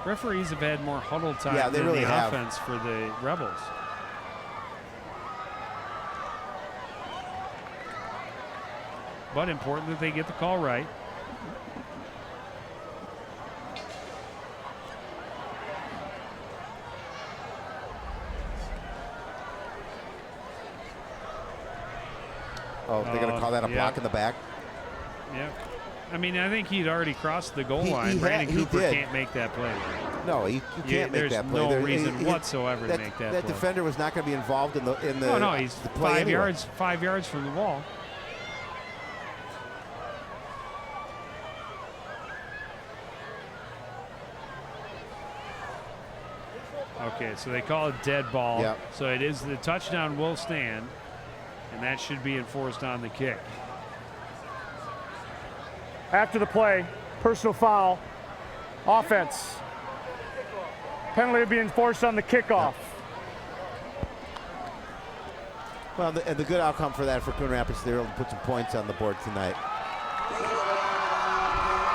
Referees have had more huddle time they than really the have. offense for the Rebels. But important that they get the call right. Oh, they're going to call that a block in the back? Yeah. I mean, I think he'd already crossed the goal line. Brandon Cooper can't make that play. No, you can't make that play. There's no reason whatsoever to make that play. That defender was not going to be involved in the No, he's the play 5 yards from the ball. Okay, so they call it dead ball. Yep. So it is the touchdown will stand, and that should be enforced on the kick. After the play, personal foul, offense. Penalty will be enforced on the kickoff. Well, and the good outcome for that for Coon Rapids, they're able to put some points on the board tonight.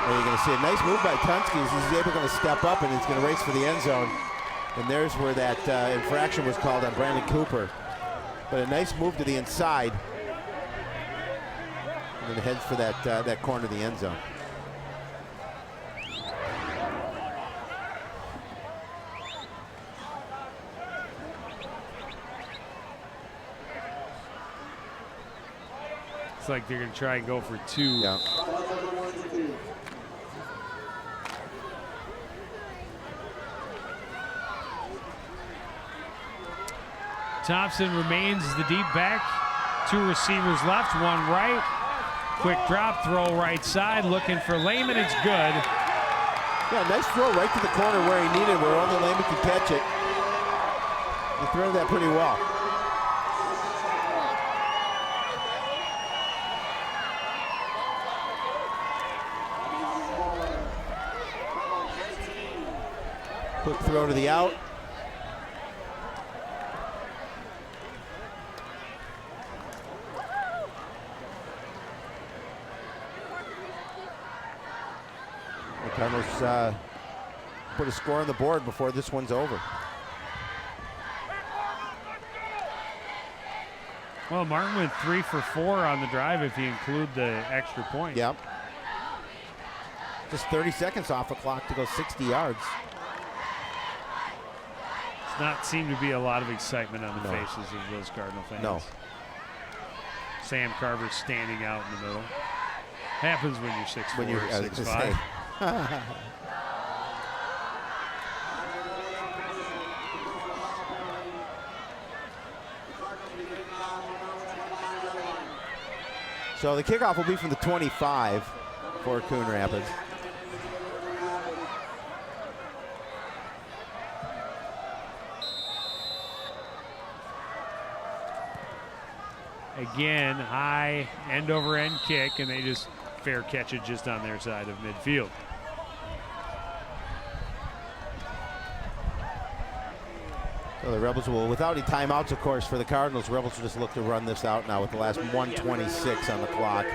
And you're going to see a nice move by Tunsky. He's able to step up, and he's going to race for the end zone. And there's where that infraction was called on Brandon Cooper. But a nice move to the inside. And then heads for that corner of the end zone. It's like they're going to try and go for two. Yeah. Thompson remains the deep back. 2 receivers left, 1 right. Quick drop, throw right side, looking for Lehman. It's good. Yeah, nice throw right to the corner where he needed, where only Lehman could catch it. He threw that pretty well. Quick throw to the out. The Cardinals put a score on the board before this one's over. Well, Martin went 3 for 4 on the drive if you include the extra point. Yep. Just 30 seconds off the clock to go 60 yards. Does not seem to be a lot of excitement on the faces of those Cardinal fans. No. Sam Carver standing out in the middle. Happens when you're 6'4", When you're 6'5". So the kickoff will be from the 25 for Coon Rapids. Again, high end over end kick, and they just fair catch it just on their side of midfield. So the Rebels will, without any timeouts, of course, for the Cardinals, Rebels will just look to run this out now with the last 1:26 on the clock.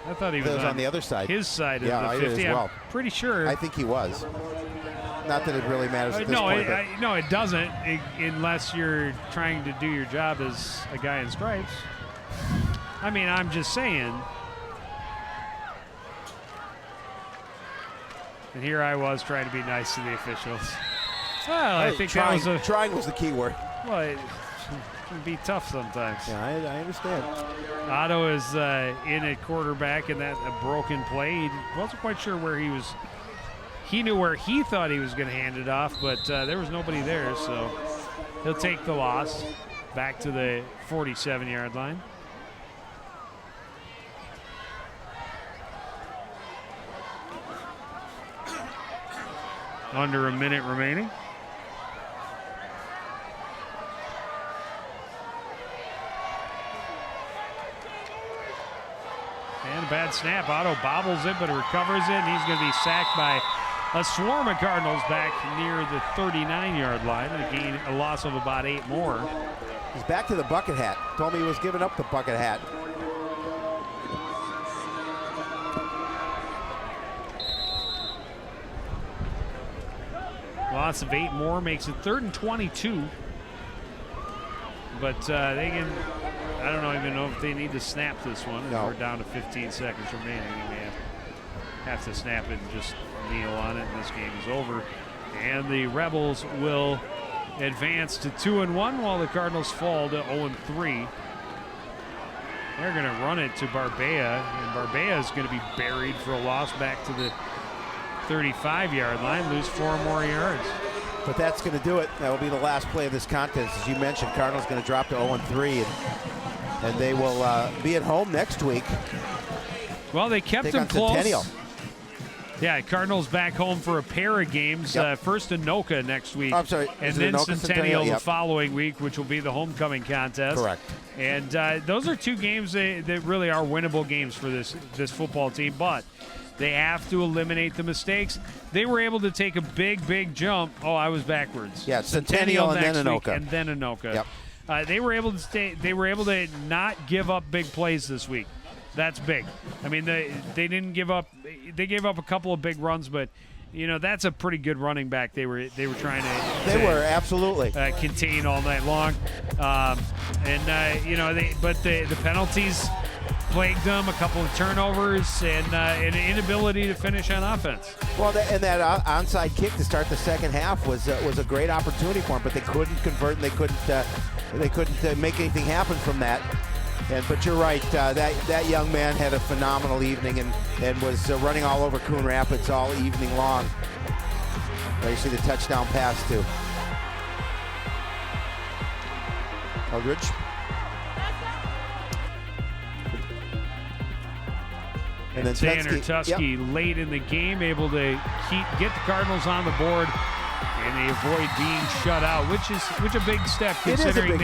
I thought he was on the other side. His side of yeah, the 50. Well. I'm pretty sure. I think he was. Not that it really matters at this point. No, it doesn't, unless you're trying to do your job as a guy in stripes. I mean, I'm just saying. And here I was trying to be nice to the officials. Well, I think trying was the key word. Well, it can be tough sometimes. Yeah, I understand. Otto is in at quarterback in that broken play. He wasn't quite sure where he was. He knew where he thought he was going to hand it off, but there was nobody there, so he'll take the loss back to the 47-yard line. Under a minute remaining. And a bad snap. Otto bobbles it, but recovers it, and he's going to be sacked by a swarm of Cardinals back near the 39-yard line. A loss of about 8 more. He's back to the bucket hat. Told me he was giving up the bucket hat. Loss of 8 more makes it 3rd and 22. But they can, I don't even know if they need to snap this one. No. We're down to 15 seconds remaining. You may have to snap it and just kneel on it, and this game is over. And the Rebels will advance to 2-1 while the Cardinals fall to 0-3. They're going to run it to Barbea, and Barbea is going to be buried for a loss back to the 35-yard line, lose 4 more yards. But that's going to do it. That will be the last play of this contest. As you mentioned, Cardinals going to drop to 0-3, and they will be at home next week. Well, they kept them close. Centennial. Yeah, Cardinals back home for a pair of games. Yep. First Anoka next week. Oh, I'm sorry. And then Centennial yep. the following week, which will be the homecoming contest. Correct. And those are 2 games that really are winnable games for this football team, but they have to eliminate the mistakes. They were able to take a big jump. Oh, I was backwards. Yeah, Centennial and then Anoka. And then Anoka. Yep. They were able to stay. They were able to not give up big plays this week. That's big. I mean, they didn't give up. They gave up a couple of big runs, but you know that's a pretty good running back. They were trying to. They were absolutely contain all night long, you know but the penalties plagued them. A couple of turnovers and an inability to finish on offense. Well, and that onside kick to start the second half was a great opportunity for them, but they couldn't convert and they couldn't make anything happen from that. But you're right. That young man had a phenomenal evening and was running all over Coon Rapids all evening long. There you see the touchdown pass to Eldridge. And then Tanner Tuskey late in the game, able to get the Cardinals on the board, and they avoid being shut out, which a big step considering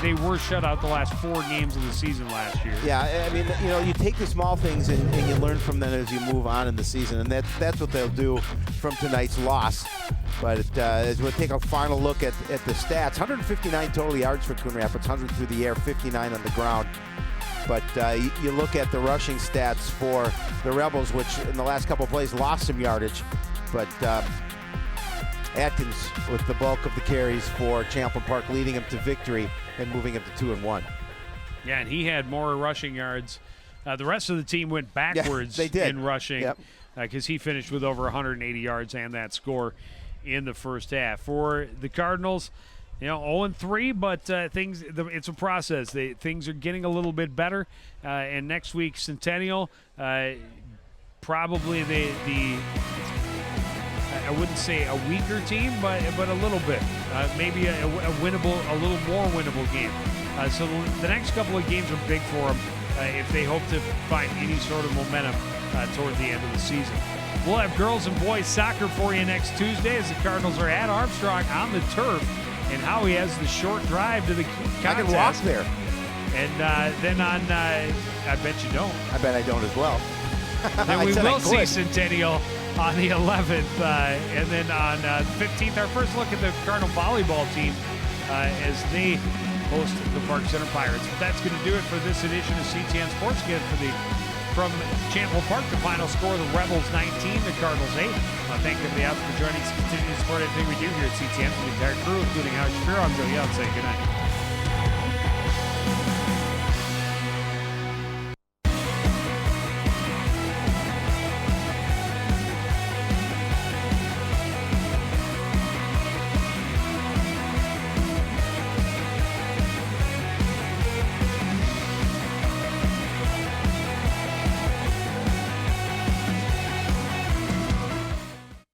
they were shut out the last 4 games of the season last year. Yeah, I mean, you know, you take the small things and you learn from them as you move on in the season, and that's what they'll do from tonight's loss. But as we'll take a final look at the stats, 159 total yards for Coon Rapids, 100 through the air, 59 on the ground. But you look at the rushing stats for the Rebels, which in the last couple of plays lost some yardage. But Atkins with the bulk of the carries for Champlin Park, leading him to victory and moving him to 2-1. Yeah, and he had more rushing yards. The rest of the team went backwards in rushing because he finished with over 180 yards and that score in the first half. For the Cardinals, you know, 0-3, but it's a process. Things are getting a little bit better. And next week, Centennial, probably I wouldn't say a weaker team, but a little bit. Maybe a little more winnable game. So the next couple of games are big for them if they hope to find any sort of momentum toward the end of the season. We'll have girls and boys soccer for you next Tuesday as the Cardinals are at Armstrong on the turf. And Howie has the short drive to the contest. I can walk there. And then on, I bet you don't. I bet I don't as well. Then we will see Centennial on the 11th. And then on the 15th, our first look at the Cardinal volleyball team as they host the Park Center Pirates. But that's going to do it for this edition of CTN Sports. Again, from Champlin Park, the final score, the Rebels 19, the Cardinals 8. Thank you, for joining us. Continue to support everything we do here at CTN. For the entire crew, including Howard Shapiro, I'm Joe Young, saying good night.